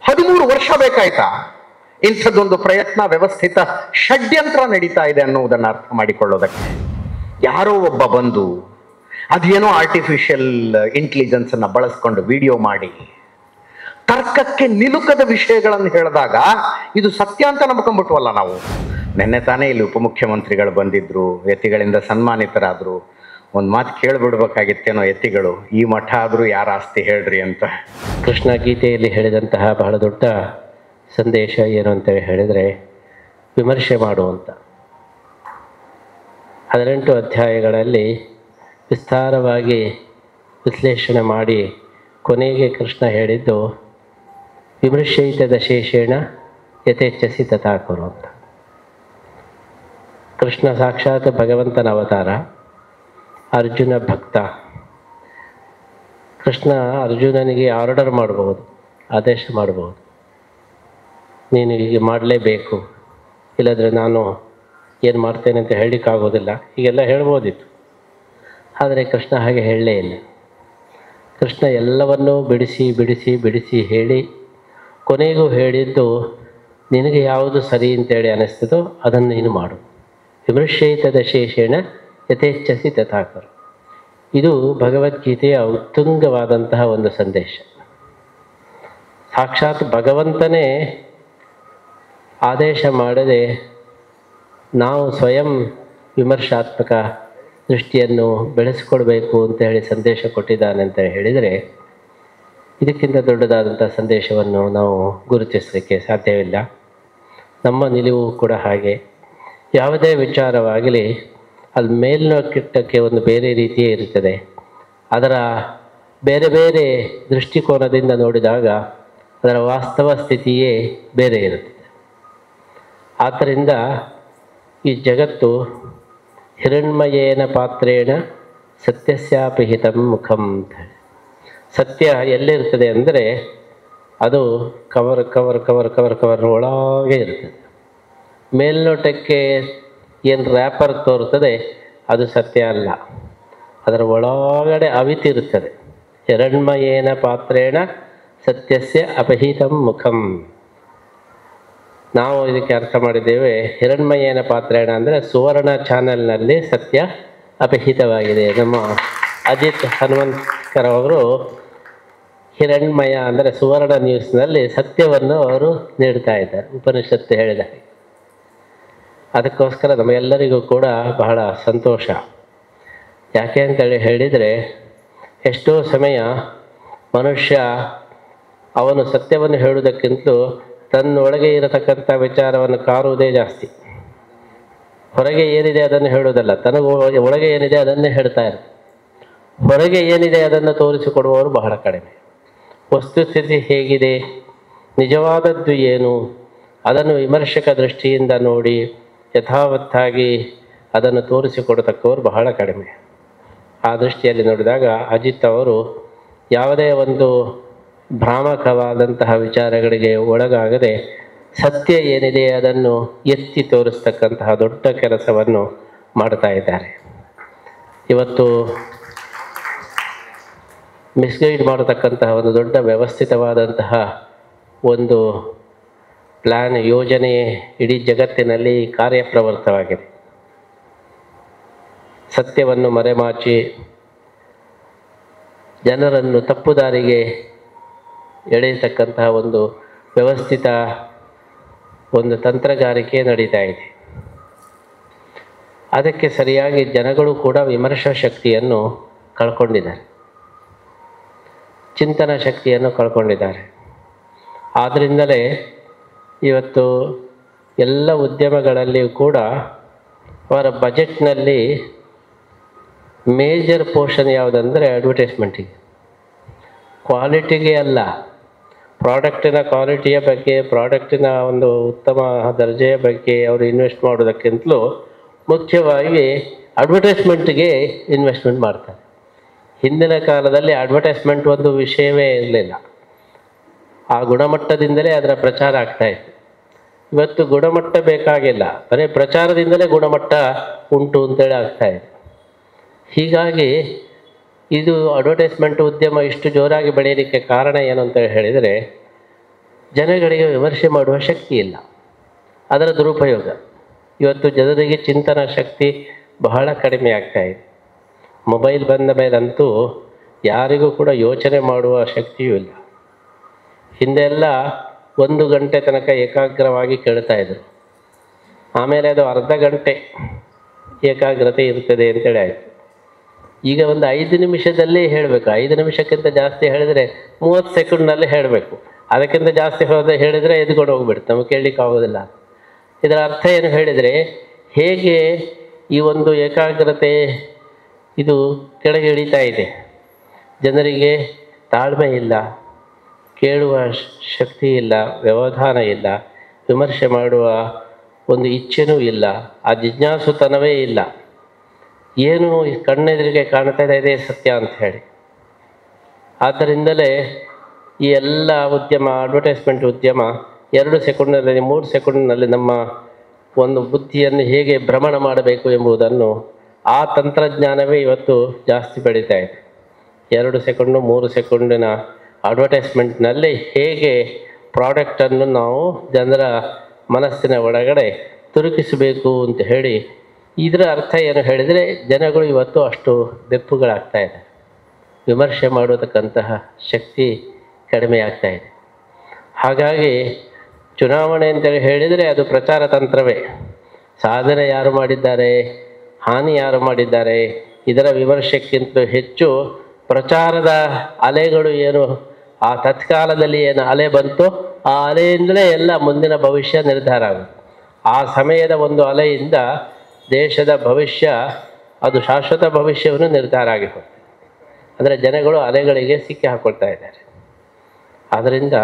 13 ವರ್ಷ ಬೇಕಾಯ್ತಾ? ಇಂಥದ್ದೊಂದು ಪ್ರಯತ್ನ, ವ್ಯವಸ್ಥಿತ ಷಡ್ಯಂತ್ರ ನಡೀತಾ ಇದೆ ಅನ್ನುವುದನ್ನು ಅರ್ಥ ಮಾಡಿಕೊಳ್ಳೋದಕ್ಕೆ. ಯಾರೋ ಒಬ್ಬ ಬಂದು ಅದೇನೋ ಆರ್ಟಿಫಿಷಿಯಲ್ ಇಂಟೆಲಿಜೆನ್ಸ್ ಅನ್ನ ಬಳಸ್ಕೊಂಡು ವಿಡಿಯೋ ಮಾಡಿ ತರ್ಕಕ್ಕೆ ನಿಲುಕದ ವಿಷಯಗಳನ್ನು ಹೇಳಿದಾಗ ಇದು ಸತ್ಯ ಅಂತ ನಂಬ್ಕೊಂಡ್ಬಿಟ್ವಲ್ಲ ನಾವು. ನಿನ್ನೆ ತಾನೇ ಇಲ್ಲಿ ಉಪಮುಖ್ಯಮಂತ್ರಿಗಳು ಬಂದಿದ್ರು, ಯತಿಗಳಿಂದ ಸನ್ಮಾನಿತರಾದ್ರು. ಒಂದು ಮಾತು ಕೇಳಿಬಿಡ್ಬೇಕಾಗಿತ್ತೇನೋ ಯತಿಗಳು, ಈ ಮಠ ಆದರೂ ಯಾರ ಆಸ್ತಿ ಹೇಳ್ರಿ ಅಂತ. ಕೃಷ್ಣ ಗೀತೆಯಲ್ಲಿ ಹೇಳಿದಂತಹ ಬಹಳ ದೊಡ್ಡ ಸಂದೇಶ ಏನು ಅಂತ ಹೇಳಿದರೆ, ವಿಮರ್ಶೆ ಮಾಡುವಂಥ 18 ಅಧ್ಯಾಯಗಳಲ್ಲಿ ವಿಸ್ತಾರವಾಗಿ ವಿಶ್ಲೇಷಣೆ ಮಾಡಿ ಕೊನೆಗೆ ಕೃಷ್ಣ ಹೇಳಿದ್ದು ವಿಮರ್ಶಯಿತ ದಶೇಷೇಣ ಯಥೇಚ್ಛಸಿ ತಥಾಕರು ಅಂತ. ಕೃಷ್ಣ ಸಾಕ್ಷಾತ್ ಭಗವಂತನ ಅವತಾರ, ಅರ್ಜುನ ಭಕ್ತ. ಕೃಷ್ಣ ಅರ್ಜುನನಿಗೆ ಆರ್ಡರ್ ಮಾಡಬಹುದು, ಆದೇಶ ಮಾಡಬಹುದು, ನೀನು ಹೀಗೆ ಮಾಡಲೇಬೇಕು, ಇಲ್ಲದ್ರೆ ನಾನು ಏನು ಮಾಡ್ತೇನೆ ಅಂತ ಹೇಳಲಿಕ್ಕಾಗೋದಿಲ್ಲ, ಹೀಗೆಲ್ಲ ಹೇಳ್ಬೋದಿತ್ತು. ಆದರೆ ಕೃಷ್ಣ ಹಾಗೆ ಹೇಳಲೇ ಇಲ್ಲ. ಕೃಷ್ಣ ಎಲ್ಲವನ್ನೂ ಬಿಡಿಸಿ ಬಿಡಿಸಿ ಬಿಡಿಸಿ ಹೇಳಿ ಕೊನೆಗೂ ಹೇಳಿದ್ದು, ನಿನಗೆ ಯಾವುದು ಸರಿ ಅಂತೇಳಿ ಅನ್ನಿಸ್ತದೋ ಅದನ್ನು ನೀನು ಮಾಡು. ವಿಮರ್ಶಯಿತ ದಶೇಷೇಣ ಯಥೇಚ್ಛಸಿ ತಥಾಕರು. ಇದು ಭಗವದ್ಗೀತೆಯ ಉತ್ತುಂಗವಾದಂತಹ ಒಂದು ಸಂದೇಶ. ಸಾಕ್ಷಾತ್ ಭಗವಂತನೇ ಆದೇಶ ಮಾಡದೆ ನಾವು ಸ್ವಯಂ ವಿಮರ್ಶಾತ್ಮಕ ದೃಷ್ಟಿಯನ್ನು ಬೆಳೆಸಿಕೊಡ್ಬೇಕು ಅಂತ ಹೇಳಿ ಸಂದೇಶ ಕೊಟ್ಟಿದ್ದಾನೆ ಅಂತ ಹೇಳಿದರೆ, ಇದಕ್ಕಿಂತ ದೊಡ್ಡದಾದಂಥ ಸಂದೇಶವನ್ನು ನಾವು ಗುರುತಿಸಲಿಕ್ಕೆ ಸಾಧ್ಯವಿಲ್ಲ. ನಮ್ಮ ನಿಲುವು ಕೂಡ ಹಾಗೆ. ಯಾವುದೇ ವಿಚಾರವಾಗಲಿ ಅಲ್ಲಿ ಮೇಲ್ನೋಟಕ್ಕೆ ಒಂದು ಬೇರೆ ರೀತಿಯೇ ಇರುತ್ತದೆ. ಅದರ ಬೇರೆ ಬೇರೆ ದೃಷ್ಟಿಕೋನದಿಂದ ನೋಡಿದಾಗ ಅದರ ವಾಸ್ತವ ಸ್ಥಿತಿಯೇ ಬೇರೆ ಇರುತ್ತದೆ. ಆದ್ದರಿಂದ ಈ ಜಗತ್ತು ಹಿರಣ್ಮಯೇನ ಪಾತ್ರೇಣ ಸತ್ಯಸ್ಯಾಪಿ ಹಿತಂ ಮುಖಂ. ಸತ್ಯ ಎಲ್ಲಿರ್ತದೆ ಅಂದರೆ ಅದು cover cover cover cover cover ಒಳಗೆ ಇರ್ತದೆ. ಮೇಲ್ನೋಟಕ್ಕೆ ಏನು ರ್ಯಾಪರ್ ತೋರ್ತದೆ ಅದು ಸತ್ಯ ಅಲ್ಲ, ಅದರ ಒಳಗಡೆ ಅವಿತಿರುತ್ತದೆ. ಹಿರಣ್ಮಯೇನ ಪಾತ್ರೇಣ ಸತ್ಯಸ್ಯ ಅಪಹಿತಂ ಮುಖಂ. ನಾವು ಇದಕ್ಕೆ ಅರ್ಥ ಮಾಡಿದ್ದೇವೆ, ಹಿರಣ್ಮಯೇನ ಪಾತ್ರೇಣ ಅಂದರೆ ಸುವರ್ಣ ಚಾನೆಲ್ನಲ್ಲಿ ಸತ್ಯ ಅಪಹಿತವಾಗಿದೆ. ನಮ್ಮ ಅಜಿತ್ ಹನುಮಂತಕರ್ ಅವರು ಹಿರಣ್ಮಯ ಅಂದರೆ ಸುವರ್ಣ ನ್ಯೂಸ್ನಲ್ಲಿ ಸತ್ಯವನ್ನು ಅವರು ನೀಡ್ತಾ ಇದ್ದಾರೆ, ಉಪನಿಷತ್ತು ಹೇಳಿದ. ಅದಕ್ಕೋಸ್ಕರ ನಮ್ಮೆಲ್ಲರಿಗೂ ಕೂಡ ಬಹಳ ಸಂತೋಷ. ಯಾಕೆ ಅಂತೇಳಿ ಹೇಳಿದರೆ, ಎಷ್ಟೋ ಸಮಯ ಮನುಷ್ಯ ಅವನು ಸತ್ಯವನ್ನು ಹೇಳುವುದಕ್ಕಿಂತಲೂ ತನ್ನೊಳಗೆ ಇರತಕ್ಕಂಥ ವಿಚಾರವನ್ನು ಕಾರುವುದೇ ಜಾಸ್ತಿ. ಹೊರಗೆ ಏನಿದೆ ಅದನ್ನು ಹೇಳುವುದಲ್ಲ, ತನಗೆ ಒಳಗೆ ಏನಿದೆ ಅದನ್ನೇ ಹೇಳ್ತಾ ಇರ್ತಾರೆ. ಹೊರಗೆ ಏನಿದೆ ಅದನ್ನು ತೋರಿಸಿಕೊಡುವವರು ಬಹಳ ಕಡಿಮೆ. ವಸ್ತುಸ್ಥಿತಿ ಹೇಗಿದೆ, ನಿಜವಾದದ್ದು ಏನು, ಅದನ್ನು ವಿಮರ್ಶಕ ದೃಷ್ಟಿಯಿಂದ ನೋಡಿ ಯಥಾವತ್ತಾಗಿ ಅದನ್ನು ತೋರಿಸಿಕೊಡತಕ್ಕವರು ಬಹಳ ಕಡಿಮೆ. ಆ ದೃಷ್ಟಿಯಲ್ಲಿ ನೋಡಿದಾಗ ಅಜಿತ್ ಅವರು ಯಾವುದೇ ಒಂದು ಭ್ರಾಮಕವಾದಂತಹ ವಿಚಾರಗಳಿಗೆ ಒಳಗಾಗದೆ ಸತ್ಯ ಏನಿದೆ ಅದನ್ನು ಎತ್ತಿ ತೋರಿಸ್ತಕ್ಕಂತಹ ದೊಡ್ಡ ಕೆಲಸವನ್ನು ಮಾಡ್ತಾ ಇದ್ದಾರೆ. ಇವತ್ತು ಮಿಸ್ಗೈಡ್ ಮಾಡತಕ್ಕಂತಹ ಒಂದು ದೊಡ್ಡ ವ್ಯವಸ್ಥಿತವಾದಂತಹ ಒಂದು ಪ್ಲ್ಯಾನ್, ಯೋಜನೆ ಇಡೀ ಜಗತ್ತಿನಲ್ಲಿ ಕಾರ್ಯಪ್ರವೃತ್ತವಾಗಿದೆ. ಸತ್ಯವನ್ನು ಮರೆಮಾಚಿ ಜನರನ್ನು ತಪ್ಪು ದಾರಿಗೆ ಎಳೆಯತಕ್ಕಂತಹ ಒಂದು ವ್ಯವಸ್ಥಿತ ಒಂದು ತಂತ್ರಗಾರಿಕೆ ನಡೀತಾ ಇದೆ. ಅದಕ್ಕೆ ಸರಿಯಾಗಿ ಜನಗಳು ಕೂಡ ವಿಮರ್ಶಾ ಶಕ್ತಿಯನ್ನು ಕಳ್ಕೊಂಡಿದ್ದಾರೆ, ಚಿಂತನಾ ಶಕ್ತಿಯನ್ನು ಕಳ್ಕೊಂಡಿದ್ದಾರೆ. ಆದ್ದರಿಂದಲೇ ಇವತ್ತು ಎಲ್ಲ ಉದ್ಯಮಗಳಲ್ಲಿಯೂ ಕೂಡ ಅವರ ಬಜೆಟ್ನಲ್ಲಿ ಮೇಜರ್ ಪೋರ್ಷನ್ ಯಾವುದಂದರೆ ಅಡ್ವರ್ಟೈಸ್ಮೆಂಟಿಗೆ, ಕ್ವಾಲಿಟಿಗೆ ಅಲ್ಲ. ಪ್ರಾಡಕ್ಟಿನ ಕ್ವಾಲಿಟಿಯ ಬಗ್ಗೆ, ಪ್ರಾಡಕ್ಟಿನ ಒಂದು ಉತ್ತಮ ದರ್ಜೆಯ ಬಗ್ಗೆ ಅವರು ಇನ್ವೆಸ್ಟ್ ಮಾಡೋದಕ್ಕಿಂತಲೂ ಮುಖ್ಯವಾಗಿ ಅಡ್ವರ್ಟೈಸ್ಮೆಂಟಿಗೆ ಇನ್ವೆಸ್ಟ್ಮೆಂಟ್ ಮಾಡ್ತಾರೆ. ಹಿಂದಿನ ಕಾಲದಲ್ಲಿ ಅಡ್ವರ್ಟೈಸ್ಮೆಂಟ್ ಒಂದು ವಿಷಯವೇ ಇರಲಿಲ್ಲ. ಆ ಗುಣಮಟ್ಟದಿಂದಲೇ ಅದರ ಪ್ರಚಾರ ಆಗ್ತಾಯಿತ್ತು. ಇವತ್ತು ಗುಣಮಟ್ಟ ಬೇಕಾಗಿಲ್ಲ, ಬರೀ ಪ್ರಚಾರದಿಂದಲೇ ಗುಣಮಟ್ಟ ಉಂಟು ಅಂತೇಳಿ ಆಗ್ತಾಯಿದೆ. ಹೀಗಾಗಿ ಇದು ಅಡ್ವರ್ಟೈಸ್ಮೆಂಟ್ ಉದ್ಯಮ ಇಷ್ಟು ಜೋರಾಗಿ ಬೆಳೆಯಲಿಕ್ಕೆ ಕಾರಣ ಏನು ಅಂತ ಹೇಳಿದರೆ, ಜನಗಳಿಗೆ ವಿಮರ್ಶೆ ಮಾಡುವ ಶಕ್ತಿ ಇಲ್ಲ. ಅದರ ದುರುಪಯೋಗ. ಇವತ್ತು ಜನರಿಗೆ ಚಿಂತನ ಶಕ್ತಿ ಬಹಳ ಕಡಿಮೆ ಆಗ್ತಾ ಇದೆ. ಮೊಬೈಲ್ ಬಂದ ಮೇಲಂತೂ ಯಾರಿಗೂ ಕೂಡ ಯೋಚನೆ ಮಾಡುವ ಶಕ್ತಿಯೂ ಇಲ್ಲ. ಹಿಂದೆಲ್ಲ 1 ಗಂಟೆ ತನಕ ಏಕಾಗ್ರವಾಗಿ ಕೇಳ್ತಾ ಇದ್ರು. ಆಮೇಲೆ ಅದು ಅರ್ಧ ಗಂಟೆ ಏಕಾಗ್ರತೆ ಇರ್ತದೆ ಅಂತೇಳಿ ಆಯಿತು. ಈಗ ಒಂದು 5 ನಿಮಿಷದಲ್ಲೇ ಹೇಳಬೇಕು. 5 ನಿಮಿಷಕ್ಕಿಂತ ಜಾಸ್ತಿ ಹೇಳಿದರೆ 30 ಸೆಕೆಂಡ್ನಲ್ಲಿ ಹೇಳಬೇಕು. ಅದಕ್ಕಿಂತ ಜಾಸ್ತಿ ಹೇಳಿದರೆ ಎದ್ಕೊಂಡು ಹೋಗ್ಬಿಡುತ್ತೆ, ನಮಗೆ ಕೇಳಲಿಕ್ಕೆ ಆಗೋದಿಲ್ಲ. ಇದರ ಅರ್ಥ ಏನು ಹೇಳಿದರೆ, ಹೇಗೆ ಈ ಒಂದು ಏಕಾಗ್ರತೆ ಇದು ಕೆಳಗೆ ಇಳಿತಾ ಇದೆ, ಜನರಿಗೆ ತಾಳ್ಮೆ ಇಲ್ಲ, ಕೇಳುವ ಶಕ್ತಿ ಇಲ್ಲ, ವ್ಯವಧಾನ ಇಲ್ಲ, ವಿಮರ್ಶೆ ಮಾಡುವ ಒಂದು ಇಚ್ಛೆನೂ ಇಲ್ಲ, ಆ ಜಿಜ್ಞಾಸುತನವೇ ಇಲ್ಲ. ಏನು ಕಣ್ಣೆದುರಿಗೆ ಕಾಣ್ತಾ ಇದೆ ಸತ್ಯ ಅಂತ ಹೇಳಿ. ಆದ್ದರಿಂದಲೇ ಈ ಎಲ್ಲ ಉದ್ಯಮ, ಅಡ್ವರ್ಟೈಸ್ಮೆಂಟ್ ಉದ್ಯಮ 2 ಸೆಕೆಂಡ್ನಲ್ಲಿ 3 ಸೆಕೆಂಡ್ನಲ್ಲಿ ನಮ್ಮ ಒಂದು ಬುದ್ಧಿಯನ್ನು ಹೇಗೆ ಭ್ರಮಣ ಮಾಡಬೇಕು ಎಂಬುದನ್ನು ಆ ತಂತ್ರಜ್ಞಾನವೇ ಇವತ್ತು ಜಾಸ್ತಿ ಬೆಳೀತಾ ಇದೆ. 2 ಸೆಕೆಂಡು 3 ಸೆಕೆಂಡಿನ ಅಡ್ವರ್ಟೈಸ್ಮೆಂಟ್ನಲ್ಲಿ ಹೇಗೆ ಪ್ರಾಡಕ್ಟನ್ನು ನಾವು ಜನರ ಮನಸ್ಸಿನ ಒಳಗಡೆ ತುರುಕಿಸಬೇಕು ಅಂತ ಹೇಳಿ. ಇದರ ಅರ್ಥ ಏನು ಹೇಳಿದರೆ, ಜನಗಳು ಇವತ್ತು ಅಷ್ಟು ಬೆಪ್ಪುಗಳಾಗ್ತಾ ಇದೆ. ವಿಮರ್ಶೆ ಮಾಡೋದಕ್ಕಂತಹ ಶಕ್ತಿ ಕಡಿಮೆ ಆಗ್ತಾ ಇದೆ. ಹಾಗಾಗಿ ಚುನಾವಣೆ ಅಂತೇಳಿ ಹೇಳಿದರೆ ಅದು ಪ್ರಚಾರ ತಂತ್ರವೇ. ಸಾಧನೆ ಯಾರು ಮಾಡಿದ್ದಾರೆ, ಹಾನಿ ಯಾರು ಮಾಡಿದ್ದಾರೆ, ಇದರ ವಿಮರ್ಶೆಕ್ಕಿಂತ ಹೆಚ್ಚು ಪ್ರಚಾರದ ಅಲೆಗಳು ಏನು, ಆ ತತ್ಕಾಲದಲ್ಲಿ ಏನು ಅಲೆ ಬಂತು, ಆ ಅಲೆಯಿಂದಲೇ ಎಲ್ಲ ಮುಂದಿನ ಭವಿಷ್ಯ ನಿರ್ಧಾರ ಆಗುತ್ತೆ. ಆ ಸಮಯದ ಒಂದು ಅಲೆಯಿಂದ ದೇಶದ ಭವಿಷ್ಯ, ಅದು ಶಾಶ್ವತ ಭವಿಷ್ಯವನ್ನು ನಿರ್ಧಾರ ಆಗಿ ಹೋಗ್ತದೆ. ಅಂದರೆ ಜನಗಳು ಅಲೆಗಳಿಗೆ ಸಿಕ್ಕಿ ಹಾಕ್ಕೊಳ್ತಾ ಇದ್ದಾರೆ. ಆದ್ದರಿಂದ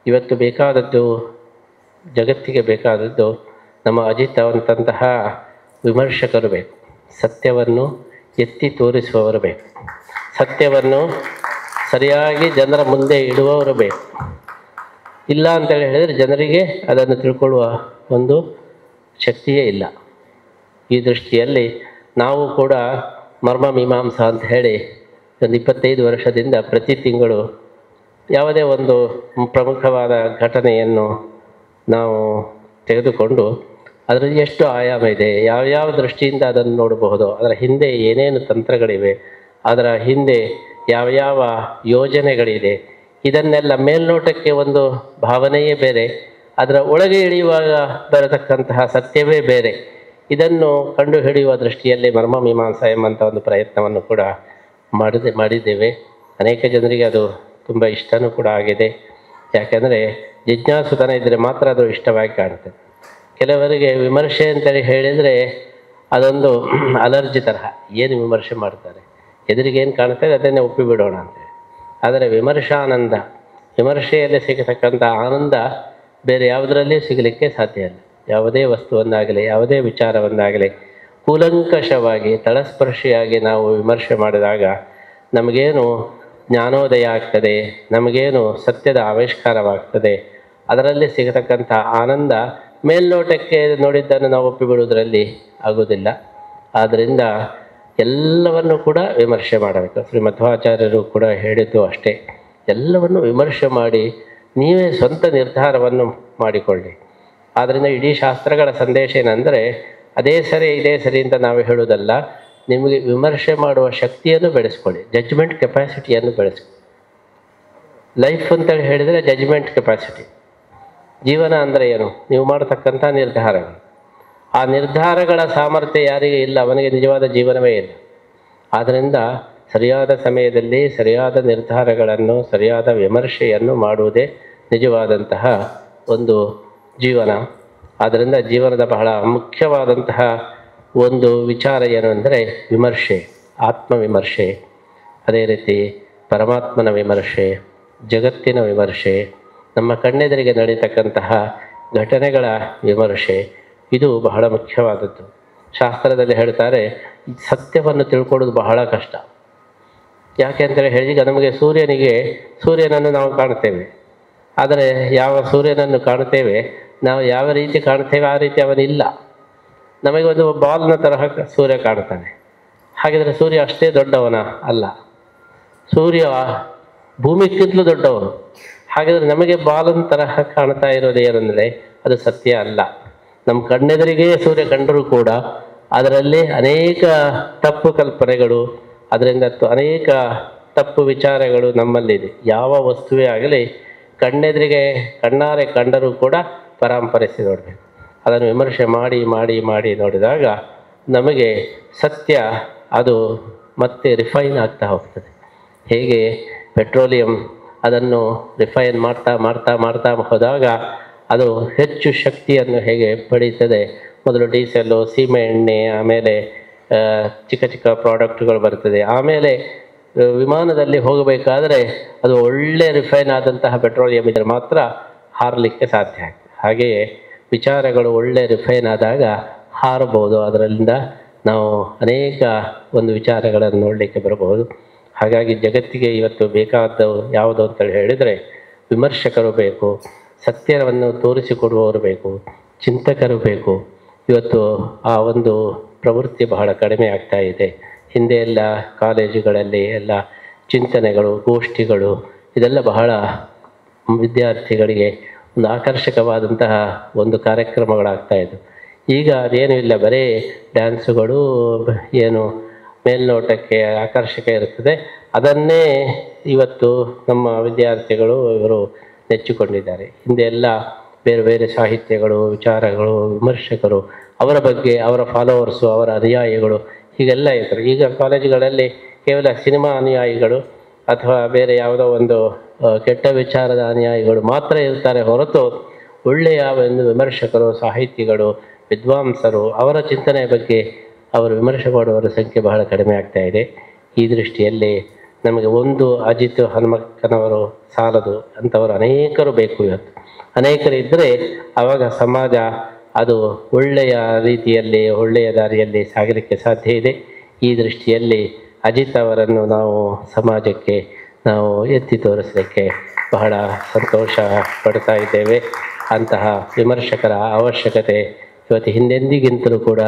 ಇವತ್ತು ಬೇಕಾದದ್ದು, ಜಗತ್ತಿಗೆ ಬೇಕಾದದ್ದು ನಮ್ಮ ಅಜಿತ್ ಅವಂತಹ ವಿಮರ್ಶಕರು ಬೇಕು. ಸತ್ಯವನ್ನು ಎತ್ತಿ ತೋರಿಸುವವರು ಬೇಕು. ಸತ್ಯವನ್ನು ಸರಿಯಾಗಿ ಜನರ ಮುಂದೆ ಇಡುವವರು ಬೇಕು. ಇಲ್ಲ ಅಂತೇಳಿ ಹೇಳಿದರೆ ಜನರಿಗೆ ಅದನ್ನು ತಿಳ್ಕೊಳ್ಳುವ ಒಂದು ಶಕ್ತಿಯೇ ಇಲ್ಲ. ಈ ದೃಷ್ಟಿಯಲ್ಲಿ ನಾವು ಕೂಡ ಮರ್ಮ ಮೀಮಾಂಸಾ ಅಂತ ಹೇಳಿ ಒಂದು 25 ವರ್ಷದಿಂದ ಪ್ರತಿ ತಿಂಗಳು ಯಾವುದೇ ಒಂದು ಪ್ರಮುಖವಾದ ಘಟನೆಯನ್ನು ನಾವು ತೆಗೆದುಕೊಂಡು ಅದರಲ್ಲಿ ಎಷ್ಟು ಆಯಾಮ ಇದೆ, ಯಾವ್ಯಾವ ದೃಷ್ಟಿಯಿಂದ ಅದನ್ನು ನೋಡಬಹುದು, ಅದರ ಹಿಂದೆ ಏನೇನು ತಂತ್ರಗಳಿವೆ, ಅದರ ಹಿಂದೆ ಯಾವ್ಯಾವ ಯೋಜನೆಗಳಿದೆ, ಇದನ್ನೆಲ್ಲ ಮೇಲ್ನೋಟಕ್ಕೆ ಒಂದು ಭಾವನೆಯೇ ಬೇರೆ, ಅದರ ಒಳಗೆ ಇಳಿಯುವಾಗ ಬರತಕ್ಕಂತಹ ಸತ್ಯವೇ ಬೇರೆ. ಇದನ್ನು ಕಂಡುಹಿಡಿಯುವ ದೃಷ್ಟಿಯಲ್ಲಿ ಮರ್ಮ ಮೀಮಾಂಸಾ ಎಂಬಂಥ ಒಂದು ಪ್ರಯತ್ನವನ್ನು ಕೂಡ ಮಾಡಿದ್ದೇವೆ. ಅನೇಕ ಜನರಿಗೆ ಅದು ತುಂಬ ಇಷ್ಟನೂ ಕೂಡ ಆಗಿದೆ. ಯಾಕೆಂದರೆ ಜಿಜ್ಞಾಸುತನ ಇದ್ದರೆ ಮಾತ್ರ ಅದು ಇಷ್ಟವಾಗಿ ಕಾಣುತ್ತೆ. ಕೆಲವರಿಗೆ ವಿಮರ್ಶೆ ಅಂತೇಳಿ ಹೇಳಿದರೆ ಅದೊಂದು ಅಲರ್ಜಿ ತರಹ. ಏನು ವಿಮರ್ಶೆ ಮಾಡ್ತಾರೆ, ಎದುರಿಗೇನು ಕಾಣ್ತದೆ ಅದನ್ನೇ ಒಪ್ಪಿಬಿಡೋಣ ಅಂತೇಳಿ. ಆದರೆ ವಿಮರ್ಶಾನಂದ, ವಿಮರ್ಶೆಯಲ್ಲಿ ಸಿಗತಕ್ಕಂಥ ಆನಂದ ಬೇರೆ ಯಾವುದರಲ್ಲಿ ಸಿಗಲಿಕ್ಕೆ ಸಾಧ್ಯ ಇಲ್ಲ. ಯಾವುದೇ ವಸ್ತುವನ್ನಾಗಲಿ, ಯಾವುದೇ ವಿಚಾರವನ್ನಾಗಲಿ ಕೂಲಂಕಷವಾಗಿ, ತಳಸ್ಪರ್ಶಿಯಾಗಿ ನಾವು ವಿಮರ್ಶೆ ಮಾಡಿದಾಗ ನಮಗೇನು ಜ್ಞಾನೋದಯ ಆಗ್ತದೆ, ನಮಗೇನು ಸತ್ಯದ ಆವಿಷ್ಕಾರವಾಗ್ತದೆ, ಅದರಲ್ಲಿ ಸಿಗತಕ್ಕಂಥ ಆನಂದ ಮೇಲ್ನೋಟಕ್ಕೆ ನೋಡಿದ್ದನ್ನು ನಾವು ಒಪ್ಪಿಬಿಡುವುದರಲ್ಲಿ ಆಗುವುದಿಲ್ಲ. ಆದ್ದರಿಂದ ಎಲ್ಲವನ್ನು ಕೂಡ ವಿಮರ್ಶೆ ಮಾಡಬೇಕು. ಶ್ರೀ ಮಧ್ವಾಚಾರ್ಯರು ಕೂಡ ಹೇಳಿದ್ದು ಅಷ್ಟೇ. ಎಲ್ಲವನ್ನು ವಿಮರ್ಶೆ ಮಾಡಿ ನೀವೇ ಸ್ವಂತ ನಿರ್ಧಾರವನ್ನು ಮಾಡಿಕೊಳ್ಳಿ. ಆದ್ದರಿಂದ ಇಡೀ ಶಾಸ್ತ್ರಗಳ ಸಂದೇಶ ಏನಂದರೆ, ಅದೇ ಸರಿ ಇದೇ ಸರಿ ಅಂತ ನಾವು ಹೇಳೋದಲ್ಲ, ನಿಮಗೆ ವಿಮರ್ಶೆ ಮಾಡುವ ಶಕ್ತಿಯನ್ನು ಬೆಳೆಸ್ಕೊಳ್ಳಿ, ಜಡ್ಜ್ಮೆಂಟ್ ಕೆಪಾಸಿಟಿಯನ್ನು ಬೆಳೆಸ್ಕೊಳ್ಳಿ. ಲೈಫ್ ಅಂತೇಳಿ ಹೇಳಿದರೆ ಜಡ್ಜ್ಮೆಂಟ್ ಕೆಪಾಸಿಟಿ. ಜೀವನ ಅಂದರೆ ಏನು? ನೀವು ಮಾಡತಕ್ಕಂಥ ನಿರ್ಧಾರಗಳು. ಆ ನಿರ್ಧಾರಗಳ ಸಾಮರ್ಥ್ಯ ಯಾರಿಗೆ ಇಲ್ಲ ಅವನಿಗೆ ನಿಜವಾದ ಜೀವನವೇ ಇಲ್ಲ. ಆದ್ದರಿಂದ ಸರಿಯಾದ ಸಮಯದಲ್ಲಿ ಸರಿಯಾದ ನಿರ್ಧಾರಗಳನ್ನು, ಸರಿಯಾದ ವಿಮರ್ಶೆಯನ್ನು ಮಾಡುವುದೇ ನಿಜವಾದಂತಹ ಒಂದು ಜೀವನ. ಆದ್ದರಿಂದ ಜೀವನದ ಬಹಳ ಮುಖ್ಯವಾದಂತಹ ಒಂದು ವಿಚಾರ ಏನು ಅಂದರೆ ವಿಮರ್ಶೆ, ಆತ್ಮವಿಮರ್ಶೆ, ಅದೇ ರೀತಿ ಪರಮಾತ್ಮನ ವಿಮರ್ಶೆ, ಜಗತ್ತಿನ ವಿಮರ್ಶೆ, ನಮ್ಮ ಕಣ್ಣೆದುರಿಗೆ ನಡೀತಕ್ಕಂತಹ ಘಟನೆಗಳ ವಿಮರ್ಶೆ. ಇದು ಬಹಳ ಮುಖ್ಯವಾದದ್ದು. ಶಾಸ್ತ್ರದಲ್ಲಿ ಹೇಳ್ತಾರೆ, ಸತ್ಯವನ್ನು ತಿಳ್ಕೊಳ್ಳೋದು ಬಹಳ ಕಷ್ಟ. ಯಾಕೆ ಅಂತೇಳಿ ಹೇಳಿ, ಈಗ ನಮಗೆ ಸೂರ್ಯನನ್ನು ನಾವು ಕಾಣ್ತೇವೆ. ಆದರೆ ಯಾವ ಸೂರ್ಯನನ್ನು ಕಾಣ್ತೇವೆ, ನಾವು ಯಾವ ರೀತಿ ಕಾಣ್ತೇವೆ ಆ ರೀತಿ ಅವನಿಲ್ಲ. ನಮಗೆ ಒಂದು ಬಾಲ್ನ ತರಹ ಸೂರ್ಯ ಕಾಣ್ತಾನೆ. ಹಾಗಿದ್ರೆ ಸೂರ್ಯ ಅಷ್ಟೇ ದೊಡ್ಡವನ? ಅಲ್ಲ. ಸೂರ್ಯ ಭೂಮಿಗಿಂತಲೂ ದೊಡ್ಡವನು. ಹಾಗಾದರೆ ನಮಗೆ ಬಾಲನ್ ತರಹ ಕಾಣ್ತಾ ಇರೋದು ಏನಂದರೆ ಅದು ಸತ್ಯ ಅಲ್ಲ. ನಮ್ಮ ಕಣ್ಣೆದುರಿಗೆ ಸೂರ್ಯ ಕಂಡರೂ ಕೂಡ ಅದರಲ್ಲಿ ಅನೇಕ ತಪ್ಪು ಕಲ್ಪನೆಗಳು, ಅದರಿಂದ ಅನೇಕ ತಪ್ಪು ವಿಚಾರಗಳು ನಮ್ಮಲ್ಲಿದೆ. ಯಾವ ವಸ್ತುವೇ ಆಗಲಿ ಕಣ್ಣೆದುರಿಗೆ ಕಣ್ಣಾರೆ ಕಂಡರೂ ಕೂಡ ಪರಾಂಪರಿಸಿ ನೋಡಬೇಕು. ಅದನ್ನು ವಿಮರ್ಶೆ ಮಾಡಿ ಮಾಡಿ ಮಾಡಿ ನೋಡಿದಾಗ ನಮಗೆ ಸತ್ಯ ಅದು ಮತ್ತೆ ರಿಫೈನ್ ಆಗ್ತಾ ಹೋಗ್ತದೆ. ಹೇಗೆ ಪೆಟ್ರೋಲಿಯಂ ಅದನ್ನು ರಿಫೈನ್ ಮಾಡ್ತಾ ಮಾಡ್ತಾ ಮಾಡ್ತಾ ಹೋದಾಗ ಅದು ಹೆಚ್ಚು ಶಕ್ತಿಯನ್ನು ಹೇಗೆ ಪಡೀತದೆ. ಮೊದಲು ಡೀಸೆಲ್ಲು, ಸೀಮೆ ಎಣ್ಣೆ, ಆಮೇಲೆ ಚಿಕ್ಕ ಚಿಕ್ಕ ಪ್ರಾಡಕ್ಟ್ಗಳು ಬರ್ತದೆ. ಆಮೇಲೆ ವಿಮಾನದಲ್ಲಿ ಹೋಗಬೇಕಾದರೆ ಅದು ಒಳ್ಳೆ ರಿಫೈನ್ ಆದಂತಹ ಪೆಟ್ರೋಲಿಯಂ ಇದ್ದರೆ ಮಾತ್ರ ಹಾರಲಿಕ್ಕೆ ಸಾಧ್ಯ ಆಗ್ತದೆ. ಹಾಗೆಯೇ ವಿಚಾರಗಳು ಒಳ್ಳೆ ರಿಫೈನ್ ಆದಾಗ ಹಾರಬಹುದು. ಅದರಿಂದ ನಾವು ಅನೇಕ ಒಂದು ವಿಚಾರಗಳನ್ನು ನೋಡಲಿಕ್ಕೆ ಬರಬಹುದು. ಹಾಗಾಗಿ ಜಗತ್ತಿಗೆ ಇವತ್ತು ಬೇಕಾದವು ಯಾವುದು ಅಂತೇಳಿ ಹೇಳಿದರೆ ವಿಮರ್ಶಕರು ಬೇಕು, ಸತ್ಯವನ್ನು ತೋರಿಸಿಕೊಡುವವರು ಬೇಕು, ಚಿಂತಕರು ಬೇಕು. ಇವತ್ತು ಆ ಒಂದು ಪ್ರವೃತ್ತಿ ಬಹಳ ಕಡಿಮೆ ಆಗ್ತಾ ಇದೆ. ಹಿಂದೆ ಎಲ್ಲ ಕಾಲೇಜುಗಳಲ್ಲಿ ಎಲ್ಲ ಚಿಂತನೆಗಳು, ಗೋಷ್ಠಿಗಳು ಇದೆಲ್ಲ ಬಹಳ ವಿದ್ಯಾರ್ಥಿಗಳಿಗೆ ಒಂದು ಆಕರ್ಷಕವಾದಂತಹ ಒಂದು ಕಾರ್ಯಕ್ರಮಗಳಾಗ್ತಾಯಿದ್ವು. ಈಗ ಅದೇನೂ ಇಲ್ಲ, ಬರೀ ಡ್ಯಾನ್ಸುಗಳು, ಏನು ಮೇಲ್ನೋಟಕ್ಕೆ ಆಕರ್ಷಕ ಇರುತ್ತದೆ ಅದನ್ನೇ ಇವತ್ತು ನಮ್ಮ ವಿದ್ಯಾರ್ಥಿಗಳು ಇವರು ನೆಚ್ಚಿಕೊಂಡಿದ್ದಾರೆ. ಹಿಂದೆ ಎಲ್ಲ ಬೇರೆ ಬೇರೆ ಸಾಹಿತ್ಯಗಳು, ವಿಚಾರಗಳು, ವಿಮರ್ಶಕರು, ಅವರ ಬಗ್ಗೆ ಅವರ ಫಾಲೋವರ್ಸು, ಅವರ ಅನುಯಾಯಿಗಳು ಹೀಗೆಲ್ಲ ಇದ್ದರು. ಈಗ ಕಾಲೇಜುಗಳಲ್ಲಿ ಕೇವಲ ಸಿನಿಮಾ ಅನುಯಾಯಿಗಳು ಅಥವಾ ಬೇರೆ ಯಾವುದೋ ಒಂದು ಕೆಟ್ಟ ವಿಚಾರದ ಅನುಯಾಯಿಗಳು ಮಾತ್ರ ಇರ್ತಾರೆ ಹೊರತು ಒಳ್ಳೆಯ ಒಂದು ವಿಮರ್ಶಕರು, ಸಾಹಿತಿಗಳು, ವಿದ್ವಾಂಸರು ಅವರ ಚಿಂತನೆಯ ಬಗ್ಗೆ ಅವರು ವಿಮರ್ಶೆ ಮಾಡುವವರ ಸಂಖ್ಯೆ ಬಹಳ ಕಡಿಮೆ ಆಗ್ತಾ ಇದೆ. ಈ ದೃಷ್ಟಿಯಲ್ಲಿ ನಮಗೆ ಒಂದು ಅಜಿತ್ ಹನುಮಕ್ಕನವರು ಸಾಲದು, ಅಂಥವರು ಅನೇಕರು ಬೇಕು. ಇವತ್ತು ಅನೇಕರು ಇದ್ದರೆ ಆವಾಗ ಸಮಾಜ ಅದು ಒಳ್ಳೆಯ ರೀತಿಯಲ್ಲಿ ಒಳ್ಳೆಯ ದಾರಿಯಲ್ಲಿ ಸಾಗಲಿಕ್ಕೆ ಸಾಧ್ಯ ಇದೆ. ಈ ದೃಷ್ಟಿಯಲ್ಲಿ ಅಜಿತ್ ಅವರನ್ನು ನಾವು ಸಮಾಜಕ್ಕೆ ನಾವು ಎತ್ತಿ ತೋರಿಸಲಿಕ್ಕೆ ಬಹಳ ಸಂತೋಷ ಪಡ್ತಾ ಇದ್ದೇವೆ. ಅಂತಹ ವಿಮರ್ಶಕರ ಅವಶ್ಯಕತೆ ಇವತ್ತು ಹಿಂದೆಂದಿಗಿಂತಲೂ ಕೂಡ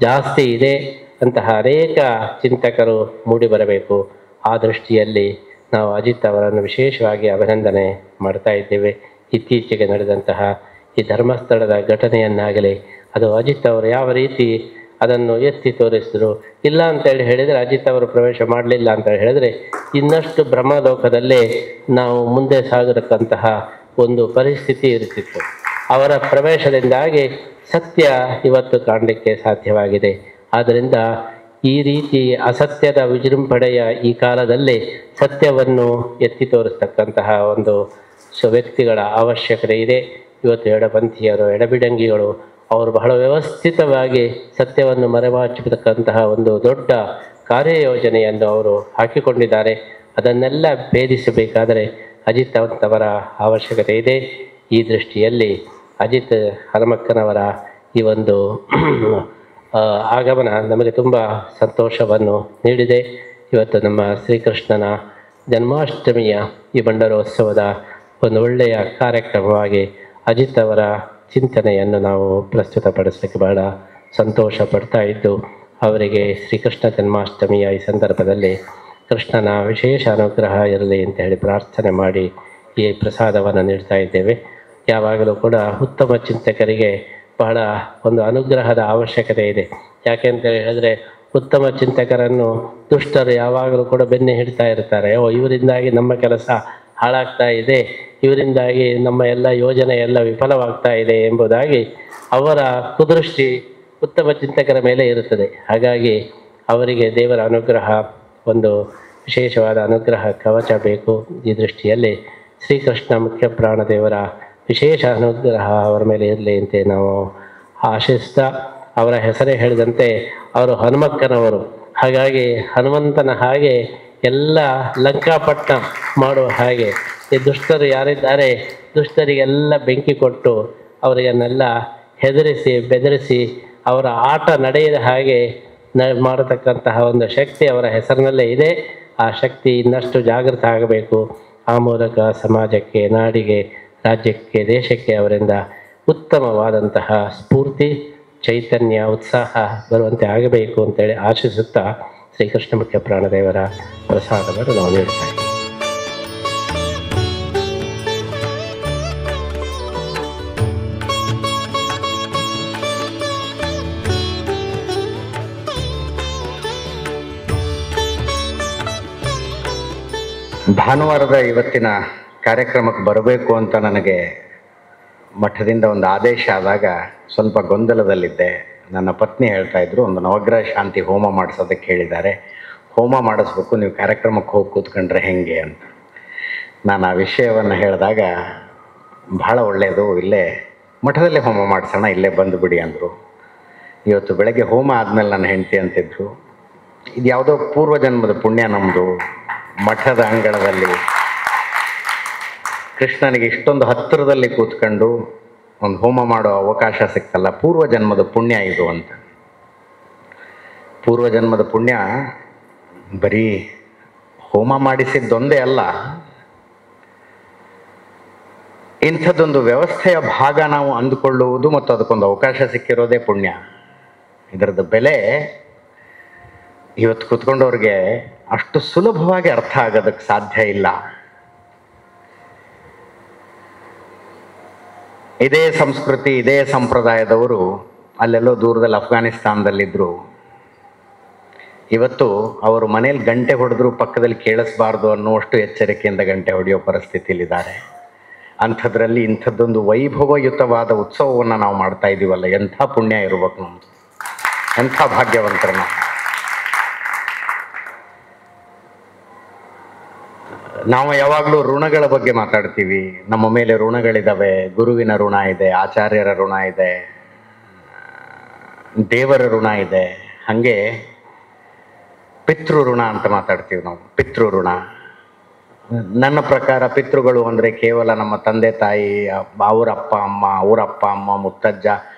ಜಾಸ್ತಿ ಇದೆ. ಅಂತಹ ಅನೇಕ ಚಿಂತಕರು ಮೂಡಿ ಬರಬೇಕು. ಆ ದೃಷ್ಟಿಯಲ್ಲಿ ನಾವು ಅಜಿತ್ ಅವರನ್ನು ವಿಶೇಷವಾಗಿ ಅಭಿನಂದನೆ ಮಾಡ್ತಾ ಇದ್ದೇವೆ. ಇತ್ತೀಚೆಗೆ ನಡೆದಂತಹ ಈ ಧರ್ಮಸ್ಥಳದ ಘಟನೆಯನ್ನಾಗಲಿ ಅದು ಅಜಿತ್ ಅವರು ಯಾವ ರೀತಿ ಅದನ್ನು ಎತ್ತಿ ತೋರಿಸಿದ್ರು. ಇಲ್ಲ ಅಂತೇಳಿ ಹೇಳಿದರೆ, ಅಜಿತ್ ಅವರು ಪ್ರವೇಶ ಮಾಡಲಿಲ್ಲ ಅಂತ ಹೇಳಿದರೆ ಇನ್ನಷ್ಟು ಬ್ರಹ್ಮಲೋಕದಲ್ಲೇ ನಾವು ಮುಂದೆ ಸಾಗತಕ್ಕಂತಹ ಒಂದು ಪರಿಸ್ಥಿತಿ ಇರುತ್ತಿತ್ತು. ಅವರ ಪ್ರವೇಶದಿಂದಾಗಿ ಸತ್ಯ ಇವತ್ತು ಕಾಣಲಿಕ್ಕೆ ಸಾಧ್ಯವಾಗಿದೆ. ಆದ್ದರಿಂದ ಈ ರೀತಿ ಅಸತ್ಯದ ವಿಜೃಂಭಣೆಯ ಈ ಕಾಲದಲ್ಲಿ ಸತ್ಯವನ್ನು ಎತ್ತಿ ತೋರಿಸ್ತಕ್ಕಂತಹ ಒಂದು ವ್ಯಕ್ತಿಗಳ ಅವಶ್ಯಕತೆ ಇದೆ. ಇವತ್ತು ಎಡಪಂಥೀಯರು, ಎಡಬಿಡಂಗಿಗಳು ಅವರು ಬಹಳ ವ್ಯವಸ್ಥಿತವಾಗಿ ಸತ್ಯವನ್ನು ಮರೆಮಾಚತಕ್ಕಂತಹ ಒಂದು ದೊಡ್ಡ ಕಾರ್ಯಯೋಜನೆಯನ್ನು ಅವರು ಹಾಕಿಕೊಂಡಿದ್ದಾರೆ. ಅದನ್ನೆಲ್ಲ ಭೇದಿಸಬೇಕಾದರೆ ಅಜಿತ್ ಅವರ ಅವಶ್ಯಕತೆ ಇದೆ. ಈ ದೃಷ್ಟಿಯಲ್ಲಿ ಅಜಿತ್ ಹನುಮಕ್ಕನವರ ಈ ಒಂದು ಆಗಮನ ನಮಗೆ ತುಂಬ ಸಂತೋಷವನ್ನು ನೀಡಿದೆ. ಇವತ್ತು ನಮ್ಮ ಶ್ರೀಕೃಷ್ಣನ ಜನ್ಮಾಷ್ಟಮಿಯ ಈ ಬಂಡರೋತ್ಸವದ ಒಂದು ಒಳ್ಳೆಯ ಕಾರ್ಯಕ್ರಮವಾಗಿ ಅಜಿತ್ ಅವರ ಚಿಂತನೆಯನ್ನು ನಾವು ಪ್ರಸ್ತುತಪಡಿಸಲಿಕ್ಕೆ ಬಹಳ ಸಂತೋಷ ಪಡ್ತಾ ಇದ್ದು, ಅವರಿಗೆ ಶ್ರೀಕೃಷ್ಣ ಜನ್ಮಾಷ್ಟಮಿಯ ಈ ಸಂದರ್ಭದಲ್ಲಿ ಕೃಷ್ಣನ ವಿಶೇಷ ಅನುಗ್ರಹ ಇರಲಿ ಅಂತ ಹೇಳಿ ಪ್ರಾರ್ಥನೆ ಮಾಡಿ ಈ ಪ್ರಸಾದವನ್ನು ನೀಡ್ತಾ ಇದ್ದೇವೆ. ಯಾವಾಗಲೂ ಕೂಡ ಉತ್ತಮ ಚಿಂತಕರಿಗೆ ಬಹಳ ಒಂದು ಅನುಗ್ರಹದ ಅವಶ್ಯಕತೆ ಇದೆ. ಯಾಕೆಂತ ಹೇಳಿದರೆ ಉತ್ತಮ ಚಿಂತಕರನ್ನು ದುಷ್ಟರು ಯಾವಾಗಲೂ ಕೂಡ ಬೆನ್ನೆ ಹಿಡ್ತಾ ಇರ್ತಾರೆ. ಇವರಿಂದಾಗಿ ನಮ್ಮ ಕೆಲಸ ಹಾಳಾಗ್ತಾ ಇದೆ, ಇವರಿಂದಾಗಿ ನಮ್ಮ ಎಲ್ಲ ಯೋಜನೆ ಎಲ್ಲ ವಿಫಲವಾಗ್ತಾ ಇದೆ ಎಂಬುದಾಗಿ ಅವರ ಕುದೃಷ್ಟಿ ಉತ್ತಮ ಚಿಂತಕರ ಮೇಲೆ ಇರುತ್ತದೆ. ಹಾಗಾಗಿ ಅವರಿಗೆ ದೇವರ ಅನುಗ್ರಹ, ಒಂದು ವಿಶೇಷವಾದ ಅನುಗ್ರಹ ಕವಚ ಬೇಕು. ಈ ದೃಷ್ಟಿಯಲ್ಲಿ ಶ್ರೀಕೃಷ್ಣ ಮುಖ್ಯ ಪ್ರಾಣದೇವರ ವಿಶೇಷ ಅನುಗ್ರಹ ಅವರ ಮೇಲೆ ಇರಲಿ ಅಂತ ನಾವು ಆಶಿಸ್ತಾ, ಅವರ ಹೆಸರೇ ಹೇಳಿದಂತೆ ಅವರು ಹನುಮಕ್ಕನವರು. ಹಾಗಾಗಿ ಹನುಮಂತನ ಹಾಗೆ ಎಲ್ಲ ಲಂಕಾಪಟ್ಟಣ ಮಾಡುವ ಹಾಗೆ ಈ ದುಷ್ಟರು ಯಾರಿದ್ದಾರೆ ದುಷ್ಟರಿಗೆಲ್ಲ ಬೆಂಕಿ ಕೊಟ್ಟು ಅವರಿಗನ್ನೆಲ್ಲ ಹೆದರಿಸಿ ಬೆದರಿಸಿ ಅವರ ಆಟ ನಡೆಯದ ಹಾಗೆ ಮಾಡತಕ್ಕಂತಹ ಒಂದು ಶಕ್ತಿ ಅವರ ಹೆಸರಿನಲ್ಲೇ ಇದೆ. ಆ ಶಕ್ತಿ ಇನ್ನಷ್ಟು ಜಾಗೃತ ಆಗಬೇಕು. ಆ ಮೂಲಕ ಸಮಾಜಕ್ಕೆ, ನಾಡಿಗೆ, ರಾಜ್ಯಕ್ಕೆ, ದೇಶಕ್ಕೆ ಅವರಿಂದ ಉತ್ತಮವಾದಂತಹ ಸ್ಫೂರ್ತಿ, ಚೈತನ್ಯ, ಉತ್ಸಾಹ ಬರುವಂತೆ ಆಗಬೇಕು ಅಂತೇಳಿ ಆಶಿಸುತ್ತಾ ಶ್ರೀಕೃಷ್ಣ ಮುಖ್ಯ ಪ್ರಾಣದೇವರ ಪ್ರಸಾದವನ್ನು ನಾವು ನೀಡ್ತಾ ಇದ್ದೀವಿ. ಭಾನುವಾರದ ಇವತ್ತಿನ ಕಾರ್ಯಕ್ರಮಕ್ಕೆ ಬರಬೇಕು ಅಂತ ನನಗೆ ಮಠದಿಂದ ಒಂದು ಆದೇಶ ಆದಾಗ ಸ್ವಲ್ಪ ಗೊಂದಲದಲ್ಲಿದ್ದೆ. ನನ್ನ ಪತ್ನಿ ಹೇಳ್ತಾ ಇದ್ರು, ಒಂದು ನವಗ್ರಹ ಶಾಂತಿ ಹೋಮ ಮಾಡಿಸೋದಕ್ಕೆ ಹೇಳಿದ್ದಾರೆ, ಹೋಮ ಮಾಡಿಸ್ಬೇಕು, ನೀವು ಕಾರ್ಯಕ್ರಮಕ್ಕೆ ಹೋಗಿ ಕೂತ್ಕೊಂಡ್ರೆ ಹೆಂಗೆ ಅಂತ. ನಾನು ಆ ವಿಷಯವನ್ನು ಹೇಳಿದಾಗ ಬಹಳ ಒಳ್ಳೆಯದು, ಇಲ್ಲೇ ಮಠದಲ್ಲೇ ಹೋಮ ಮಾಡಿಸೋಣ, ಇಲ್ಲೇ ಬಂದುಬಿಡಿ ಅಂದರು. ಇವತ್ತು ಬೆಳಗ್ಗೆ ಹೋಮ ಆದಮೇಲೆ ನನ್ನ ಹೆಂಡತಿ ಅಂತಿದ್ರು, ಇದು ಯಾವುದೋ ಪೂರ್ವಜನ್ಮದ ಪುಣ್ಯ ನಮ್ಮದು, ಮಠದ ಅಂಗಳದಲ್ಲಿ ಕೃಷ್ಣನಿಗೆ ಇಷ್ಟೊಂದು ಹತ್ತಿರದಲ್ಲಿ ಕೂತ್ಕೊಂಡು ಒಂದು ಹೋಮ ಮಾಡೋ ಅವಕಾಶ ಸಿಕ್ತಲ್ಲ, ಪೂರ್ವಜನ್ಮದ ಪುಣ್ಯ ಇದು ಅಂತ. ಪೂರ್ವಜನ್ಮದ ಪುಣ್ಯ ಬರೀ ಹೋಮ ಮಾಡಿಸಿದ್ದೊಂದೇ ಅಲ್ಲ, ಇಂಥದ್ದೊಂದು ವ್ಯವಸ್ಥೆಯ ಭಾಗ ನಾವು ಅಂದುಕೊಳ್ಳುವುದು ಮತ್ತು ಅದಕ್ಕೊಂದು ಅವಕಾಶ ಸಿಕ್ಕಿರೋದೇ ಪುಣ್ಯ. ಇದರದ್ದು ಬೆಲೆ ಇವತ್ತು ಕೂತ್ಕೊಂಡವ್ರಿಗೆ ಅಷ್ಟು ಸುಲಭವಾಗಿ ಅರ್ಥ ಆಗೋದಕ್ಕೆ ಸಾಧ್ಯ ಇಲ್ಲ. ಇದೇ ಸಂಸ್ಕೃತಿ, ಇದೇ ಸಂಪ್ರದಾಯದವರು ಅಲ್ಲೆಲ್ಲೋ ದೂರದಲ್ಲಿ ಅಫ್ಘಾನಿಸ್ತಾನದಲ್ಲಿದ್ದರು. ಇವತ್ತು ಅವರು ಮನೇಲಿ ಗಂಟೆ ಹೊಡೆದ್ರು ಪಕ್ಕದಲ್ಲಿ ಕೇಳಿಸ್ಬಾರ್ದು ಅನ್ನುವಷ್ಟು ಎಚ್ಚರಿಕೆಯಿಂದ ಗಂಟೆ ಹೊಡೆಯೋ ಪರಿಸ್ಥಿತಿಯಲ್ಲಿದ್ದಾರೆ. ಅಂಥದ್ರಲ್ಲಿ ಇಂಥದ್ದೊಂದು ವೈಭವಯುತವಾದ ಉತ್ಸವವನ್ನು ನಾವು ಮಾಡ್ತಾ ಇದ್ದೀವಲ್ಲ, ಎಂಥ ಪುಣ್ಯ ಇರ್ಬೇಕು ನಮ್ಮದು, ಎಂಥ ಭಾಗ್ಯವಂತರ ನಾವು. ನಾವು ಯಾವಾಗಲೂ ಋಣಗಳ ಬಗ್ಗೆ ಮಾತಾಡ್ತೀವಿ. ನಮ್ಮ ಮೇಲೆ ಋಣಗಳಿದ್ದಾವೆ, ಗುರುವಿನ ಋಣ ಇದೆ, ಆಚಾರ್ಯರ ಋಣ ಇದೆ, ದೇವರ ಋಣ ಇದೆ, ಹಾಗೆ ಪಿತೃ ಋಣ ಅಂತ ಮಾತಾಡ್ತೀವಿ ನಾವು. ಪಿತೃ ಋಣ, ನನ್ನ ಪ್ರಕಾರ ಪಿತೃಗಳು ಅಂದರೆ ಕೇವಲ ನಮ್ಮ ತಂದೆ ತಾಯಿ, ಅವರ ಅಪ್ಪ ಅಮ್ಮ, ಅವರಪ್ಪ ಅಮ್ಮ, ಮುತ್ತಜ್ಜ,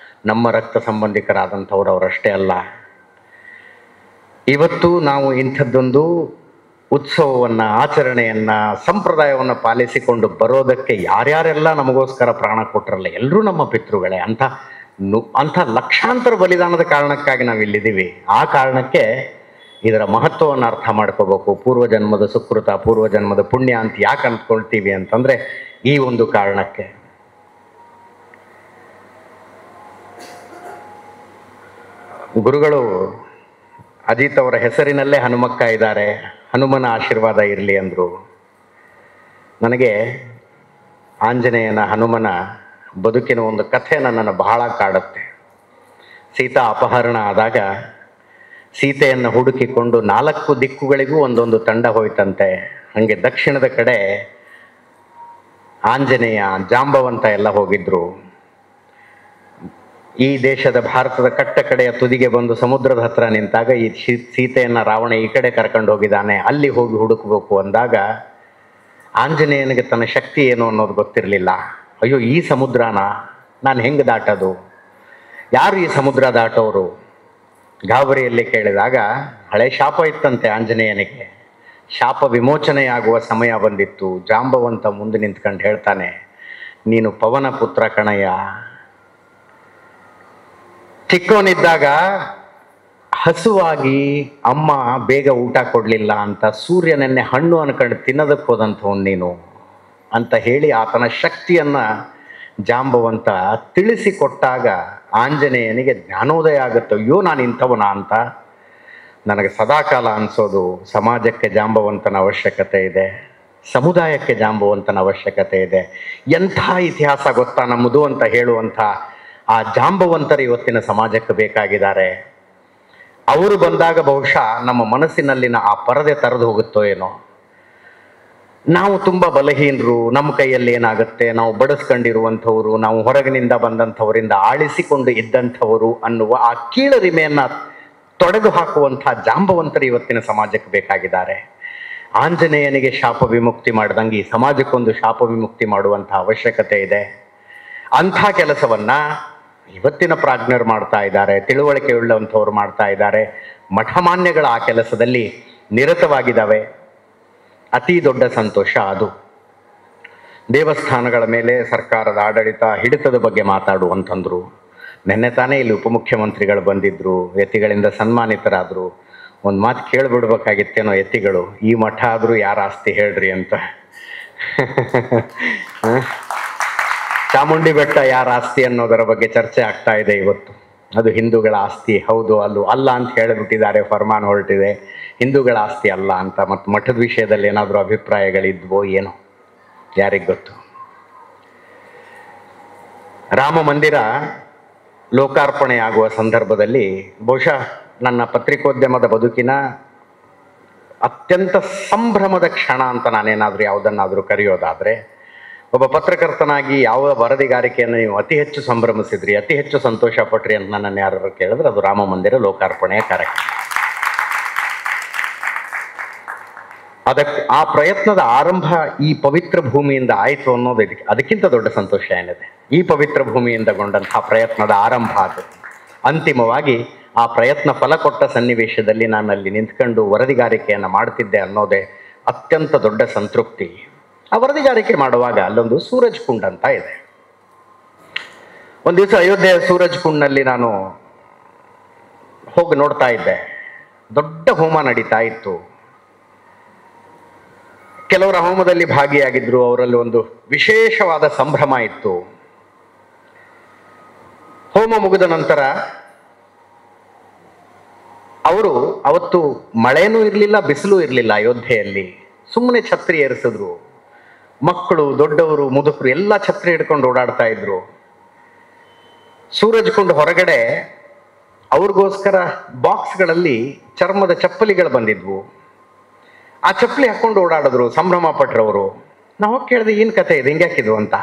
ನಮ್ಮ ರಕ್ತ ಸಂಬಂಧಿಕರಾದಂಥವ್ರು ಅವರಷ್ಟೇ ಅಲ್ಲ. ಇವತ್ತು ನಾವು ಇಂಥದ್ದೊಂದು ಉತ್ಸವವನ್ನು, ಆಚರಣೆಯನ್ನು, ಸಂಪ್ರದಾಯವನ್ನು ಪಾಲಿಸಿಕೊಂಡು ಬರೋದಕ್ಕೆ ಯಾರ್ಯಾರೆಲ್ಲ ನಮಗೋಸ್ಕರ ಪ್ರಾಣ ಕೊಟ್ಟರಲ್ಲ, ಎಲ್ಲರೂ ನಮ್ಮ ಪಿತೃಗಳೇ. ಅಂಥ ಲಕ್ಷಾಂತರ ಬಲಿದಾನದ ಕಾರಣಕ್ಕಾಗಿ ನಾವು ಇಲ್ಲಿದ್ದೀವಿ. ಆ ಕಾರಣಕ್ಕೆ ಇದರ ಮಹತ್ವವನ್ನು ಅರ್ಥ ಮಾಡ್ಕೋಬೇಕು. ಪೂರ್ವಜನ್ಮದ ಸುಕೃತ, ಪೂರ್ವಜನ್ಮದ ಪುಣ್ಯ ಅಂತ ಯಾಕೆ ಅಂದ್ಕೊಳ್ತೀವಿ ಅಂತಂದರೆ ಈ ಒಂದು ಕಾರಣಕ್ಕೆ. ಗುರುಗಳು ಅಜಿತ್ ಅವರ ಹೆಸರಿನಲ್ಲೇ ಹನುಮಕ್ಕ ಇದ್ದಾರೆ, ಹನುಮನ ಆಶೀರ್ವಾದ ಇರಲಿ ಅಂದರು. ನನಗೆ ಆಂಜನೇಯನ, ಹನುಮನ ಬದುಕಿನ ಒಂದು ಕಥೆ ನನ್ನನ್ನು ಬಹಳ ಕಾಡುತ್ತೆ. ಸೀತಾ ಅಪಹರಣ ಆದಾಗ ಸೀತೆಯನ್ನು ಹುಡುಕಿಕೊಂಡು 4 ದಿಕ್ಕುಗಳಿಗೂ ಒಂದೊಂದು ತಂಡ ಹೋಯ್ತಂತೆ. ಹಾಗೆ ದಕ್ಷಿಣದ ಕಡೆ ಆಂಜನೇಯ, ಜಾಂಬವಂತ ಎಲ್ಲ ಹೋಗಿದ್ರು. ಈ ದೇಶದ ಭಾರತದ ಕಟ್ಟ ಕಡೆಯ ತುದಿಗೆ ಬಂದು ಸಮುದ್ರದ ಹತ್ರ ನಿಂತಾಗ ಈ ಸೀತೆಯನ್ನು ರಾವಣ ಈ ಕಡೆ ಕರ್ಕೊಂಡು ಹೋಗಿದ್ದಾನೆ, ಅಲ್ಲಿ ಹೋಗಿ ಹುಡುಕಬೇಕು ಅಂದಾಗ ಆಂಜನೇಯನಿಗೆ ತನ್ನ ಶಕ್ತಿ ಏನು ಅನ್ನೋದು ಗೊತ್ತಿರಲಿಲ್ಲ. ಅಯ್ಯೋ, ಈ ಸಮುದ್ರನ ನಾನು ಹೆಂಗೆ ದಾಟೋದು, ಯಾರು ಈ ಸಮುದ್ರ ದಾಟೋರು? ಗಾಬರಿಯಲ್ಲಿ ಕೇಳಿದಾಗ ಹಳೆ ಶಾಪ ಇತ್ತಂತೆ ಆಂಜನೇಯನಿಗೆ. ಶಾಪ ವಿಮೋಚನೆಯಾಗುವ ಸಮಯ ಬಂದಿತ್ತು. ಜಾಂಬವಂತ ಮುಂದೆ ನಿಂತ್ಕೊಂಡು ಹೇಳ್ತಾನೆ, ನೀನು ಪವನ ಪುತ್ರ ಕಣಯ್ಯ. ಚಿಕ್ಕವನಿದ್ದಾಗ ಹಸುವಾಗಿ ಅಮ್ಮ ಬೇಗ ಊಟ ಕೊಡಲಿಲ್ಲ ಅಂತ ಸೂರ್ಯನನ್ನೇ ಹಣ್ಣು ಅನ್ಕೊಂಡು ತಿನ್ನೋದಕ್ಕೆ ಹೋದಂಥವನು ನೀನು ಅಂತ ಹೇಳಿ ಆತನ ಶಕ್ತಿಯನ್ನು ಜಾಂಬವಂತ ತಿಳಿಸಿಕೊಟ್ಟಾಗ ಆಂಜನೇಯನಿಗೆ ಜ್ಞಾನೋದಯ ಆಗುತ್ತೆ. ಅಯ್ಯೋ, ನಾನು ಇಂಥವನ ಅಂತ. ನನಗೆ ಸದಾಕಾಲ ಅನಿಸೋದು, ಸಮಾಜಕ್ಕೆ ಜಾಂಬವಂತನ ಅವಶ್ಯಕತೆ ಇದೆ, ಸಮುದಾಯಕ್ಕೆ ಜಾಂಬವಂತನ ಅವಶ್ಯಕತೆ ಇದೆ. ಎಂಥ ಇತಿಹಾಸ ಗೊತ್ತಾ ನಮ್ಮದು ಅಂತ ಹೇಳುವಂಥ ಆ ಜಾಂಬವಂತರು ಇವತ್ತಿನ ಸಮಾಜಕ್ಕೆ ಬೇಕಾಗಿದ್ದಾರೆ. ಅವರು ಬಂದಾಗ ಬಹುಶಃ ನಮ್ಮ ಮನಸ್ಸಿನಲ್ಲಿನ ಆ ಪರದೆ ತರೆದು ಹೋಗುತ್ತೋ ಏನೋ. ನಾವು ತುಂಬ ಬಲಹೀನರು, ನಮ್ಮ ಕೈಯಲ್ಲಿ ಏನಾಗುತ್ತೆ, ನಾವು ಬಡಿಸ್ಕೊಂಡಿರುವಂಥವರು, ನಾವು ಹೊರಗಿನಿಂದ ಬಂದಂಥವರಿಂದ ಆಳಿಸಿಕೊಂಡು ಇದ್ದಂಥವರು ಅನ್ನುವ ಆ ಕೀಳರಿಮೆಯನ್ನು ತೊಡೆದು ಹಾಕುವಂಥ ಜಾಂಬವಂತರು ಇವತ್ತಿನ ಸಮಾಜಕ್ಕೆ ಬೇಕಾಗಿದ್ದಾರೆ. ಆಂಜನೇಯನಿಗೆ ಶಾಪ ವಿಮುಕ್ತಿ ಮಾಡಿದಂಗೆ ಈ ಸಮಾಜಕ್ಕೊಂದು ಶಾಪ ವಿಮುಕ್ತಿ ಮಾಡುವಂಥ ಅವಶ್ಯಕತೆ ಇದೆ. ಅಂಥ ಕೆಲಸವನ್ನು ಇವತ್ತಿನ ಪ್ರಾಜ್ಞರು ಮಾಡ್ತಾ ಇದ್ದಾರೆ, ತಿಳುವಳಿಕೆ ಉಳ್ಳಂಥವ್ರು ಮಾಡ್ತಾ ಇದ್ದಾರೆ. ಮಠಮಾನ್ಯಗಳ ಆ ಕೆಲಸದಲ್ಲಿ ನಿರತವಾಗಿದ್ದಾವೆ. ಅತಿ ದೊಡ್ಡ ಸಂತೋಷ ಅದು. ದೇವಸ್ಥಾನಗಳ ಮೇಲೆ ಸರ್ಕಾರದ ಆಡಳಿತ, ಹಿಡಿತದ ಬಗ್ಗೆ ಮಾತಾಡುವಂತಂದ್ರು. ನೆನ್ನೆ ತಾನೇ ಇಲ್ಲಿ ಉಪಮುಖ್ಯಮಂತ್ರಿಗಳು ಬಂದಿದ್ರು, ಯತಿಗಳಿಂದ ಸನ್ಮಾನಿತರಾದರು. ಒಂದು ಮಾತು ಕೇಳಿಬಿಡ್ಬೇಕಾಗಿತ್ತೇನೋ ಯತಿಗಳು, ಈ ಮಠ ಆದರೂ ಯಾರ ಆಸ್ತಿ ಹೇಳ್ರಿ ಅಂತ. ಚಾಮುಂಡಿ ಬೆಟ್ಟ ಯಾರ ಆಸ್ತಿ ಅನ್ನೋದರ ಬಗ್ಗೆ ಚರ್ಚೆ ಆಗ್ತಾ ಇದೆ ಇವತ್ತು. ಅದು ಹಿಂದೂಗಳ ಆಸ್ತಿ ಹೌದು ಅಲ್ಲ ಅಂತ ಹೇಳಿಬಿಟ್ಟಿದ್ದಾರೆ, ಫರ್ಮಾನ್ ಹೊರಟಿದೆ, ಹಿಂದೂಗಳ ಆಸ್ತಿ ಅಲ್ಲ ಅಂತ. ಮತ್ತು ಮಠದ ವಿಷಯದಲ್ಲಿ ಏನಾದರೂ ಅಭಿಪ್ರಾಯಗಳಿದ್ವೋ ಏನೋ, ಯಾರಿಗೆ ಗೊತ್ತು. ರಾಮ ಮಂದಿರ ಲೋಕಾರ್ಪಣೆಯಾಗುವ ಸಂದರ್ಭದಲ್ಲಿ ಬಹುಶಃ ನನ್ನ ಪತ್ರಿಕೋದ್ಯಮದ ಬದುಕಿನ ಅತ್ಯಂತ ಸಂಭ್ರಮದ ಕ್ಷಣ ಅಂತ ನಾನೇನಾದರೂ ಯಾವುದನ್ನಾದರೂ ಕರೆಯೋದಾದರೆ, ಒಬ್ಬ ಪತ್ರಕರ್ತನಾಗಿ ಯಾವ ವರದಿಗಾರಿಕೆಯನ್ನು ನೀವು ಅತಿ ಹೆಚ್ಚು ಸಂಭ್ರಮಿಸಿದ್ರಿ, ಅತಿ ಹೆಚ್ಚು ಸಂತೋಷ ಪಟ್ರಿ ಅಂತ ನನ್ನನ್ನು ಯಾರು ಕೇಳಿದ್ರೆ ಅದು ರಾಮ ಮಂದಿರ ಲೋಕಾರ್ಪಣೆಯ ಕಾರ್ಯಕ್ರಮ. ಆ ಪ್ರಯತ್ನದ ಆರಂಭ ಈ ಪವಿತ್ರ ಭೂಮಿಯಿಂದ ಆಯಿತು ಅನ್ನೋದು ಅದಕ್ಕಿಂತ ದೊಡ್ಡ ಸಂತೋಷ ಏನಿದೆ. ಈ ಪವಿತ್ರ ಭೂಮಿಯಿಂದಗೊಂಡಂತಹ ಪ್ರಯತ್ನದ ಆರಂಭ ಅದು. ಅಂತಿಮವಾಗಿ ಆ ಪ್ರಯತ್ನ ಫಲ ಕೊಟ್ಟ ಸನ್ನಿವೇಶದಲ್ಲಿ ನಾನು ಅಲ್ಲಿ ನಿಂತ್ಕೊಂಡು ವರದಿಗಾರಿಕೆಯನ್ನು ಮಾಡ್ತಿದ್ದೆ ಅನ್ನೋದೇ ಅತ್ಯಂತ ದೊಡ್ಡ ಸಂತೃಪ್ತಿ. ಆ ವರದಿಗಾರಿಕೆ ಮಾಡುವಾಗ ಅಲ್ಲೊಂದು ಸೂರಜ್ ಕುಂಡ್ ಅಂತ ಇದೆ. ಒಂದು ದಿವಸ ಅಯೋಧ್ಯೆಯ ಸೂರಜ್ ಕುಂಡ್ನಲ್ಲಿ ನಾನು ಹೋಗಿ ನೋಡ್ತಾ ಇದ್ದೆ. ದೊಡ್ಡ ಹೋಮ ನಡೀತಾ ಇತ್ತು. ಕೆಲವರ ಹೋಮದಲ್ಲಿ ಭಾಗಿಯಾಗಿದ್ರು, ಅವರಲ್ಲಿ ಒಂದು ವಿಶೇಷವಾದ ಸಂಭ್ರಮ ಇತ್ತು. ಹೋಮ ಮುಗಿದ ನಂತರ ಅವರು ಅವತ್ತು ಮಳೆನೂ ಇರಲಿಲ್ಲ, ಬಿಸಿಲು ಇರಲಿಲ್ಲ. ಅಯೋಧ್ಯೆಯಲ್ಲಿ ಸುಮ್ಮನೆ ಛತ್ರಿ ಏರಿಸಿದ್ರು. ಮಕ್ಕಳು, ದೊಡ್ಡವರು, ಮುದುಕರು ಎಲ್ಲ ಛತ್ರಿ ಹಿಡ್ಕೊಂಡು ಓಡಾಡ್ತಾ ಇದ್ರು. ಸೂರಜ್ ಕುಂಡ್ ಹೊರಗಡೆ ಅವ್ರಿಗೋಸ್ಕರ ಬಾಕ್ಸ್ಗಳಲ್ಲಿ ಚರ್ಮದ ಚಪ್ಪಲಿಗಳು ಬಂದಿದ್ವು. ಆ ಚಪ್ಪಲಿ ಹಾಕೊಂಡು ಓಡಾಡಿದ್ರು, ಸಂಭ್ರಮ ಪಟ್ರವರು. ನಾವು ಕೇಳಿದೆ, ಏನು ಕತೆ ಇದೆ, ಹಿಂಗ್ಯಾಕಿದ್ವು ಅಂತ.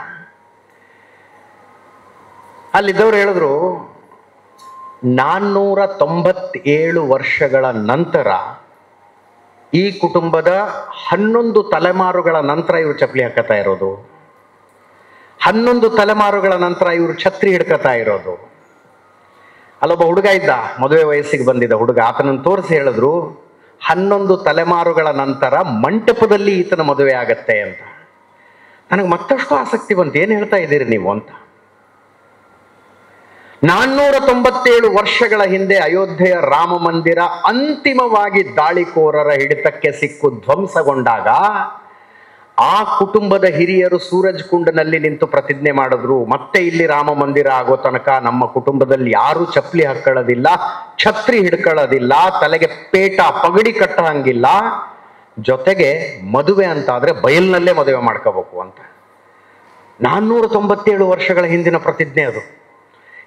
ಅಲ್ಲಿದ್ದವ್ರು ಹೇಳಿದ್ರು, 497 ವರ್ಷಗಳ ನಂತರ, ಈ ಕುಟುಂಬದ 11 ತಲೆಮಾರುಗಳ ನಂತರ ಇವರು ಚಪ್ಪಲಿ ಹಾಕತಾ ಇರೋದು, 11 ತಲೆಮಾರುಗಳ ನಂತರ ಇವರು ಛತ್ರಿ ಹಿಡ್ಕತಾ ಇರೋದು. ಅಲ್ಲೊಬ್ಬ ಹುಡುಗ ಇದ್ದ, ಮದುವೆ ವಯಸ್ಸಿಗೆ ಬಂದಿದ್ದ ಹುಡುಗ. ಆತನನ್ನು ತೋರಿಸಿ ಹೇಳಿದ್ರು, 11 ತಲೆಮಾರುಗಳ ನಂತರ ಮಂಟಪದಲ್ಲಿ ಈತನ ಮದುವೆ ಆಗತ್ತೆ ಅಂತ. ನನಗೆ ಮತ್ತಷ್ಟು ಆಸಕ್ತಿ ಬಂತು, ಏನು ಹೇಳ್ತಾ ಇದ್ದೀರಿ ನೀವು ಅಂತ. 497 ವರ್ಷಗಳ ಹಿಂದೆ ಅಯೋಧ್ಯೆಯ ರಾಮ ಮಂದಿರ ಅಂತಿಮವಾಗಿ ದಾಳಿಕೋರರ ಹಿಡಿತಕ್ಕೆ ಸಿಕ್ಕು ಧ್ವಂಸಗೊಂಡಾಗ ಆ ಕುಟುಂಬದ ಹಿರಿಯರು ಸೂರಜ್ ಕುಂಡ್ನಲ್ಲಿ ನಿಂತು ಪ್ರತಿಜ್ಞೆ ಮಾಡಿದ್ರು, ಮತ್ತೆ ಇಲ್ಲಿ ರಾಮ ಮಂದಿರ ಆಗೋ ತನಕ ನಮ್ಮ ಕುಟುಂಬದಲ್ಲಿ ಯಾರು ಚಪ್ಪಲಿ ಹಾಕೊಳ್ಳೋದಿಲ್ಲ, ಛತ್ರಿ ಹಿಡ್ಕೊಳ್ಳೋದಿಲ್ಲ, ತಲೆಗೆ ಪೇಟ ಪಗಡಿ ಕಟ್ಟಂಗಿಲ್ಲ, ಜೊತೆಗೆ ಮದುವೆ ಅಂತ ಆದ್ರೆ ಬಯಲ್ನಲ್ಲೇ ಮದುವೆ ಮಾಡ್ಕೋಬೇಕು ಅಂತ. 497 ವರ್ಷಗಳ ಹಿಂದಿನ ಪ್ರತಿಜ್ಞೆ ಅದು.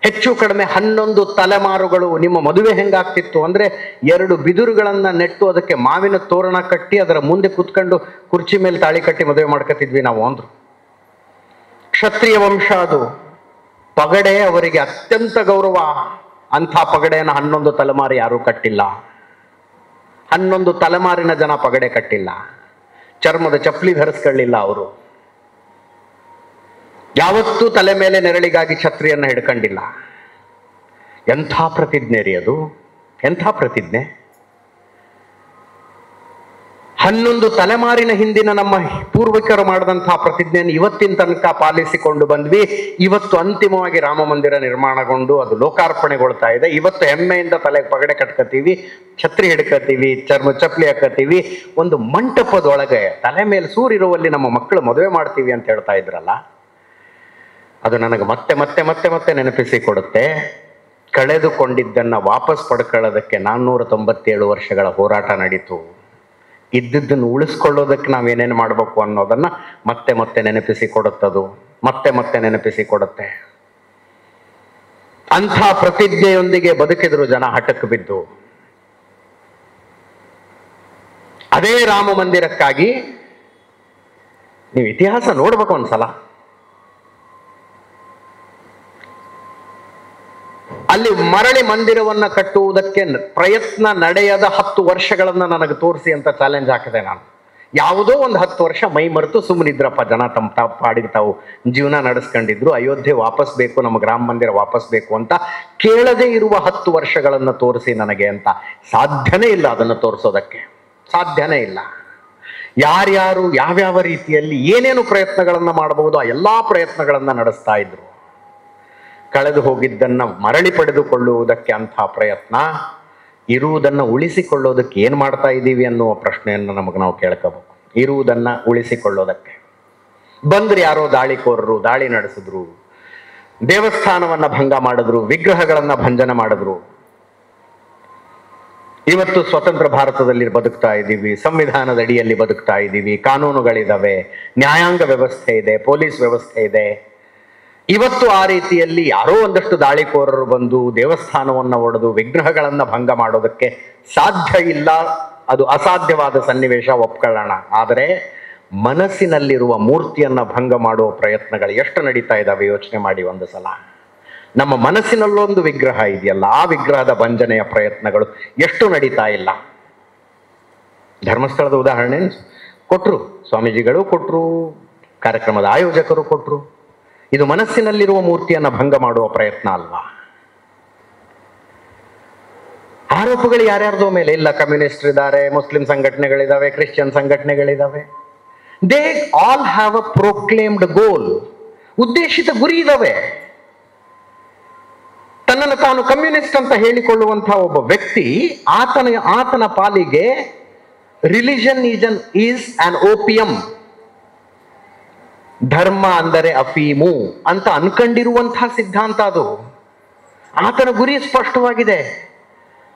ಹೆಚ್ಚು ಕಡಿಮೆ 11 ತಲೆಮಾರುಗಳು. ನಿಮ್ಮ ಮದುವೆ ಹೆಂಗಾಗ್ತಿತ್ತು ಅಂದ್ರೆ 2 ಬಿದುರುಗಳನ್ನ ನೆಟ್ಟು ಅದಕ್ಕೆ ಮಾವಿನ ತೋರಣ ಕಟ್ಟಿ ಅದರ ಮುಂದೆ ಕುತ್ಕೊಂಡು ಕುರ್ಚಿ ಮೇಲೆ ತಾಳಿ ಕಟ್ಟಿ ಮದುವೆ ಮಾಡ್ಕೊತಿದ್ವಿ ನಾವು ಅಂದ್ರು. ಕ್ಷತ್ರಿಯ ವಂಶ ಅದು. ಪಗಡೆ ಅವರಿಗೆ ಅತ್ಯಂತ ಗೌರವ. ಅಂಥ ಪಗಡೆಯನ್ನು 11 ತಲೆಮಾರು ಯಾರೂ ಕಟ್ಟಿಲ್ಲ. 11 ತಲೆಮಾರಿನ ಜನ ಪಗಡೆ ಕಟ್ಟಿಲ್ಲ. ಚರ್ಮದ ಚಪ್ಪಲಿ ಧರಿಸ್ಕೊಳ್ಳಿಲ್ಲ ಅವರು. ಯಾವತ್ತೂ ತಲೆ ಮೇಲೆ ನೆರಳಿಗಾಗಿ ಛತ್ರಿಯನ್ನು ಹಿಡ್ಕೊಂಡಿಲ್ಲ. ಎಂಥ ಪ್ರತಿಜ್ಞೆ ರೀ ಅದು, ಎಂಥ ಪ್ರತಿಜ್ಞೆ. 11 ತಲೆಮಾರಿನ ಹಿಂದಿನ ನಮ್ಮ ಪೂರ್ವಿಕರು ಮಾಡಿದಂತಹ ಪ್ರತಿಜ್ಞೆಯನ್ನು ಇವತ್ತಿನ ತನಕ ಪಾಲಿಸಿಕೊಂಡು ಬಂದ್ವಿ. ಇವತ್ತು ಅಂತಿಮವಾಗಿ ರಾಮ ಮಂದಿರ ನಿರ್ಮಾಣಗೊಂಡು ಅದು ಲೋಕಾರ್ಪಣೆಗೊಳ್ತಾ ಇದೆ. ಇವತ್ತು ಹೆಮ್ಮೆಯಿಂದ ತಲೆಗೆ ಪಗಡೆ ಕಟ್ಕೋತೀವಿ, ಛತ್ರಿ ಹಿಡ್ಕೋತೀವಿ, ಚರ್ಮ ಚಪ್ಪಲಿ ಹಾಕೋತೀವಿ. ಒಂದು ಮಂಟಪದೊಳಗೆ ತಲೆ ಮೇಲೆ ಸೂರಿರುವಲ್ಲಿ ನಮ್ಮ ಮಕ್ಕಳು ಮದುವೆ ಮಾಡ್ತೀವಿ ಅಂತ ಹೇಳ್ತಾ ಇದ್ರಲ್ಲ, ಅದು ನನಗೆ ಮತ್ತೆ ಮತ್ತೆ ಮತ್ತೆ ಮತ್ತೆ ನೆನಪಿಸಿ ಕೊಡುತ್ತೆ. ಕಳೆದುಕೊಂಡಿದ್ದನ್ನು ವಾಪಸ್ ಪಡ್ಕೊಳ್ಳೋದಕ್ಕೆ 497 ವರ್ಷಗಳ ಹೋರಾಟ ನಡೀತು. ಇದ್ದದ್ದನ್ನು ಉಳಿಸ್ಕೊಳ್ಳೋದಕ್ಕೆ ನಾವೇನೇನು ಮಾಡಬೇಕು ಅನ್ನೋದನ್ನ ಮತ್ತೆ ಮತ್ತೆ ನೆನಪಿಸಿ ಕೊಡುತ್ತದು, ಮತ್ತೆ ಮತ್ತೆ ನೆನಪಿಸಿ ಕೊಡುತ್ತೆ. ಅಂಥ ಪ್ರತಿಜ್ಞೆಯೊಂದಿಗೆ ಬದುಕಿದ್ರು ಜನ ಹಠಕ್ಕೆ ಬಿದ್ದು. ಅದೇ ರಾಮ ಮಂದಿರಕ್ಕಾಗಿ ನೀವು ಇತಿಹಾಸ ನೋಡ್ಬೇಕು ಒಂದ್ಸಲ. ಅಲ್ಲಿ ಮರಳಿ ಮಂದಿರವನ್ನ ಕಟ್ಟುವುದಕ್ಕೆ ಪ್ರಯತ್ನ ನಡೆಯದ 10 ವರ್ಷಗಳನ್ನ ನನಗೆ ತೋರಿಸಿ ಅಂತ ಚಾಲೆಂಜ್ ಹಾಕಿದೆ ನಾನು. ಯಾವುದೋ ಒಂದು 10 ವರ್ಷ ಮೈ ಮರೆತು ಸುಮ್ಮನಿದ್ರಪ್ಪ ಜನ, ತಮ್ಮ ಪಾಡಿಗೆ ತಾವು ಜೀವನ ನಡೆಸ್ಕೊಂಡಿದ್ರು. ಅಯೋಧ್ಯೆ ವಾಪಸ್ ಬೇಕು, ನಮಗೆ ರಾಮ ಮಂದಿರ ವಾಪಸ್ ಬೇಕು ಅಂತ ಕೇಳದೇ ಇರುವ 10 ವರ್ಷಗಳನ್ನು ತೋರಿಸಿ ನನಗೆ ಅಂತ. ಸಾಧ್ಯನೇ ಇಲ್ಲ ಅದನ್ನು ತೋರಿಸೋದಕ್ಕೆ, ಸಾಧ್ಯನೇ ಇಲ್ಲ. ಯಾರ್ಯಾರು ಯಾವ್ಯಾವ ರೀತಿಯಲ್ಲಿ ಏನೇನು ಪ್ರಯತ್ನಗಳನ್ನು ಮಾಡಬಹುದು ಆ ಎಲ್ಲಾ ಪ್ರಯತ್ನಗಳನ್ನು ನಡೆಸ್ತಾ ಇದ್ರು. ಕಳೆದು ಹೋಗಿದ್ದನ್ನ ಮರಳಿ ಪಡೆದುಕೊಳ್ಳುವುದಕ್ಕೆ ಅಂಥ ಪ್ರಯತ್ನ, ಇರುವುದನ್ನು ಉಳಿಸಿಕೊಳ್ಳೋದಕ್ಕೆ ಏನು ಮಾಡ್ತಾ ಇದ್ದೀವಿ ಅನ್ನುವ ಪ್ರಶ್ನೆಯನ್ನು ನಾವು ಕೇಳ್ಕೋಬೇಕು. ಇರುವುದನ್ನ ಉಳಿಸಿಕೊಳ್ಳೋದಕ್ಕೆ ಬಂದ್ರೆ ಯಾರೋ ದಾಳಿಕೋರರು ದಾಳಿ ನಡೆಸಿದ್ರು, ದೇವಸ್ಥಾನವನ್ನ ಭಂಗ ಮಾಡಿದ್ರು, ವಿಗ್ರಹಗಳನ್ನ ಭಂಜನ ಮಾಡಿದ್ರು. ಇವತ್ತು ಸ್ವತಂತ್ರ ಭಾರತದಲ್ಲಿ ಬದುಕ್ತಾ ಇದ್ದೀವಿ, ಸಂವಿಧಾನದ ಅಡಿಯಲ್ಲಿ ಬದುಕ್ತಾ ಇದ್ದೀವಿ, ಕಾನೂನುಗಳಿದಾವೆ, ನ್ಯಾಯಾಂಗ ವ್ಯವಸ್ಥೆ ಇದೆ, ಪೊಲೀಸ್ ವ್ಯವಸ್ಥೆ ಇದೆ. ಇವತ್ತು ಆ ರೀತಿಯಲ್ಲಿ ಯಾರೋ ಒಂದಷ್ಟು ದಾಳಿಕೋರರು ಬಂದು ದೇವಸ್ಥಾನವನ್ನ ಒಡೆದು ವಿಗ್ರಹಗಳನ್ನ ಭಂಗ ಮಾಡೋದಕ್ಕೆ ಸಾಧ್ಯ ಇಲ್ಲ. ಅದು ಅಸಾಧ್ಯವಾದ ಸನ್ನಿವೇಶ, ಒಪ್ಕೊಳ್ಳೋಣ. ಆದರೆ ಮನಸ್ಸಿನಲ್ಲಿರುವ ಮೂರ್ತಿಯನ್ನ ಭಂಗ ಮಾಡುವ ಪ್ರಯತ್ನಗಳು ಎಷ್ಟು ನಡೀತಾ ಇದ್ದಾವೆ ಯೋಚನೆ ಮಾಡಿ ಒಂದು ಸಲ. ನಮ್ಮ ಮನಸ್ಸಿನಲ್ಲೊಂದು ವಿಗ್ರಹ ಇದೆಯಲ್ಲ, ಆ ವಿಗ್ರಹದ ಭಂಜನೆಯ ಪ್ರಯತ್ನಗಳು ಎಷ್ಟು ನಡೀತಾ ಇಲ್ಲ. ಧರ್ಮಸ್ಥಳದ ಉದಾಹರಣೆ ಕೊಟ್ರು, ಸ್ವಾಮೀಜಿಗಳು ಕೊಟ್ರು, ಕಾರ್ಯಕ್ರಮದ ಆಯೋಜಕರು ಕೊಟ್ರು. ಇದು ಮನಸ್ಸಿನಲ್ಲಿರುವ ಮೂರ್ತಿಯನ್ನ ಭಂಗ ಮಾಡುವ ಪ್ರಯತ್ನ ಅಲ್ವಾ? ಆರೋಪಗಳು ಯಾರ್ಯಾರ್ದೋ ಮೇಲೆ ಇಲ್ಲ. ಕಮ್ಯುನಿಸ್ಟ್ ಇದ್ದಾರೆ, ಮುಸ್ಲಿಂ ಸಂಘಟನೆಗಳಿದಾವೆ, ಕ್ರಿಶ್ಚಿಯನ್ ಸಂಘಟನೆಗಳಿದಾವೆ. They all have a proclaimed goal. ಉದ್ದೇಶಿತ ಗುರಿ ಇದಾವೆ. ತನ್ನನ್ನು ತಾನು ಕಮ್ಯುನಿಸ್ಟ್ ಅಂತ ಹೇಳಿಕೊಳ್ಳುವಂತಹ ಒಬ್ಬ ವ್ಯಕ್ತಿ, ಆತನ ಪಾಲಿಗೆ ರಿಲಿಜನ್ ಈಸ್ ಆನ್ ಓಪಿಯಂ, ಧರ್ಮ ಅಂದರೆ ಅಫೀಮು ಅಂತ ಅನ್ಕೊಂಡಿರುವಂತಹ ಸಿದ್ಧಾಂತ ಅದು. ಆತನ ಗುರಿ ಸ್ಪಷ್ಟವಾಗಿದೆ.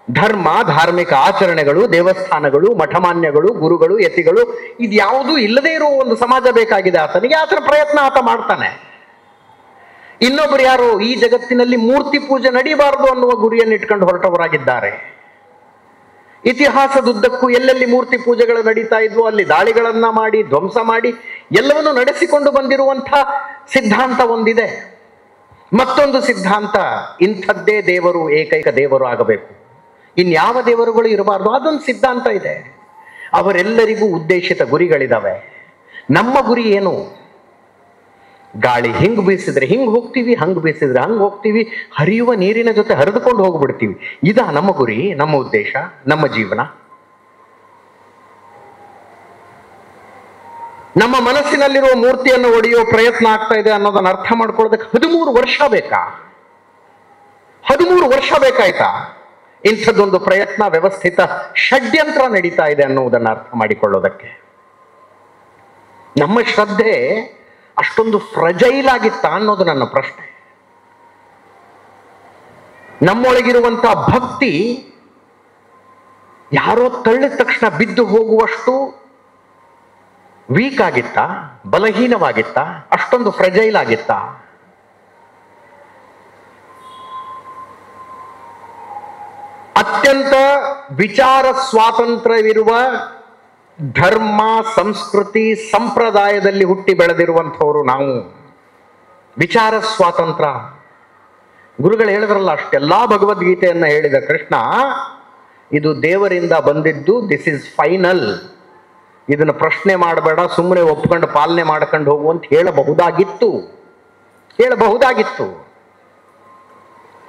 ಧರ್ಮ, ಧಾರ್ಮಿಕ ಆಚರಣೆಗಳು, ದೇವಸ್ಥಾನಗಳು, ಮಠಮಾನ್ಯಗಳು, ಗುರುಗಳು, ಯತಿಗಳು, ಇದ್ಯಾವುದೂ ಇಲ್ಲದೇ ಇರುವ ಒಂದು ಸಮಾಜ ಬೇಕಾಗಿದೆ ಆತನಿಗೆ. ಆತನ ಪ್ರಯತ್ನ ಆತ ಮಾಡ್ತಾನೆ. ಇನ್ನೊಬ್ಬರು ಯಾರು ಈ ಜಗತ್ತಿನಲ್ಲಿ ಮೂರ್ತಿ ಪೂಜೆ ನಡೀಬಾರದು ಅನ್ನುವ ಗುರಿಯನ್ನು ಇಟ್ಕೊಂಡು ಹೊರಟವರಾಗಿದ್ದಾರೆ. ಇತಿಹಾಸದುದ್ದಕ್ಕೂ ಎಲ್ಲೆಲ್ಲಿ ಮೂರ್ತಿ ಪೂಜೆಗಳು ನಡೀತಾ ಇದ್ವು ಅಲ್ಲಿ ದಾಳಿಗಳನ್ನ ಮಾಡಿ, ಧ್ವಂಸ ಮಾಡಿ, ಎಲ್ಲವನ್ನೂ ನಡೆಸಿಕೊಂಡು ಬಂದಿರುವಂತಹ ಸಿದ್ಧಾಂತ ಒಂದಿದೆ. ಮತ್ತೊಂದು ಸಿದ್ಧಾಂತ, ಇಂಥದ್ದೇ ದೇವರು ಏಕೈಕ ದೇವರು ಆಗಬೇಕು, ಇನ್ಯಾವ ದೇವರುಗಳು ಇರಬಾರ್ದು, ಅದೊಂದು ಸಿದ್ಧಾಂತ ಇದೆ. ಅವರೆಲ್ಲರಿಗೂ ಉದ್ದೇಶಿತ ಗುರಿಗಳಿದಾವೆ. ನಮ್ಮ ಗುರಿ ಏನು? ಗಾಳಿ ಹಿಂಗ್ ಬೀಸಿದ್ರೆ ಹಿಂಗ್ ಹೋಗ್ತೀವಿ, ಹಂಗ್ ಬೀಸಿದ್ರೆ ಹಂಗ್ ಹೋಗ್ತೀವಿ, ಹರಿಯುವ ನೀರಿನ ಜೊತೆ ಹರಿದುಕೊಂಡು ಹೋಗ್ಬಿಡ್ತೀವಿ. ಇದಾ ನಮ್ಮ ಗುರಿ, ನಮ್ಮ ಉದ್ದೇಶ, ನಮ್ಮ ಜೀವನ? ನಮ್ಮ ಮನಸ್ಸಿನಲ್ಲಿರುವ ಮೂರ್ತಿಯನ್ನು ಒಡೆಯೋ ಪ್ರಯತ್ನ ಆಗ್ತಾ ಇದೆ ಅನ್ನೋದನ್ನ ಅರ್ಥ ಮಾಡ್ಕೊಳ್ಳೋದಕ್ಕೆ 13 ವರ್ಷ ಬೇಕಾ? 13 ವರ್ಷ ಬೇಕಾಯ್ತಾ? ಇಂಥದ್ದೊಂದು ಪ್ರಯತ್ನ, ವ್ಯವಸ್ಥಿತ ಷಡ್ಯಂತ್ರ ನಡೀತಾ ಇದೆ ಅನ್ನುವುದನ್ನು ಅರ್ಥ ಮಾಡಿಕೊಳ್ಳೋದಕ್ಕೆ. ನಮ್ಮ ಶ್ರದ್ಧೆ ಅಷ್ಟೊಂದು ಫ್ರಜೈಲ್ ಆಗಿತ್ತ ಅನ್ನೋದು ನನ್ನ ಪ್ರಶ್ನೆ. ನಮ್ಮೊಳಗಿರುವಂತಹ ಭಕ್ತಿ ಯಾರೋ ತಳ್ಳಿದ ತಕ್ಷಣ ಬಿದ್ದು ಹೋಗುವಷ್ಟು ವೀಕ್ ಆಗಿತ್ತ, ಬಲಹೀನವಾಗಿತ್ತ, ಅಷ್ಟೊಂದು ಫ್ರಜೈಲ್ ಆಗಿತ್ತ? ಅತ್ಯಂತ ವಿಚಾರ ಸ್ವಾತಂತ್ರ್ಯವಿರುವ ಧರ್ಮ, ಸಂಸ್ಕೃತಿ, ಸಂಪ್ರದಾಯದಲ್ಲಿ ಹುಟ್ಟಿ ಬೆಳೆದಿರುವಂಥವರು ನಾವು. ವಿಚಾರ ಸ್ವಾತಂತ್ರ್ಯ, ಗುರುಗಳು ಹೇಳಿದ್ರಲ್ಲ, ಅಷ್ಟೆಲ್ಲಾ ಭಗವದ್ಗೀತೆಯನ್ನ ಹೇಳಿದ ಕೃಷ್ಣ, ಇದು ದೇವರಿಂದ ಬಂದಿದ್ದು, ದಿಸ್ ಇಸ್ ಫೈನಲ್, ಇದನ್ನು ಪ್ರಶ್ನೆ ಮಾಡಬೇಡ, ಸುಮ್ಮನೆ ಒಪ್ಕೊಂಡು ಪಾಲನೆ ಮಾಡ್ಕೊಂಡು ಹೋಗು ಅಂತ ಹೇಳಬಹುದಾಗಿತ್ತು.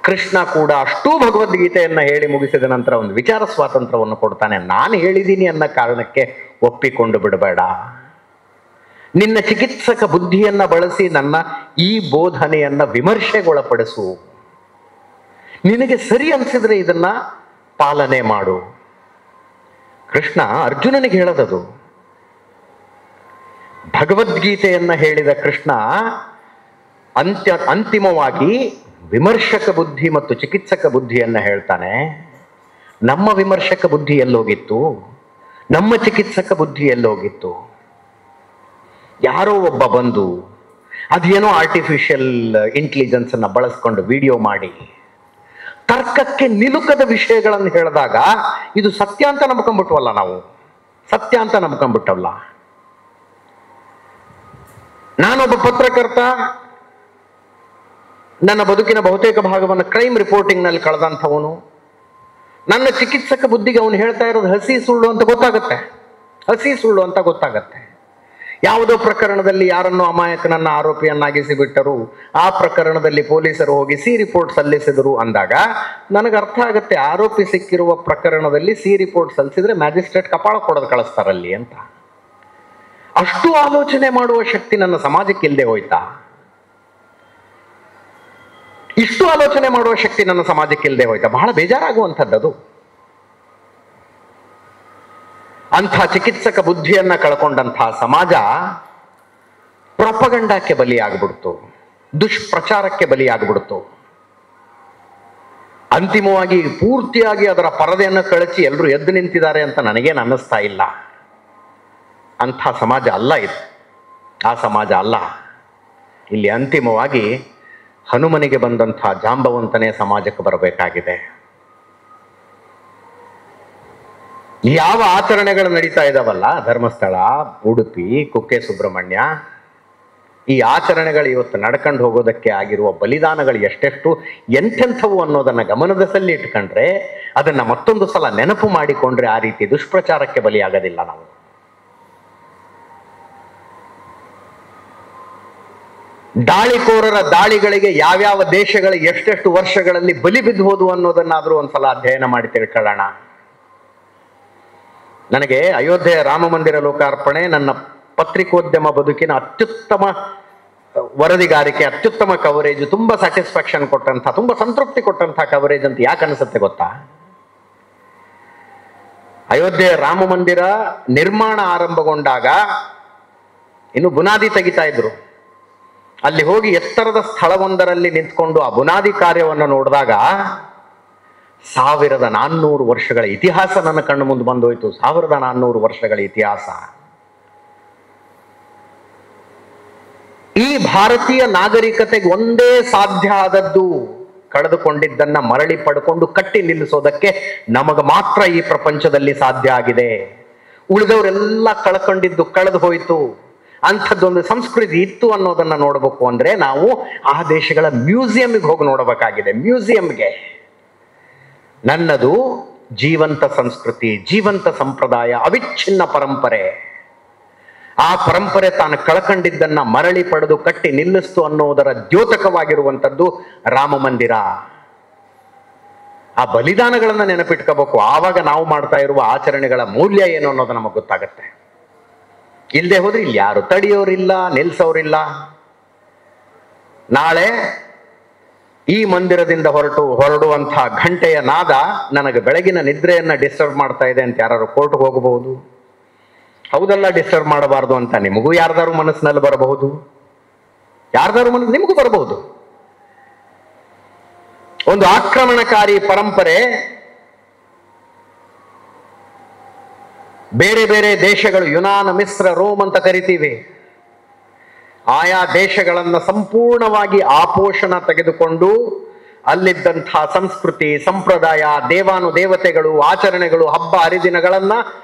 ಕೃಷ್ಣ ಕೂಡ ಅಷ್ಟೂ ಭಗವದ್ಗೀತೆಯನ್ನ ಹೇಳಿ ಮುಗಿಸಿದ ನಂತರ ಒಂದು ವಿಚಾರ ಸ್ವಾತಂತ್ರ್ಯವನ್ನು ಕೊಡ್ತಾನೆ. ನಾನು ಹೇಳಿದ್ದೀನಿ ಅನ್ನೋ ಕಾರಣಕ್ಕೆ ಒಪ್ಪಿಕೊಂಡು ಬಿಡಬೇಡ, ನಿನ್ನ ಚಿಕಿತ್ಸಕ ಬುದ್ಧಿಯನ್ನ ಬಳಸಿ ನನ್ನ ಈ ಬೋಧನೆಯನ್ನ ವಿಮರ್ಶೆಗೊಳಪಡಿಸು, ನಿನಗೆ ಸರಿ ಅನ್ಸಿದ್ರೆ ಇದನ್ನ ಪಾಲನೆ ಮಾಡು. ಕೃಷ್ಣ ಅರ್ಜುನನಿಗೆ ಹೇಳದದು. ಭಗವದ್ಗೀತೆಯನ್ನ ಹೇಳಿದ ಕೃಷ್ಣ ಅಂತಿಮವಾಗಿ ವಿಮರ್ಶಕ ಬುದ್ಧಿ ಮತ್ತು ಚಿಕಿತ್ಸಕ ಬುದ್ಧಿಯನ್ನ ಹೇಳ್ತಾನೆ. ನಮ್ಮ ವಿಮರ್ಶಕ ಬುದ್ಧಿ ಎಲ್ಲೋಗಿತ್ತು? ನಮ್ಮ ಚಿಕಿತ್ಸಕ ಬುದ್ಧಿ ಎಲ್ಲೋಗಿತ್ತು? ಯಾರೋ ಒಬ್ಬ ಬಂದು ಅದೇನೋ ಆರ್ಟಿಫಿಷಿಯಲ್ ಇಂಟೆಲಿಜೆನ್ಸ್ ಅನ್ನ ಬಳಸ್ಕೊಂಡು ವಿಡಿಯೋ ಮಾಡಿ ತರ್ಕಕ್ಕೆ ನಿಲುಕದ ವಿಷಯಗಳನ್ನು ಹೇಳಿದಾಗ ಇದು ಸತ್ಯ ಅಂತ ನಂಬ್ಕೊಂಡ್ಬಿಟ್ವಲ್ಲ ನಾವು, ಸತ್ಯ ಅಂತ ನಂಬ್ಕೊಂಡ್ಬಿಟ್ಟವಲ್ಲ. ನಾನೊಬ್ಬ ಪತ್ರಕರ್ತ, ನನ್ನ ಬದುಕಿನ ಬಹುತೇಕ ಭಾಗವನ್ನು ಕ್ರೈಮ್ ರಿಪೋರ್ಟಿಂಗ್ ನಲ್ಲಿ ಕಳೆದಂಥವನು. ನನ್ನ ಚಿಕಿತ್ಸಕ ಬುದ್ಧಿಗೆ ಅವನು ಹೇಳ್ತಾ ಇರೋದು ಹಸಿ ಸುಳ್ಳು ಅಂತ ಗೊತ್ತಾಗತ್ತೆ. ಯಾವುದೋ ಪ್ರಕರಣದಲ್ಲಿ ಯಾರನ್ನು ಅಮಾಯಕನನ್ನ ಆರೋಪಿಯನ್ನಾಗಿಸಿ ಬಿಟ್ಟರು, ಆ ಪ್ರಕರಣದಲ್ಲಿ ಪೊಲೀಸರು ಹೋಗಿ ಸಿ ರಿಪೋರ್ಟ್ ಸಲ್ಲಿಸಿದರು ಅಂದಾಗ ನನಗೆ ಅರ್ಥ ಆಗುತ್ತೆ, ಆರೋಪಿ ಸಿಕ್ಕಿರುವ ಪ್ರಕರಣದಲ್ಲಿ ಸಿ ರಿಪೋರ್ಟ್ ಸಲ್ಲಿಸಿದ್ರೆ ಮ್ಯಾಜಿಸ್ಟ್ರೇಟ್ ಕಪಾಳ ಕೊಡೋದು ಕಳಿಸ್ತಾರಲ್ಲಿ ಅಂತ. ಅಷ್ಟು ಆಲೋಚನೆ ಮಾಡುವ ಶಕ್ತಿ ನನ್ನ ಸಮಾಜಕ್ಕೆ ಇಲ್ಲದೆ ಹೋಯ್ತಾ? ಇಷ್ಟು ಆಲೋಚನೆ ಮಾಡುವ ಶಕ್ತಿ ನನ್ನ ಸಮಾಜಕ್ಕೆ ಇಲ್ಲದೆ ಹೋಯ್ತಾ? ಬಹಳ ಬೇಜಾರಾಗುವಂಥದ್ದು. ಅಂಥ ಚಿಕಿತ್ಸಕ ಬುದ್ಧಿಯನ್ನ ಕಳ್ಕೊಂಡಂತಹ ಸಮಾಜ ಪ್ರೊಪಗಂಡಕ್ಕೆ ಬಲಿಯಾಗ್ಬಿಡ್ತು. ದುಷ್ಪ್ರಚಾರಕ್ಕೆ ಬಲಿಯಾಗ್ಬಿಡ್ತು. ಅಂತಿಮವಾಗಿ ಪೂರ್ತಿಯಾಗಿ ಅದರ ಪರದೆಯನ್ನು ಕಳಚಿ ಎಲ್ಲರೂ ಎದ್ದು ನಿಂತಿದ್ದಾರೆ ಅಂತ ನನಗೇನು ಅನ್ನಿಸ್ತಾ ಇಲ್ಲ. ಅಂಥ ಸಮಾಜ ಅಲ್ಲ ಇದು, ಆ ಸಮಾಜ ಅಲ್ಲ. ಇಲ್ಲಿ ಅಂತಿಮವಾಗಿ ಹನುಮನಿಗೆ ಬಂದಂಥ ಜಾಂಬವಂತನೇ ಸಮಾಜಕ್ಕೆ ಬರಬೇಕಾಗಿದೆ. ಯಾವ ಆಚರಣೆಗಳು ನಡೀತಾ ಇದಾವಲ್ಲ, ಧರ್ಮಸ್ಥಳ, ಉಡುಪಿ, ಕುಕ್ಕೆ ಸುಬ್ರಹ್ಮಣ್ಯ, ಈ ಆಚರಣೆಗಳು ಇವತ್ತು ನಡ್ಕೊಂಡು ಹೋಗೋದಕ್ಕೆ ಆಗಿರುವ ಬಲಿದಾನಗಳು ಎಷ್ಟೆಷ್ಟು ಎಂಥೆಂಥವು ಅನ್ನೋದನ್ನ ಗಮನದಲ್ಲಿ ಇಟ್ಕೊಂಡ್ರೆ, ಅದನ್ನ ಮತ್ತೊಂದು ಸಲ ನೆನಪು ಮಾಡಿಕೊಂಡ್ರೆ ಆ ರೀತಿ ದುಷ್ಪ್ರಚಾರಕ್ಕೆ ಬಲಿಯಾಗೋದಿಲ್ಲ ನಾವು. ದಾಳಿಕೋರರ ದಾಳಿಗಳಿಗೆ ಯಾವ್ಯಾವ ದೇಶಗಳು ಎಷ್ಟೆಷ್ಟು ವರ್ಷಗಳಲ್ಲಿ ಬಲಿ ಬಿದ್ದು ಹೋದವು ಅನ್ನೋದನ್ನಾದ್ರೂ ಒಂದ್ಸಲ ಅಧ್ಯಯನ ಮಾಡಿ ತಿಳ್ಕೊಳ್ಳೋಣ. ನನಗೆ ಅಯೋಧ್ಯೆಯ ರಾಮ ಮಂದಿರ ಲೋಕಾರ್ಪಣೆ ನನ್ನ ಪತ್ರಿಕೋದ್ಯಮ ಬದುಕಿನ ಅತ್ಯುತ್ತಮ ವರದಿಗಾರಿಕೆ, ಅತ್ಯುತ್ತಮ ಕವರೇಜ್, ತುಂಬಾ ಸ್ಯಾಟಿಸ್ಫ್ಯಾಕ್ಷನ್ ಕೊಟ್ಟಂಥ, ತುಂಬಾ ಸಂತೃಪ್ತಿ ಕೊಟ್ಟಂಥ ಕವರೇಜ್ ಅಂತ ಯಾಕೆ ಅನಿಸುತ್ತೆ ಗೊತ್ತಾ? ಅಯೋಧ್ಯೆಯ ರಾಮ ಮಂದಿರ ನಿರ್ಮಾಣ ಆರಂಭಗೊಂಡಾಗ ಇನ್ನು ಬುನಾದಿ ತೆಗಿತಾ ಇದ್ರು. ಅಲ್ಲಿ ಹೋಗಿ ಎತ್ತರದ ಸ್ಥಳವೊಂದರಲ್ಲಿ ನಿಂತ್ಕೊಂಡು ಆ ಬುನಾದಿ ಕಾರ್ಯವನ್ನು ನೋಡಿದಾಗ 1400 ವರ್ಷಗಳ ಇತಿಹಾಸ ನನ್ನ ಕಣ್ಣು ಮುಂದೆ ಬಂದೋಯ್ತು. 1400 ವರ್ಷಗಳ ಇತಿಹಾಸ. ಈ ಭಾರತೀಯ ನಾಗರಿಕತೆಗೆ ಒಂದೇ ಸಾಧ್ಯ ಆದದ್ದು, ಕಳೆದುಕೊಂಡಿದ್ದನ್ನ ಮರಳಿ ಪಡ್ಕೊಂಡು ಕಟ್ಟಿ ನಿಲ್ಲಿಸೋದಕ್ಕೆ ನಮಗ ಮಾತ್ರ ಈ ಪ್ರಪಂಚದಲ್ಲಿ ಸಾಧ್ಯ ಆಗಿದೆ. ಉಳಿದವರೆಲ್ಲ ಕಳ್ಕೊಂಡಿದ್ದು ಕಳೆದು ಹೋಯಿತು. ಅಂಥದ್ದೊಂದು ಸಂಸ್ಕೃತಿ ಇತ್ತು ಅನ್ನೋದನ್ನ ನೋಡ್ಬೇಕು ಅಂದ್ರೆ ನಾವು ಆ ದೇಶಗಳ ಮ್ಯೂಸಿಯಂಗೆ ಹೋಗಿ ನೋಡಬೇಕಾಗಿದೆ. ಮ್ಯೂಸಿಯಂಗೆ ನನ್ನದು ಜೀವಂತ ಸಂಸ್ಕೃತಿ, ಜೀವಂತ ಸಂಪ್ರದಾಯ, ಅವಿಚ್ಛಿನ್ನ ಪರಂಪರೆ. ಆ ಪರಂಪರೆ ತಾನು ಕಳ್ಕೊಂಡಿದ್ದನ್ನ ಮರಳಿ ಪಡೆದು ಕಟ್ಟಿ ನಿಲ್ಲಿಸ್ತು ಅನ್ನೋದರ ದ್ಯೋತಕವಾಗಿರುವಂಥದ್ದು ರಾಮ ಮಂದಿರ. ಆ ಬಲಿದಾನಗಳನ್ನ ನೆನಪಿಟ್ಕೋಬೇಕು. ಆವಾಗ ನಾವು ಮಾಡ್ತಾ ಇರುವ ಆಚರಣೆಗಳ ಮೌಲ್ಯ ಏನು ಅನ್ನೋದು ನಮಗೆ ಗೊತ್ತಾಗತ್ತೆ. ಇಲ್ಲದೆ ಹೋದ್ರೆ ಇಲ್ಲಿ ಯಾರು ತಡೆಯೋರಿಲ್ಲ, ನಿಲ್ಸೋರಿಲ್ಲ. ನಾಳೆ ಈ ಮಂದಿರದಿಂದ ಹೊರಡುವಂಥ ಘಂಟೆಯ ನಾದ ನನಗೆ ಬೆಳಗಿನ ನಿದ್ರೆಯನ್ನ ಡಿಸ್ಟರ್ಬ್ ಮಾಡ್ತಾ ಇದೆ ಅಂತ ಯಾರು ಕೋರ್ಟ್ಗೆ ಹೋಗಬಹುದು. ಹೌದಲ್ಲ, ಡಿಸ್ಟರ್ಬ್ ಮಾಡಬಾರ್ದು ಅಂತ ನಿಮಗೂ ಯಾರ್ದಾರು ಮನಸ್ಸಿನಲ್ಲಿ ಬರಬಹುದು, ಯಾರ್ದಾರು ಮನಸ್ಸು ನಿಮಗೂ ಬರಬಹುದು. ಒಂದು ಆಕ್ರಮಣಕಾರಿ ಪರಂಪರೆ ಬೇರೆ ಬೇರೆ ದೇಶಗಳು, ಯುನಾನ್, ಮಿಸ್ರ, ರೋಮ್ ಅಂತ ಕರಿತೀವಿ, ಆಯಾ ದೇಶಗಳನ್ನ ಸಂಪೂರ್ಣವಾಗಿ ಆಪೋಷಣ ತೆಗೆದುಕೊಂಡು ಅಲ್ಲಿದ್ದಂಥ ಸಂಸ್ಕೃತಿ, ಸಂಪ್ರದಾಯ, ದೇವಾನುದೇವತೆಗಳು, ಆಚರಣೆಗಳು, ಹಬ್ಬ ಹರಿದಿನಗಳನ್ನ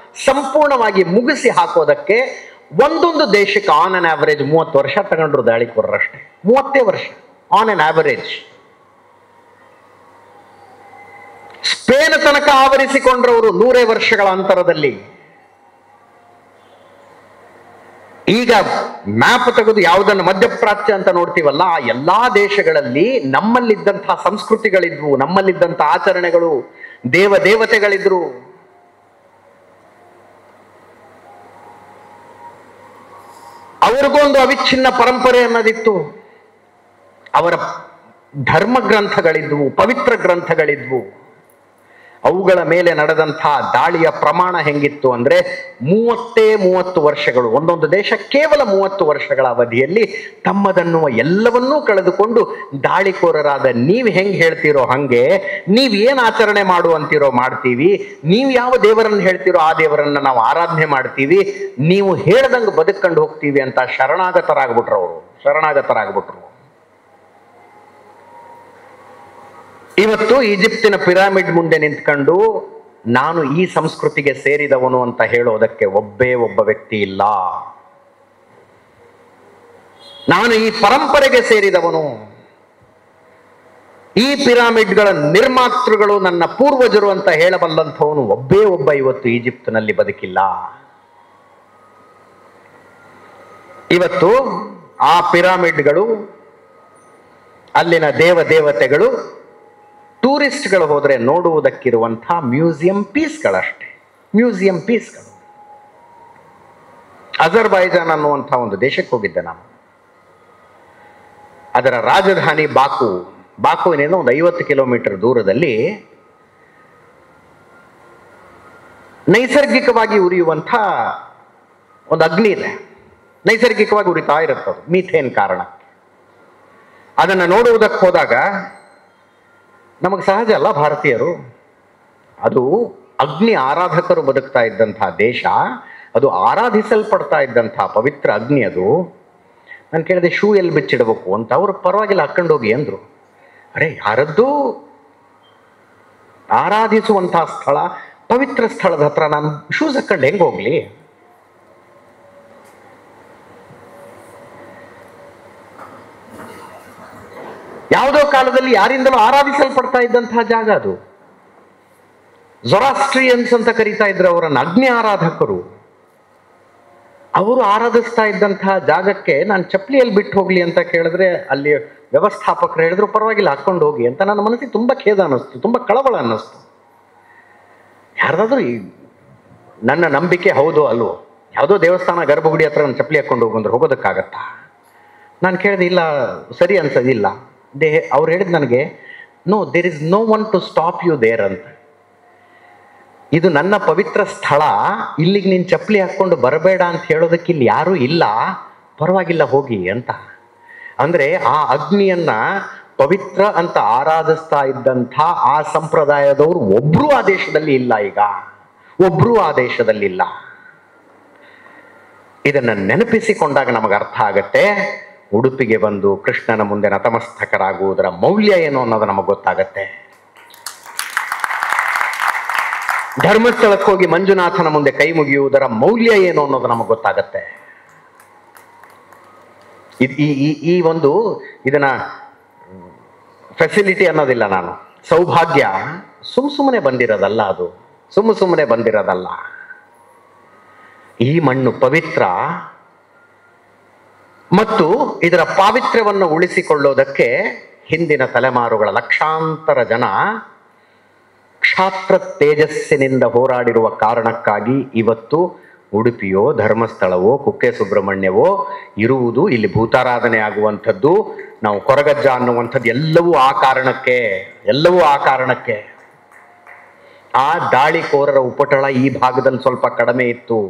ಸಂಪೂರ್ಣವಾಗಿ ಮುಗಿಸಿ ಹಾಕೋದಕ್ಕೆ ಒಂದೊಂದು ದೇಶಕ್ಕೆ ಆನ್ ಅನ್ ಆವರೇಜ್ 30 ವರ್ಷ ತಗೊಂಡ್ರು ದಾಳಿಕೋರರಷ್ಟೇ. 30 ವರ್ಷ ಆನ್ ಅನ್ ಆವರೇಜ್. ಸ್ಪೇನ್ ತನಕ ಆವರಿಸಿಕೊಂಡ್ರವರು 100 ವರ್ಷಗಳ ಅಂತರದಲ್ಲಿ. ಈಗ ಮ್ಯಾಪ್ ತೆಗೆದು ಯಾವುದನ್ನು ಮಧ್ಯಪ್ರಾಚ್ಯ ಅಂತ ನೋಡ್ತೀವಲ್ಲ, ಆ ಎಲ್ಲಾ ದೇಶಗಳಲ್ಲಿ ನಮ್ಮಲ್ಲಿದ್ದಂತಹ ಸಂಸ್ಕೃತಿಗಳಿದ್ವು, ನಮ್ಮಲ್ಲಿದ್ದಂಥ ಆಚರಣೆಗಳು, ದೇವತೆಗಳಿದ್ರು. ಅವ್ರಿಗೊಂದು ಅವಿಚ್ಛಿನ್ನ ಪರಂಪರೆ ಅನ್ನೋದಿತ್ತು. ಅವರ ಧರ್ಮ ಗ್ರಂಥಗಳಿದ್ವು, ಪವಿತ್ರ ಗ್ರಂಥಗಳಿದ್ವು. ಅವುಗಳ ಮೇಲೆ ನಡೆದಂಥ ದಾಳಿಯ ಪ್ರಮಾಣ ಹೆಂಗಿತ್ತು ಅಂದ್ರೆ 30 ವರ್ಷಗಳು. ಒಂದೊಂದು ದೇಶ ಕೇವಲ 30 ವರ್ಷಗಳ ಅವಧಿಯಲ್ಲಿ ತಮ್ಮದನ್ನುವ ಎಲ್ಲವನ್ನೂ ಕಳೆದುಕೊಂಡು ದಾಳಿಕೋರರಾದ ನೀವು ಹೆಂಗ್ ಹೇಳ್ತೀರೋ ಹಂಗೆ, ನೀವ್ ಏನ್ ಆಚರಣೆ ಮಾಡು ಅಂತೀರೋ ಮಾಡ್ತೀವಿ, ನೀವು ಯಾವ ದೇವರನ್ನು ಹೇಳ್ತೀರೋ ಆ ದೇವರನ್ನ ನಾವು ಆರಾಧನೆ ಮಾಡ್ತೀವಿ, ನೀವು ಹೇಳ್ದಂಗೆ ಬದುಕೊಂಡು ಹೋಗ್ತೀವಿ ಅಂತ ಶರಣಾಗತರಾಗ್ಬಿಟ್ರು. ಇವತ್ತು ಈಜಿಪ್ತಿನ ಪಿರಾಮಿಡ್ ಮುಂದೆ ನಿಂತ್ಕೊಂಡು ನಾನು ಈ ಸಂಸ್ಕೃತಿಗೆ ಸೇರಿದವನು ಅಂತ ಹೇಳೋದಕ್ಕೆ ಒಬ್ಬ ವ್ಯಕ್ತಿ ಇಲ್ಲ. ನಾನು ಈ ಪರಂಪರೆಗೆ ಸೇರಿದವನು, ಈ ಪಿರಾಮಿಡ್ಗಳ ನಿರ್ಮಾತೃಗಳು ನನ್ನ ಪೂರ್ವಜರು ಅಂತ ಹೇಳಬಲ್ಲಂಥವನು ಒಬ್ಬ ಇವತ್ತು ಈಜಿಪ್ತಿನಲ್ಲಿ ಬದುಕಿಲ್ಲ. ಇವತ್ತು ಆ ಪಿರಾಮಿಡ್ಗಳು, ಅಲ್ಲಿನ ದೇವತೆಗಳು ಟೂರಿಸ್ಟ್ಗಳು ಹೋದ್ರೆ ನೋಡುವುದಕ್ಕಿರುವಂತಹ ಮ್ಯೂಸಿಯಂ ಪೀಸ್ಗಳಷ್ಟೇ. ಅಜರ್ಬೈಜಾನ್ ಅನ್ನುವಂಥ ಒಂದು ದೇಶಕ್ಕೆ ಹೋಗಿದ್ದೆ ನಾನು. ಅದರ ರಾಜಧಾನಿ ಬಾಕುವಿನಿಂದ ಒಂದು 50 ಕಿಲೋಮೀಟರ್ ದೂರದಲ್ಲಿ ನೈಸರ್ಗಿಕವಾಗಿ ಉರಿಯುವಂಥ ಒಂದು ಅಗ್ನಿ ಇದೆ. ನೈಸರ್ಗಿಕವಾಗಿ ಉರಿತಾ ಇರುತ್ತದು, ಮೀಥೇನ್ ಕಾರಣ. ಅದನ್ನು ನೋಡುವುದಕ್ಕೆ ಹೋದಾಗ ನಮಗೆ ಸಹಜ ಅಲ್ಲ, ಭಾರತೀಯರು ಅದು ಅಗ್ನಿ ಆರಾಧಕರು ಬದುಕ್ತಾ ಇದ್ದಂಥ ದೇಶ, ಅದು ಆರಾಧಿಸಲ್ಪಡ್ತಾ ಇದ್ದಂಥ ಪವಿತ್ರ ಅಗ್ನಿ ಅದು. ನಾನು ಕೇಳಿದೆ ಶೂ ಎಲ್ಲಿ ಬಿಚ್ಚಿಡಬೇಕು ಅಂತ. ಅವರು ಪರವಾಗಿಲ್ಲ ಹಾಕ್ಕೊಂಡೋಗಿ ಅಂದರು. ಅರೆ, ಯಾರದ್ದು ಆರಾಧಿಸುವಂಥ ಸ್ಥಳ, ಪವಿತ್ರ ಸ್ಥಳದ ಹತ್ರ ನಾನು ಶೂಸ್ ಹಾಕೊಂಡು ಹೆಂಗೆ ಹೋಗ್ಲಿ? ಯಾವುದೋ ಕಾಲದಲ್ಲಿ ಯಾರಿಂದಲೂ ಆರಾಧಿಸಲ್ಪಡ್ತಾ ಇದ್ದಂತಹ ಜಾಗ ಅದು. ಝೊರಾಸ್ಟ್ರಿಯನ್ಸ್ ಅಂತ ಕರೀತಾ ಇದ್ರು ಅವರನ್ನು, ಅಗ್ನಿ ಆರಾಧಕರು. ಅವರು ಆರಾಧಿಸ್ತಾ ಇದ್ದಂತಹ ಜಾಗಕ್ಕೆ ನಾನು ಚಪ್ಪಲಿಯಲ್ಲಿ ಬಿಟ್ಟು ಹೋಗ್ಲಿ ಅಂತ ಕೇಳಿದ್ರೆ ಅಲ್ಲಿ ವ್ಯವಸ್ಥಾಪಕರು ಹೇಳಿದ್ರು ಪರವಾಗಿಲ್ಲ ಹಾಕೊಂಡು ಹೋಗಿ ಅಂತ. ನನ್ನ ಮನಸ್ಸಿಗೆ ತುಂಬ ಖೇದ ಅನ್ನಿಸ್ತು, ತುಂಬ ಕಳವಳ ಅನ್ನಿಸ್ತು. ಯಾರ್ದಾದ್ರೂ ನನ್ನ ನಂಬಿಕೆ ಹೌದು ಅಲ್ವೋ, ಯಾವುದೋ ದೇವಸ್ಥಾನ ಗರ್ಭಗುಡಿ ಹತ್ರ ನಾನು ಚಪ್ಪಲಿ ಹಾಕೊಂಡು ಹೋಗಂದ್ರೆ ಹೋಗೋದಕ್ಕಾಗತ್ತಾ? ನಾನು ಕೇಳಿದೆ, ಇಲ್ಲ ಸರಿ ಅನ್ಸೋದಿಲ್ಲ. ಅವ್ರು ಹೇಳಿದ್ ನನಗೆ, no, there is no one to stop you there ಅಂತ. ಇದು ನನ್ನ ಪವಿತ್ರ ಸ್ಥಳ, ಇಲ್ಲಿಗೆ ನೀನು ಚಪ್ಪಲಿ ಹಾಕ್ಕೊಂಡು ಬರಬೇಡ ಅಂತ ಹೇಳೋದಕ್ಕೆ ಇಲ್ಲಿ ಯಾರೂ ಇಲ್ಲ, ಪರವಾಗಿಲ್ಲ ಹೋಗಿ ಅಂತ. ಅಂದರೆ ಆ ಅಗ್ನಿಯನ್ನ ಪವಿತ್ರ ಅಂತ ಆರಾಧಿಸ್ತಾ ಇದ್ದಂಥ ಆ ಸಂಪ್ರದಾಯದವರು ಒಬ್ರು ಆ ದೇಶದಲ್ಲಿ ಇಲ್ಲ. ಈಗ ಒಬ್ರು ಆ ದೇಶದಲ್ಲಿಲ್ಲ. ಇದನ್ನು ನೆನಪಿಸಿಕೊಂಡಾಗ ನಮಗೆ ಅರ್ಥ ಆಗತ್ತೆ, ಉಡುಪಿಗೆ ಬಂದು ಕೃಷ್ಣನ ಮುಂದೆ ನತಮಸ್ತಕರಾಗುವುದರ ಮೌಲ್ಯ ಏನು ಅನ್ನೋದು ನಮಗೆ ಗೊತ್ತಾಗತ್ತೆ. ಧರ್ಮಸ್ಥಳಕ್ಕೆ ಹೋಗಿ ಮಂಜುನಾಥನ ಮುಂದೆ ಕೈ ಮುಗಿಯುವುದರ ಮೌಲ್ಯ ಏನು ಅನ್ನೋದು ನಮಗೆ ಗೊತ್ತಾಗತ್ತೆ. ಈ ಒಂದು ಇದನ್ನ ಫೆಸಿಲಿಟಿ ಅನ್ನೋದಿಲ್ಲ, ನಾನು ಸೌಭಾಗ್ಯ ಸುಮ್ಮನೆ ಬಂದಿರೋದಲ್ಲ, ಅದು ಸುಮ್ಮನೆ ಬಂದಿರೋದಲ್ಲ. ಈ ಮಣ್ಣು ಪವಿತ್ರ ಮತ್ತು ಇದರ ಪಾವಿತ್ರ್ಯವನ್ನು ಉಳಿಸಿಕೊಳ್ಳೋದಕ್ಕೆ ಹಿಂದಿನ ತಲೆಮಾರುಗಳ ಲಕ್ಷಾಂತರ ಜನ ಕ್ಷಾತ್ರ ತೇಜಸ್ಸಿನಿಂದ ಹೋರಾಡಿರುವ ಕಾರಣಕ್ಕಾಗಿ ಇವತ್ತು ಉಡುಪಿಯೋ ಧರ್ಮಸ್ಥಳವೋ ಕುಕ್ಕೆ ಸುಬ್ರಹ್ಮಣ್ಯವೋ ಇರುವುದು, ಇಲ್ಲಿ ಭೂತಾರಾಧನೆ ಆಗುವಂಥದ್ದು, ನಾವು ಕೊರಗಜ್ಜ ಅನ್ನುವಂಥದ್ದು ಎಲ್ಲವೂ ಆ ಕಾರಣಕ್ಕೆ. ಆ ದಾಳಿಕೋರರ ಉಪಟಳ ಈ ಭಾಗದಲ್ಲಿ ಸ್ವಲ್ಪ ಕಡಿಮೆ ಇತ್ತು.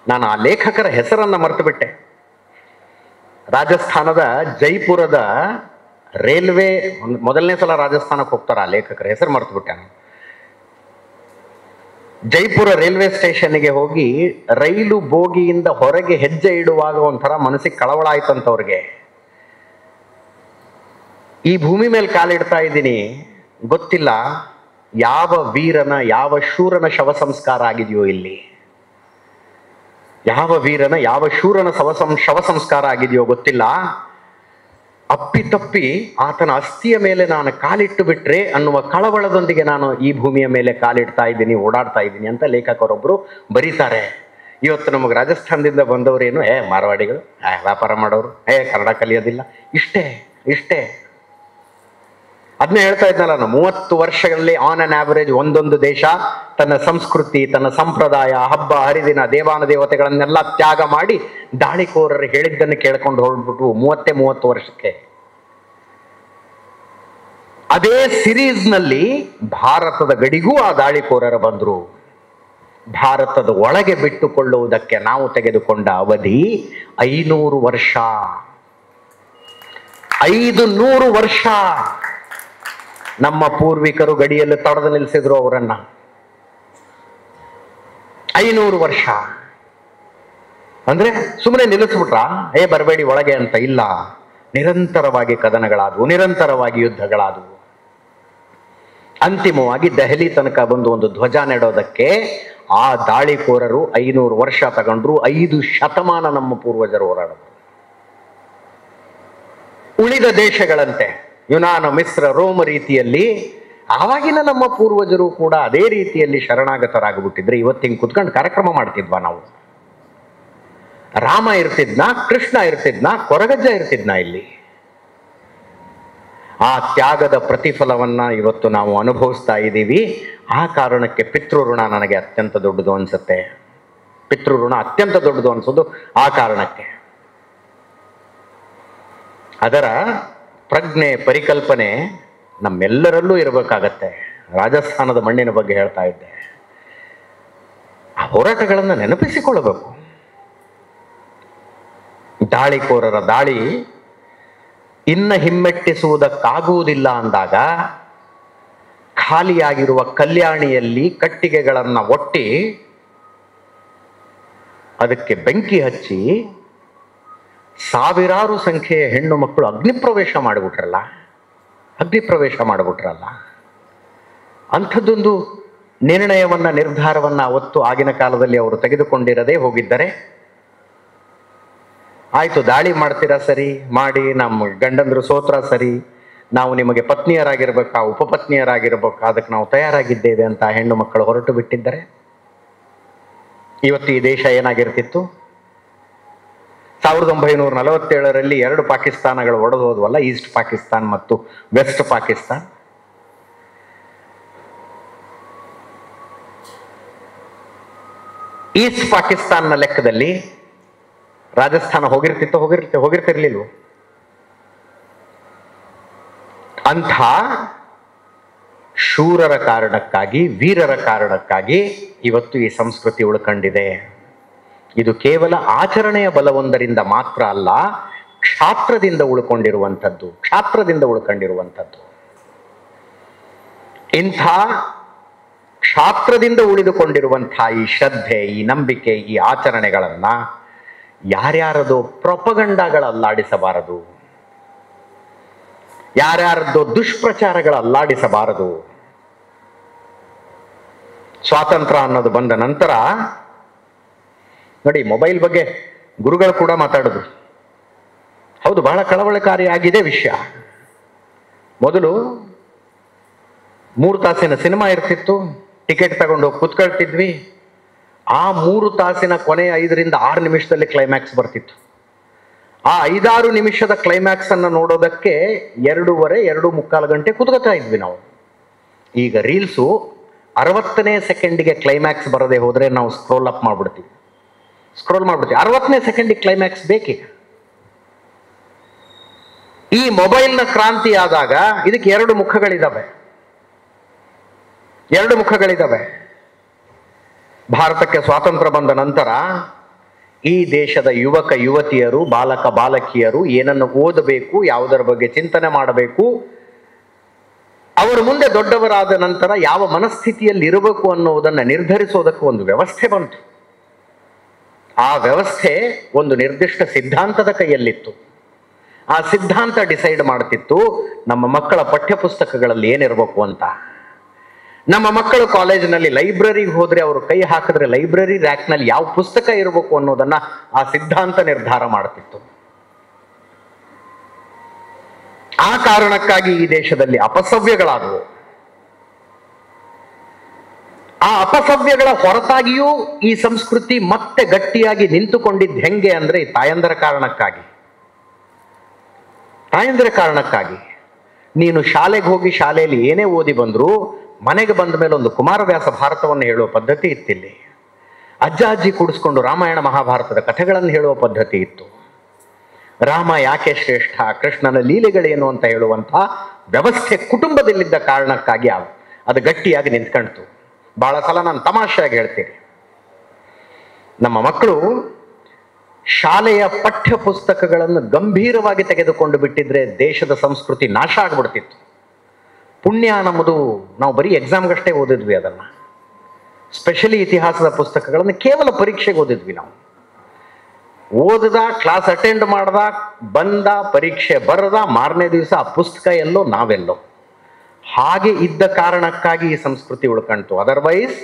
ನಾನು ಆ ಲೇಖಕರ ಹೆಸರನ್ನು ಮರೆತು ಬಿಟ್ಟೆ. ರಾಜಸ್ಥಾನದ ಜೈಪುರದ ರೈಲ್ವೆ, ಮೊದಲನೇ ಸಲ ರಾಜಸ್ಥಾನಕ್ಕೆ ಹೋಗ್ತಾರ ಆ ಲೇಖಕರ ಹೆಸರು ಮರೆತು ಬಿಟ್ಟೆ ನಾನು. ಜೈಪುರ ರೈಲ್ವೆ ಸ್ಟೇಷನ್ಗೆ ಹೋಗಿ ರೈಲು ಬೋಗಿಯಿಂದ ಹೊರಗೆ ಹೆಜ್ಜೆ ಇಡುವಾಗ ಒಂಥರ ಮನಸ್ಸಿಗೆ ಕಳವಳ ಆಯ್ತಂತವ್ರಿಗೆ. ಈ ಭೂಮಿ ಮೇಲೆ ಕಾಲಿಡ್ತಾ ಇದ್ದೀನಿ, ಗೊತ್ತಿಲ್ಲ ಯಾವ ವೀರನ ಯಾವ ಶೂರನ ಶವ ಸಂಸ್ಕಾರ ಆಗಿದೆಯೋ ಇಲ್ಲಿ, ಯಾವ ವೀರನ ಯಾವ ಶೂರನ ಶವ ಸಂಸ್ಕಾರ ಆಗಿದೆಯೋ ಗೊತ್ತಿಲ್ಲ. ಅಪ್ಪಿತಪ್ಪಿ ಆತನ ಅಸ್ಥಿಯ ಮೇಲೆ ನಾನು ಕಾಲಿಟ್ಟು ಬಿಟ್ರೆ ಅನ್ನುವ ಕಳವಳದೊಂದಿಗೆ ನಾನು ಈ ಭೂಮಿಯ ಮೇಲೆ ಕಾಲಿಡ್ತಾ ಇದ್ದೀನಿ, ಓಡಾಡ್ತಾ ಇದ್ದೀನಿ ಅಂತ ಲೇಖಕರೊಬ್ಬರು ಬರೀತಾರೆ. ಇವತ್ತು ನಮಗೆ ರಾಜಸ್ಥಾನದಿಂದ ಬಂದವರೇನು, ಮಾರವಾಡಿಗಳು, ವ್ಯಾಪಾರ ಮಾಡೋರು, ಕನ್ನಡ ಕಲಿಯೋದಿಲ್ಲ, ಇಷ್ಟೇ. ಅದನ್ನೇ ಹೇಳ್ತಾ ಇದ್ನಲ್ಲ ನಾನು, 30 ವರ್ಷಗಳಲ್ಲಿ ಆನ್ ಅನ್ ಆವರೇಜ್ ಒಂದೊಂದು ದೇಶ ತನ್ನ ಸಂಸ್ಕೃತಿ, ತನ್ನ ಸಂಪ್ರದಾಯ, ಹಬ್ಬ ಹರಿದಿನ, ದೇವಾನ ದೇವತೆಗಳನ್ನೆಲ್ಲ ತ್ಯಾಗ ಮಾಡಿ ದಾಳಿಕೋರರು ಹೇಳಿದ್ದನ್ನು ಕೇಳ್ಕೊಂಡು ಹೊರಡ್ಬಿಟ್ಟು 30 ವರ್ಷಕ್ಕೆ. ಅದೇ ಸಿರೀಸ್ನಲ್ಲಿ ಭಾರತದ ಗಡಿಗೂ ಆ ದಾಳಿಕೋರರು ಬಂದರು. ಭಾರತದ ಒಳಗೆ ಬಿಟ್ಟುಕೊಳ್ಳುವುದಕ್ಕೆ ನಾವು ತೆಗೆದುಕೊಂಡ ಅವಧಿ 500 ವರ್ಷ. 500 ವರ್ಷ ನಮ್ಮ ಪೂರ್ವಿಕರು ಗಡಿಯಲ್ಲಿ ತಡೆದು ನಿಲ್ಲಿಸಿದ್ರು ಅವರನ್ನ. 500 ವರ್ಷ ಅಂದ್ರೆ ಸುಮ್ಮನೆ ನಿಲ್ಲಿಸ್ಬಿಟ್ರ, ಬರಬೇಡಿ ಒಳಗೆ ಅಂತ ಇಲ್ಲ. ನಿರಂತರವಾಗಿ ಕದನಗಳಾದವು, ನಿರಂತರವಾಗಿ ಯುದ್ಧಗಳಾದವು. ಅಂತಿಮವಾಗಿ ದೆಹಲಿ ತನಕ ಬಂದು ಒಂದು ಧ್ವಜ ನೆಡೋದಕ್ಕೆ ಆ ದಾಳಿಕೋರರು 500 ವರ್ಷ ತಗೊಂಡ್ರು. 5 ಶತಮಾನ ನಮ್ಮ ಪೂರ್ವಜರು ಹೋರಾಡಿದ್ರು. ಉಳಿದ ದೇಶಗಳಂತೆ ಯುನಾನ, ಮಿಸ್ರ, ರೋಮ್ ರೀತಿಯಲ್ಲಿ ಆವಾಗಿನ ನಮ್ಮ ಪೂರ್ವಜರು ಕೂಡ ಅದೇ ರೀತಿಯಲ್ಲಿ ಶರಣಾಗತರಾಗ್ಬಿಟ್ಟಿದ್ರೆ ಇವತ್ತು ಹಿಂಗೆ ಕುತ್ಕೊಂಡು ಕಾರ್ಯಕ್ರಮ ಮಾಡ್ತಿದ್ವಾ ನಾವು? ರಾಮ ಇರ್ತಿದ್ನಾ, ಕೃಷ್ಣ ಇರ್ತಿದ್ನಾ, ಕೊರಗಜ್ಜ ಇರ್ತಿದ್ನಾ ಇಲ್ಲಿ? ಆ ತ್ಯಾಗದ ಪ್ರತಿಫಲವನ್ನ ಇವತ್ತು ನಾವು ಅನುಭವಿಸ್ತಾ ಇದ್ದೀವಿ. ಆ ಕಾರಣಕ್ಕೆ ಪಿತೃಋಣ ನನಗೆ ಅತ್ಯಂತ ದೊಡ್ಡದು ಅನ್ಸುತ್ತೆ. ಪಿತೃಋಣ ಅತ್ಯಂತ ದೊಡ್ಡದು ಅನ್ಸೋದು ಆ ಕಾರಣಕ್ಕೆ. ಅದರ ಪ್ರಜ್ಞೆ, ಪರಿಕಲ್ಪನೆ ನಮ್ಮೆಲ್ಲರಲ್ಲೂ ಇರಬೇಕಾಗತ್ತೆ. ರಾಜಸ್ಥಾನದ ಮಣ್ಣಿನ ಬಗ್ಗೆ ಹೇಳ್ತಾ ಇದ್ದೆ. ಆ ಹೋರಾಟಗಳನ್ನು ನೆನಪಿಸಿಕೊಳ್ಳಬೇಕು. ದಾಳಿಕೋರರ ದಾಳಿ ಇನ್ನ ಹಿಮ್ಮೆಟ್ಟಿಸುವುದಕ್ಕಾಗುವುದಿಲ್ಲ ಅಂದಾಗ ಖಾಲಿಯಾಗಿರುವ ಕಲ್ಯಾಣಿಯಲ್ಲಿ ಕಟ್ಟಿಗೆಗಳನ್ನು ಒಟ್ಟಿ ಅದಕ್ಕೆ ಬೆಂಕಿ ಹಚ್ಚಿ ಸಾವಿರಾರು ಸಂಖ್ಯೆಯ ಹೆಣ್ಣು ಮಕ್ಕಳು ಅಗ್ನಿಪ್ರವೇಶ ಮಾಡಿಬಿಟ್ರಲ್ಲ. ಅಂಥದ್ದೊಂದು ನಿರ್ಧಾರವನ್ನು ಅವತ್ತು ಆಗಿನ ಕಾಲದಲ್ಲಿ ಅವರು ತೆಗೆದುಕೊಂಡಿರದೇ ಹೋಗಿದ್ದರೆ, ಆಯಿತು ದಾಳಿ ಮಾಡ್ತೀರಾ ಸರಿ, ಮಾಡಿ, ನಮ್ಮ ಗಂಡಂದ್ರು ಸೋತ್ರ ಸರಿ, ನಾವು ನಿಮಗೆ ಪತ್ನಿಯರಾಗಿರ್ಬೇಕಾ ಉಪಪತ್ನಿಯರಾಗಿರ್ಬೇಕಾ, ಅದಕ್ಕೆ ನಾವು ತಯಾರಾಗಿದ್ದೇವೆ ಅಂತ ಹೆಣ್ಣು ಮಕ್ಕಳು ಹೊರಟು ಬಿಟ್ಟಿದ್ದರೆ ಇವತ್ತು ಈ ದೇಶ ಏನಾಗಿರ್ತಿತ್ತು? 1947ರಲ್ಲಿ 2 ಪಾಕಿಸ್ತಾನಗಳು ಒಡೆದು ಹೋದ್ವಲ್ಲ, ಈಸ್ಟ್ ಪಾಕಿಸ್ತಾನ್ ಮತ್ತು ವೆಸ್ಟ್ ಪಾಕಿಸ್ತಾನ್. ಈಸ್ಟ್ ಪಾಕಿಸ್ತಾನ್ನ ಲೆಕ್ಕದಲ್ಲಿ ರಾಜಸ್ಥಾನ ಹೋಗಿರ್ತಿರ್ಲಿಲ್ವೋ? ಅಂಥ ಶೂರರ ಕಾರಣಕ್ಕಾಗಿ, ವೀರರ ಕಾರಣಕ್ಕಾಗಿ ಇವತ್ತು ಈ ಸಂಸ್ಕೃತಿ ಉಳ್ಕೊಂಡಿದೆ. ಇದು ಕೇವಲ ಆಚರಣೆಯ ಬಲವೊಂದರಿಂದ ಮಾತ್ರ ಅಲ್ಲ, ಕ್ಷಾತ್ರದಿಂದ ಉಳ್ಕೊಂಡಿರುವಂಥದ್ದು. ಇಂಥ ಕ್ಷಾತ್ರದಿಂದ ಉಳಿದುಕೊಂಡಿರುವಂಥ ಈ ಶ್ರದ್ಧೆ, ಈ ನಂಬಿಕೆ, ಈ ಆಚರಣೆಗಳನ್ನ ಯಾರ್ಯಾರದೋ ಪ್ರೊಪಗಂಡಗಳಲ್ಲಾಡಿಸಬಾರದು, ಯಾರ್ಯಾರದ್ದೋ ದುಷ್ಪ್ರಚಾರಗಳಲ್ಲಾಡಿಸಬಾರದು. ಸ್ವಾತಂತ್ರ್ಯ ಅನ್ನೋದು ಬಂದ ನಂತರ ನೋಡಿ, ಮೊಬೈಲ್ ಬಗ್ಗೆ ಗುರುಗಳು ಕೂಡ ಮಾತಾಡೋದು ಹೌದು, ಬಹಳ ಕಳವಳಕಾರಿಯಾಗಿದೆ ವಿಷಯ. ಮೊದಲು 3 ತಾಸಿನ ಸಿನಿಮಾ ಇರ್ತಿತ್ತು, ಟಿಕೆಟ್ ತಗೊಂಡು ಹೋಗಿ ಕೂತ್ಕೊಳ್ತಿದ್ವಿ. ಆ 3 ತಾಸಿನ ಕೊನೆಯ 5 ರಿಂದ 6 ನಿಮಿಷದಲ್ಲಿ ಕ್ಲೈಮ್ಯಾಕ್ಸ್ ಬರ್ತಿತ್ತು. ಆ 5-6 ನಿಮಿಷದ ಕ್ಲೈಮ್ಯಾಕ್ಸ್ ಅನ್ನು ನೋಡೋದಕ್ಕೆ 2.5 ಗಂಟೆ ಕೂತ್ಕೊತಾ ಇದ್ವಿ ನಾವು. ಈಗ ರೀಲ್ಸು 60ನೇ ಸೆಕೆಂಡಿಗೆ ಕ್ಲೈಮ್ಯಾಕ್ಸ್ ಬರದೆ ಹೋದ್ರೆ ನಾವು ಸ್ಕ್ರೋಲ್ ಮಾಡ್ಬಿಡ್ತೀವಿ. 60ನೇ ಸೆಕೆಂಡಿಗೆ ಕ್ಲೈಮ್ಯಾಕ್ಸ್ ಬೇಕೀಗ. ಈ ಮೊಬೈಲ್ನ ಕ್ರಾಂತಿ ಆದಾಗ ಇದಕ್ಕೆ 2 ಮುಖಗಳಿದಾವೆ. ಭಾರತಕ್ಕೆ ಸ್ವಾತಂತ್ರ್ಯ ಬಂದ ನಂತರ ಈ ದೇಶದ ಯುವಕ ಯುವತಿಯರು, ಬಾಲಕ ಬಾಲಕಿಯರು ಏನನ್ನು ಓದಬೇಕು, ಯಾವುದರ ಬಗ್ಗೆ ಚಿಂತನೆ ಮಾಡಬೇಕು, ಅವರು ಮುಂದೆ ದೊಡ್ಡವರಾದ ನಂತರ ಯಾವ ಮನಸ್ಥಿತಿಯಲ್ಲಿ ಇರಬೇಕು ಅನ್ನುವುದನ್ನು ನಿರ್ಧರಿಸೋದಕ್ಕೆ ಒಂದು ವ್ಯವಸ್ಥೆ ಬಂತು. ಆ ವ್ಯವಸ್ಥೆ ಒಂದು ನಿರ್ದಿಷ್ಟ ಸಿದ್ಧಾಂತದ ಕೈಯಲ್ಲಿತ್ತು. ಆ ಸಿದ್ಧಾಂತ ಡಿಸೈಡ್ ಮಾಡ್ತಿತ್ತು ನಮ್ಮ ಮಕ್ಕಳ ಪಠ್ಯಪುಸ್ತಕಗಳಲ್ಲಿ ಏನಿರಬೇಕು ಅಂತ. ನಮ್ಮ ಮಕ್ಕಳು ಕಾಲೇಜಿನಲ್ಲಿ ಲೈಬ್ರರಿಗೆ ಹೋದ್ರೆ ಅವರು ಕೈ ಹಾಕಿದ್ರೆ ಲೈಬ್ರರಿ ರ್ಯಾಕ್ನಲ್ಲಿ ಯಾವ ಪುಸ್ತಕ ಇರಬೇಕು ಅನ್ನೋದನ್ನ ಆ ಸಿದ್ಧಾಂತ ನಿರ್ಧಾರ ಮಾಡ್ತಿತ್ತು. ಆ ಕಾರಣಕ್ಕಾಗಿ ಈ ದೇಶದಲ್ಲಿ ಅಪಸವ್ಯಗಳಾದವು. ಆ ಅಪಸವ್ಯಗಳ ಹೊರತಾಗಿಯೂ ಈ ಸಂಸ್ಕೃತಿ ಮತ್ತೆ ಗಟ್ಟಿಯಾಗಿ ನಿಂತುಕೊಂಡಿದ್ದು ಹೆಂಗೆ ಅಂದ್ರೆ ಈ ತಾಯಂದರ ಕಾರಣಕ್ಕಾಗಿ. ನೀನು ಶಾಲೆಗೆ ಹೋಗಿ ಶಾಲೆಯಲ್ಲಿ ಏನೇ ಓದಿ ಬಂದ್ರು ಮನೆಗೆ ಬಂದ ಮೇಲೆ ಒಂದು ಕುಮಾರವ್ಯಾಸ ಭಾರತವನ್ನು ಹೇಳುವ ಪದ್ಧತಿ ಇತ್ತಿಲ್ಲಿ. ಅಜ್ಜ ಅಜ್ಜಿ ಕೂಡಿಸ್ಕೊಂಡು ರಾಮಾಯಣ ಮಹಾಭಾರತದ ಕಥೆಗಳನ್ನು ಹೇಳುವ ಪದ್ಧತಿ ಇತ್ತು. ರಾಮ ಯಾಕೆ ಶ್ರೇಷ್ಠ, ಕೃಷ್ಣನ ಲೀಲೆಗಳೇನು ಅಂತ ಹೇಳುವಂಥ ವ್ಯವಸ್ಥೆ ಕುಟುಂಬದಲ್ಲಿದ್ದ ಕಾರಣಕ್ಕಾಗಿ ಅದು ಗಟ್ಟಿಯಾಗಿ ನಿಂತ್ಕೊಳ್ತು. ಬಹಳ ಸಲ ನಾನು ತಮಾಷೆಯಾಗಿ ಹೇಳ್ತೀನಿ, ನಮ್ಮ ಮಕ್ಕಳು ಶಾಲೆಯ ಪಠ್ಯ ಪುಸ್ತಕಗಳನ್ನು ಗಂಭೀರವಾಗಿ ತೆಗೆದುಕೊಂಡು ಬಿಟ್ಟಿದ್ರೆ ದೇಶದ ಸಂಸ್ಕೃತಿ ನಾಶ ಆಗ್ಬಿಡ್ತಿತ್ತು. ಪುಣ್ಯ ನಮ್ಮದು, ನಾವು ಬರೀ ಎಕ್ಸಾಮ್ಗಷ್ಟೇ ಓದಿದ್ವಿ ಅದನ್ನು. ಸ್ಪೆಷಲಿ ಇತಿಹಾಸದ ಪುಸ್ತಕಗಳನ್ನು ಕೇವಲ ಪರೀಕ್ಷೆಗೆ ಓದಿದ್ವಿ ನಾವು. ಓದಿದ, ಕ್ಲಾಸ್ ಅಟೆಂಡ್ ಮಾಡ್ದ, ಬಂದ, ಪರೀಕ್ಷೆ ಬರದ, ಮಾರನೇ ದಿವಸ ಆ ಪುಸ್ತಕ ಎಲ್ಲೋ ನಾವೆಲ್ಲೋ. ಹಾಗೆ ಇದ್ದ ಕಾರಣಕ್ಕಾಗಿ ಈ ಸಂಸ್ಕೃತಿ ಉಳ್ಕಂತು. ಅದರ್ವೈಸ್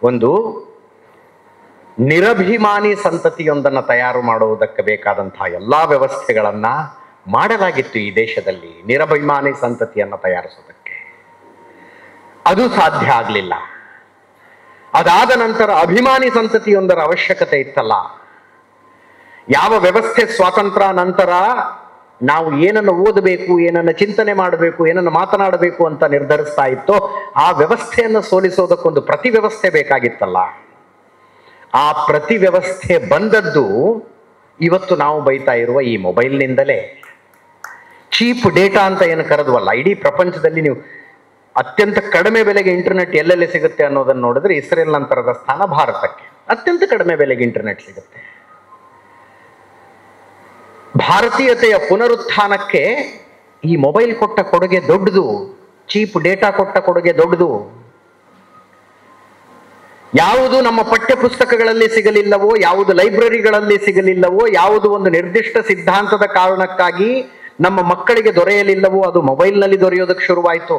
ಒಂದು ನಿರಭಿಮಾನಿ ಸಂತತಿಯೊಂದನ್ನು ತಯಾರು ಮಾಡುವುದಕ್ಕೆ ಬೇಕಾದಂತಹ ಎಲ್ಲಾ ವ್ಯವಸ್ಥೆಗಳನ್ನ ಮಾಡಲಾಗಿತ್ತು ಈ ದೇಶದಲ್ಲಿ. ನಿರಭಿಮಾನಿ ಸಂತತಿಯನ್ನು ತಯಾರಿಸೋದಕ್ಕೆ ಅದು ಸಾಧ್ಯ ಆಗಲಿಲ್ಲ. ಅದಾದ ನಂತರ ಅಭಿಮಾನಿ ಸಂತತಿಯೊಂದರ ಅವಶ್ಯಕತೆ ಇತ್ತಲ್ಲ. ಯಾವ ವ್ಯವಸ್ಥೆ ಸ್ವಾತಂತ್ರ್ಯ ನಂತರ ನಾವು ಏನನ್ನು ಓದಬೇಕು, ಏನನ್ನು ಚಿಂತನೆ ಮಾಡಬೇಕು, ಏನನ್ನು ಮಾತನಾಡಬೇಕು ಅಂತ ನಿರ್ಧರಿಸ್ತಾ ಇತ್ತೋ ಆ ವ್ಯವಸ್ಥೆಯನ್ನು ಸೋಲಿಸೋದಕ್ಕೊಂದು ಪ್ರತಿ ವ್ಯವಸ್ಥೆ ಬೇಕಾಗಿತ್ತಲ್ಲ. ಆ ಪ್ರತಿ ವ್ಯವಸ್ಥೆ ಬಂದದ್ದು ಇವತ್ತು ನಾವು ಬೈತಾ ಇರುವ ಈ ಮೊಬೈಲ್ನಿಂದಲೇ. ಚೀಪ್ ಡೇಟಾ ಅಂತ ಏನು ಕರೆದ್ವಲ್ಲ, ಇಡೀ ಪ್ರಪಂಚದಲ್ಲಿ ನೀವು ಅತ್ಯಂತ ಕಡಿಮೆ ಬೆಲೆಗೆ ಇಂಟರ್ನೆಟ್ ಎಲ್ಲೆಲ್ಲಿ ಸಿಗುತ್ತೆ ಅನ್ನೋದನ್ನು ನೋಡಿದ್ರೆ ಇಸ್ರೇಲ್ ನಂತರದ ಸ್ಥಾನ ಭಾರತಕ್ಕೆ. ಅತ್ಯಂತ ಕಡಿಮೆ ಬೆಲೆಗೆ ಇಂಟರ್ನೆಟ್ ಸಿಗುತ್ತೆ. ಭಾರತೀಯತೆಯ ಪುನರುತ್ಥಾನಕ್ಕೆ ಈ ಮೊಬೈಲ್ ಕೊಟ್ಟ ಕೊಡುಗೆ ದೊಡ್ಡದು, ಚೀಪ್ ಡೇಟಾ ಕೊಟ್ಟ ಕೊಡುಗೆ ದೊಡ್ಡದು. ಯಾವುದು ನಮ್ಮ ಪಠ್ಯ ಪುಸ್ತಕಗಳಲ್ಲಿ ಸಿಗಲಿಲ್ಲವೋ, ಯಾವುದು ಲೈಬ್ರರಿಗಳಲ್ಲಿ ಸಿಗಲಿಲ್ಲವೋ, ಯಾವುದು ಒಂದು ನಿರ್ದಿಷ್ಟ ಸಿದ್ಧಾಂತದ ಕಾರಣಕ್ಕಾಗಿ ನಮ್ಮ ಮಕ್ಕಳಿಗೆ ದೊರೆಯಲಿಲ್ಲವೋ ಅದು ಮೊಬೈಲ್ನಲ್ಲಿ ದೊರೆಯೋದಕ್ಕೆ ಶುರುವಾಯಿತು.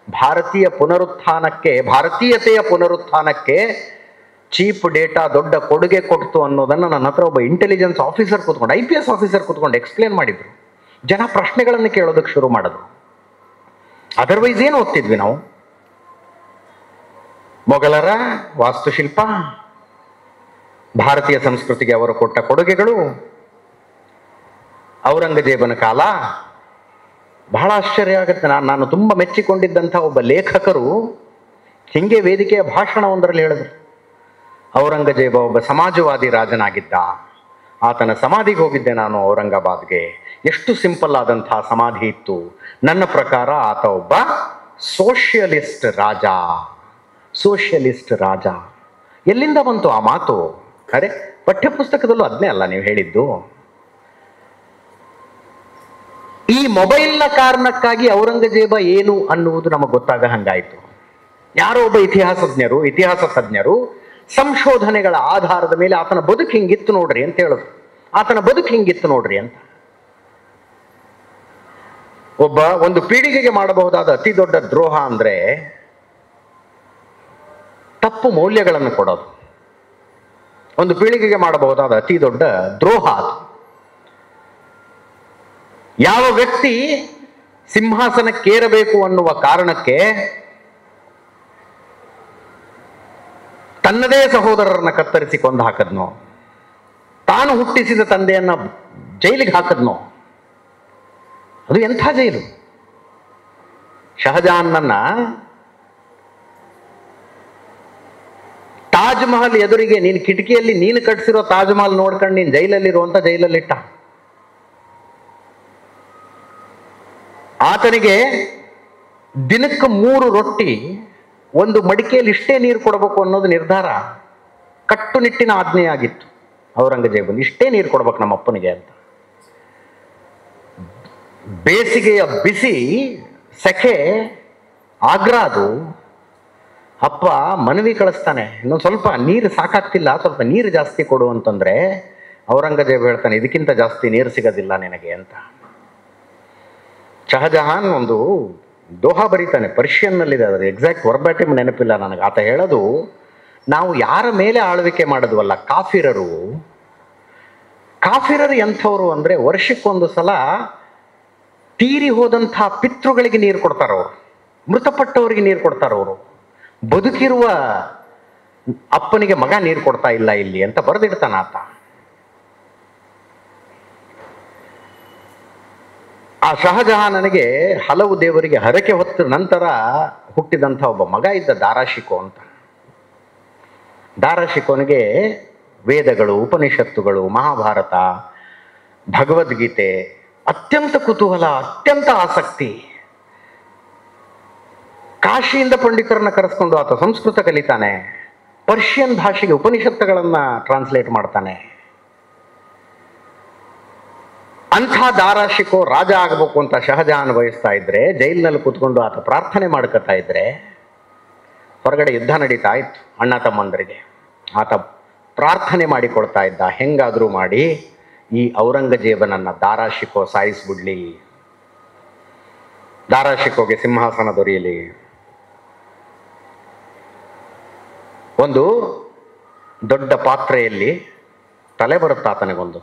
ಭಾರತೀಯತೆಯ ಪುನರುತ್ಥಾನಕ್ಕೆ ಚೀಪ್ ಡೇಟಾ ದೊಡ್ಡ ಕೊಡುಗೆ ಕೊಡ್ತು ಅನ್ನೋದನ್ನು ನನ್ನ ಹತ್ರ ಒಬ್ಬ ಇಂಟೆಲಿಜೆನ್ಸ್ ಆಫೀಸರ್ ಕೂತ್ಕೊಂಡು, IPS ಆಫೀಸರ್ ಕೂತ್ಕೊಂಡು ಎಕ್ಸ್ಪ್ಲೇನ್ ಮಾಡಿದ್ರು. ಜನ ಪ್ರಶ್ನೆಗಳನ್ನು ಕೇಳೋದಕ್ಕೆ ಶುರು ಮಾಡಿದ್ರು. ಅದರ್ವೈಸ್ ಏನು ಓದ್ತಿದ್ವಿ ನಾವು? ಮೊಘಲರ ವಾಸ್ತುಶಿಲ್ಪ, ಭಾರತೀಯ ಸಂಸ್ಕೃತಿಗೆ ಅವರು ಕೊಟ್ಟ ಕೊಡುಗೆಗಳು, ಔರಂಗಜೇಬನ ಕಾಲ. ಬಹಳ ಆಶ್ಚರ್ಯ ಆಗುತ್ತೆ. ನಾನು ತುಂಬ ಮೆಚ್ಚಿಕೊಂಡಿದ್ದಂಥ ಒಬ್ಬ ಲೇಖಕರು ಹಿಂಗೆ ವೇದಿಕೆಯ ಭಾಷಣವೊಂದರಲ್ಲಿ ಹೇಳಿದ್ರು, ಔರಂಗಜೇಬ ಒಬ್ಬ ಸಮಾಜವಾದಿ ರಾಜನಾಗಿದ್ದ, ಆತನ ಸಮಾಧಿಗೆ ಹೋಗಿದ್ದೆ ನಾನು ಔರಂಗಾಬಾದ್ಗೆ. ಎಷ್ಟು ಸಿಂಪಲ್ ಆದಂತಹ ಸಮಾಧಿ ಇತ್ತು. ನನ್ನ ಪ್ರಕಾರ ಆತ ಒಬ್ಬ ಸೋಷಿಯಲಿಸ್ಟ್ ರಾಜ. ಎಲ್ಲಿಂದ ಬಂತು ಆ ಮಾತು? ಅರೆ, ಪಠ್ಯಪುಸ್ತಕದಲ್ಲೂ ಅದನ್ನೇ ಅಲ್ಲ ನೀವು ಹೇಳಿದ್ದು. ಈ ಮೊಬೈಲ್ನ ಕಾರಣಕ್ಕಾಗಿ ಔರಂಗಜೇಬ ಏನು ಅನ್ನುವುದು ನಮಗೆ ಗೊತ್ತಾಗ ಹಂಗಾಯ್ತು. ಯಾರೋ ಒಬ್ಬ ಇತಿಹಾಸ ತಜ್ಞರು ಸಂಶೋಧನೆಗಳ ಆಧಾರದ ಮೇಲೆ ಆತನ ಬದುಕು ಹಿಂಗಿತ್ತು ನೋಡ್ರಿ ಅಂತ ಹೇಳಿದ್ರು. ಅಂತ ಒಂದು ಪೀಳಿಗೆಗೆ ಮಾಡಬಹುದಾದ ಅತಿ ದೊಡ್ಡ ದ್ರೋಹ ಅಂದ್ರೆ ತಪ್ಪು ಮೌಲ್ಯಗಳನ್ನು ಕೊಡೋದು. ಒಂದು ಪೀಳಿಗೆಗೆ ಮಾಡಬಹುದಾದ ಅತಿ ದೊಡ್ಡ ದ್ರೋಹ ಅದು. ಯಾವ ವ್ಯಕ್ತಿ ಸಿಂಹಾಸನಕ್ಕೇರಬೇಕು ಅನ್ನುವ ಕಾರಣಕ್ಕೆ ತನ್ನದೇ ಸಹೋದರರನ್ನ ಕತ್ತರಿಸಿ ಕೊಂದು ಹಾಕದ್ನೋ, ತಾನು ಹುಟ್ಟಿಸಿದ ತಂದೆಯನ್ನ ಜೈಲಿಗೆ ಹಾಕದ್ನೋ, ಅದು ಎಂಥ ಜೈಲು? ಶಹಜಹಾನ್ನನ್ನ ತಾಜ್ ಮಹಲ್ ಎದುರಿಗೆ ನೀನು ಕಿಟಕಿಯಲ್ಲಿ ನೀನು ಕಟ್ಸಿರೋ ತಾಜ್ ಮಹಲ್ ನೋಡ್ಕೊಂಡು ನೀನು ಜೈಲಲ್ಲಿರುವಂತ ಜೈಲಲ್ಲಿಟ್ಟ. ಆತನಿಗೆ ದಿನಕ್ಕೆ 3 ರೊಟ್ಟಿ, ಒಂದು ಮಡಿಕೆಯಲ್ಲಿ ಇಷ್ಟೇ ನೀರು ಕೊಡಬೇಕು ಅನ್ನೋದು ನಿರ್ಧಾರ, ಕಟ್ಟುನಿಟ್ಟಿನ ಆಜ್ಞೆಯಾಗಿತ್ತು ಔರಂಗಜೇಬನ್. ಇಷ್ಟೇ ನೀರು ಕೊಡ್ಬೇಕು ನಮ್ಮ ಅಪ್ಪನಿಗೆ ಅಂತ. ಬೇಸಿಗೆಯ ಬಿಸಿ, ಸೆಖೆ, ಆಗ್ರಾದು. ಅಪ್ಪ ಮನವಿ ಕಳಿಸ್ತಾನೆ, ಇನ್ನೊಂದು ಸ್ವಲ್ಪ ನೀರು ಸಾಕಾಗ್ತಿಲ್ಲ, ಸ್ವಲ್ಪ ನೀರು ಜಾಸ್ತಿ ಕೊಡು ಅಂತಂದ್ರೆ ಔರಂಗಜೇಬ್ ಹೇಳ್ತಾನೆ, ಇದಕ್ಕಿಂತ ಜಾಸ್ತಿ ನೀರು ಸಿಗೋದಿಲ್ಲ ನಿನಗೆ ಅಂತ. ಶಹಜಹಾನ್ ಒಂದು ದೋಹಾ ಬರೀತಾನೆ, ಪರ್ಷಿಯನ್ನಲ್ಲಿದೆ, ಅದು ಎಕ್ಸಾಕ್ಟ್ ವರ್ಬ್ಯಾಟಿಮ್ ನೆನಪಿಲ್ಲ ನನಗೆ. ಆತ ಹೇಳೋದು, ನಾವು ಯಾರ ಮೇಲೆ ಆಳ್ವಿಕೆ ಮಾಡಿದ್ವಲ್ಲ, ಕಾಫಿರರು ಎಂಥವ್ರು ಅಂದ್ರೆ ವರ್ಷಕ್ಕೊಂದು ಸಲ ತೀರಿ ಹೋದಂಥ ಪಿತೃಗಳಿಗೆ ನೀರು ಕೊಡ್ತಾರವರು, ಮೃತಪಟ್ಟವರಿಗೆ ನೀರು ಕೊಡ್ತಾರವರು. ಬದುಕಿರುವ ಅಪ್ಪನಿಗೆ ಮಗ ನೀರು ಕೊಡ್ತಾ ಇಲ್ಲ ಇಲ್ಲಿ ಅಂತ ಬರೆದಿಡ್ತಾನ ಆತ. ಆ ಶಹಜಹಾನನಿಗೆ ಹಲವು ದೇವರಿಗೆ ಹರಕೆ ಹೊತ್ತ ನಂತರ ಹುಟ್ಟಿದಂಥ ಒಬ್ಬ ಮಗ ಇದ್ದ, ದಾರಾಶಿಕೋ ಅಂತ. ದಾರಾಶಿಕೋನಿಗೆ ವೇದಗಳು, ಉಪನಿಷತ್ತುಗಳು, ಮಹಾಭಾರತ, ಭಗವದ್ಗೀತೆ ಅತ್ಯಂತ ಕುತೂಹಲ, ಅತ್ಯಂತ ಆಸಕ್ತಿ. ಕಾಶಿಯಿಂದ ಪಂಡಿತರನ್ನ ಕರೆಸ್ಕೊಂಡು ಆತ ಸಂಸ್ಕೃತ ಕಲಿತಾನೆ, ಪರ್ಷಿಯನ್ ಭಾಷೆಗೆ ಉಪನಿಷತ್ತುಗಳನ್ನ ಟ್ರಾನ್ಸ್ಲೇಟ್ ಮಾಡ್ತಾನೆ. ಅಂಥ ದಾರಾಶಿಕೋ ರಾಜ ಆಗಬೇಕು ಅಂತ ಶಹಜಹಾನ್ ಬಯಸ್ತಾ ಇದ್ರೆ, ಜೈಲಿನಲ್ಲಿ ಕೂತ್ಕೊಂಡು ಆತ ಪ್ರಾರ್ಥನೆ ಮಾಡ್ಕೊತಾ ಇದ್ರೆ, ಹೊರಗಡೆ ಯುದ್ಧ ನಡೀತಾ ಇತ್ತು ಅಣ್ಣ ತಮ್ಮಂದರಿಗೆ. ಆತ ಪ್ರಾರ್ಥನೆ ಮಾಡಿಕೊಳ್ತಾ ಇದ್ದ, ಹೆಂಗಾದ್ರೂ ಮಾಡಿ ಈ ಔರಂಗಜೇಬನನ್ನ ದಾರಾಶಿಕೋ ಸಾಯಿಸ್ಬಿಡ್ಲಿ, ದಾರಾಶಿಕೋಗೆ ಸಿಂಹಾಸನ ದೊರೆಯಲಿ. ಒಂದು ದೊಡ್ಡ ಪಾತ್ರೆಯಲ್ಲಿ ತಲೆ ಬರುತ್ತಾ ಆತನಿಗೊಂದು,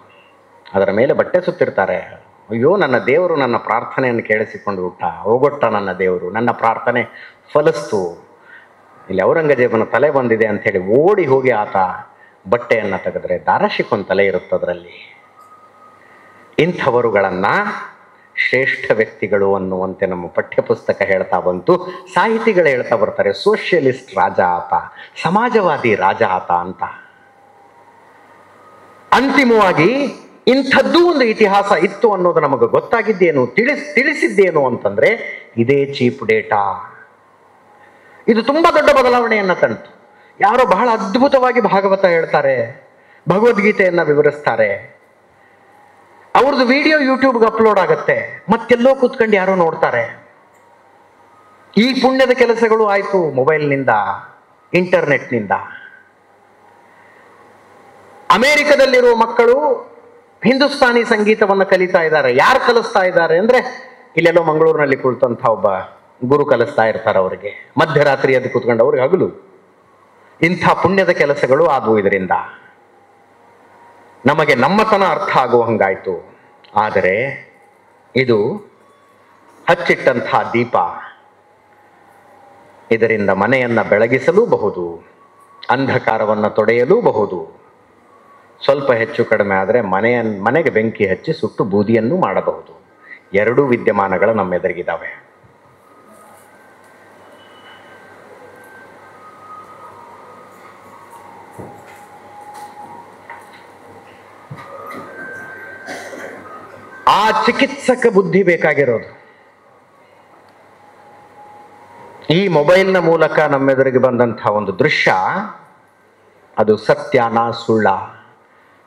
ಅದರ ಮೇಲೆ ಬಟ್ಟೆ ಸುತ್ತಿರ್ತಾರೆ. ಅಯ್ಯೋ, ನನ್ನ ದೇವರು ನನ್ನ ಪ್ರಾರ್ಥನೆಯನ್ನು ಕೇಳಿಸಿಕೊಂಡು ಹೋಗೊಟ್ಟ ನನ್ನ ದೇವರು, ನನ್ನ ಪ್ರಾರ್ಥನೆ ಫಲಿಸ್ತು, ಇಲ್ಲಿ ಔರಂಗಜೇಬನ ತಲೆ ಬಂದಿದೆ ಅಂಥೇಳಿ ಓಡಿ ಹೋಗಿ ಆತ ಬಟ್ಟೆಯನ್ನು ತೆಗೆದ್ರೆ ದಾರಾಶಿಕೋನ್ ತಲೆ ಇರುತ್ತದರಲ್ಲಿ. ಇಂಥವರುಗಳನ್ನ ಶ್ರೇಷ್ಠ ವ್ಯಕ್ತಿಗಳು ಅನ್ನುವಂತೆ ನಮ್ಮ ಪಠ್ಯಪುಸ್ತಕ ಹೇಳ್ತಾ ಬಂತು, ಸಾಹಿತಿಗಳು ಹೇಳ್ತಾ ಬರ್ತಾರೆ. ಸೋಷಿಯಲಿಸ್ಟ್ ರಾಜ ಆತ, ಸಮಾಜವಾದಿ ರಾಜ ಆತ ಅಂತ. ಅಂತಿಮವಾಗಿ ಇಂಥದ್ದೂ ಒಂದು ಇತಿಹಾಸ ಇತ್ತು ಅನ್ನೋದು ನಮಗೆ ಗೊತ್ತಾಗಿದ್ದೇನು, ತಿಳಿಸಿದ್ದೇನು ಅಂತಂದ್ರೆ ಇದೇ ಚೀಪ್ ಡೇಟಾ. ಇದು ತುಂಬಾ ದೊಡ್ಡ ಬದಲಾವಣೆಯನ್ನ ತಂತು. ಯಾರೋ ಬಹಳ ಅದ್ಭುತವಾಗಿ ಭಾಗವತ ಹೇಳ್ತಾರೆ, ಭಗವದ್ಗೀತೆಯನ್ನ ವಿವರಿಸ್ತಾರೆ. ಅವ್ರದ್ದು ವಿಡಿಯೋ ಯೂಟ್ಯೂಬ್ಗೆ ಅಪ್ಲೋಡ್ ಆಗತ್ತೆ, ಮತ್ತೆಲ್ಲೋ ಕೂತ್ಕೊಂಡು ಯಾರೋ ನೋಡ್ತಾರೆ. ಈ ಪುಣ್ಯದ ಕೆಲಸಗಳು ಆಯ್ತು ಮೊಬೈಲ್ನಿಂದ, ಇಂಟರ್ನೆಟ್ನಿಂದ. ಅಮೆರಿಕದಲ್ಲಿರುವ ಮಕ್ಕಳು ಹಿಂದೂಸ್ತಾನಿ ಸಂಗೀತವನ್ನು ಕಲಿತಾ ಇದ್ದಾರೆ. ಯಾರು ಕಲಿಸ್ತಾ ಇದ್ದಾರೆ ಅಂದ್ರೆ ಇಲ್ಲೆಲ್ಲೋ ಮಂಗಳೂರಿನಲ್ಲಿ ಕುಳಿತಂತ ಒಬ್ಬ ಗುರು ಕಲಿಸ್ತಾ ಇರ್ತಾರೆ ಅವರಿಗೆ. ಮಧ್ಯರಾತ್ರಿ ಅದು ಕೂತ್ಕೊಂಡು ಅವ್ರಿಗೆ ಹಗಲು. ಇಂಥ ಪುಣ್ಯದ ಕೆಲಸಗಳು ಆದವು ಇದರಿಂದ. ನಮಗೆ ನಮ್ಮತನ ಅರ್ಥ ಆಗುವ ಹಂಗಾಯ್ತು. ಆದರೆ ಇದು ಹಚ್ಚಿಟ್ಟಂಥ ದೀಪ, ಇದರಿಂದ ಮನೆಯನ್ನ ಬೆಳಗಿಸಲೂಬಹುದು, ಅಂಧಕಾರವನ್ನು ತೊಡೆಯಲೂಬಹುದು. ಸ್ವಲ್ಪ ಹೆಚ್ಚು ಕಡಿಮೆ ಆದರೆ ಮನೆಗೆ ಬೆಂಕಿ ಹಚ್ಚಿ ಸುಟ್ಟು ಬೂದಿಯನ್ನು ಮಾಡಬಹುದು. ಎರಡೂ ವಿದ್ಯಮಾನಗಳು ನಮ್ಮೆದುರಿಗಿದ್ದಾವೆ. ಆ ಚಿಕಿತ್ಸಕ ಬುದ್ಧಿ ಬೇಕಾಗಿರೋದು. ಈ ಮೊಬೈಲ್ನ ಮೂಲಕ ನಮ್ಮೆದುರಿಗೆ ಬಂದಂತಹ ಒಂದು ದೃಶ್ಯ, ಅದು ಸತ್ಯನಾ ಸುಳ್ಳ,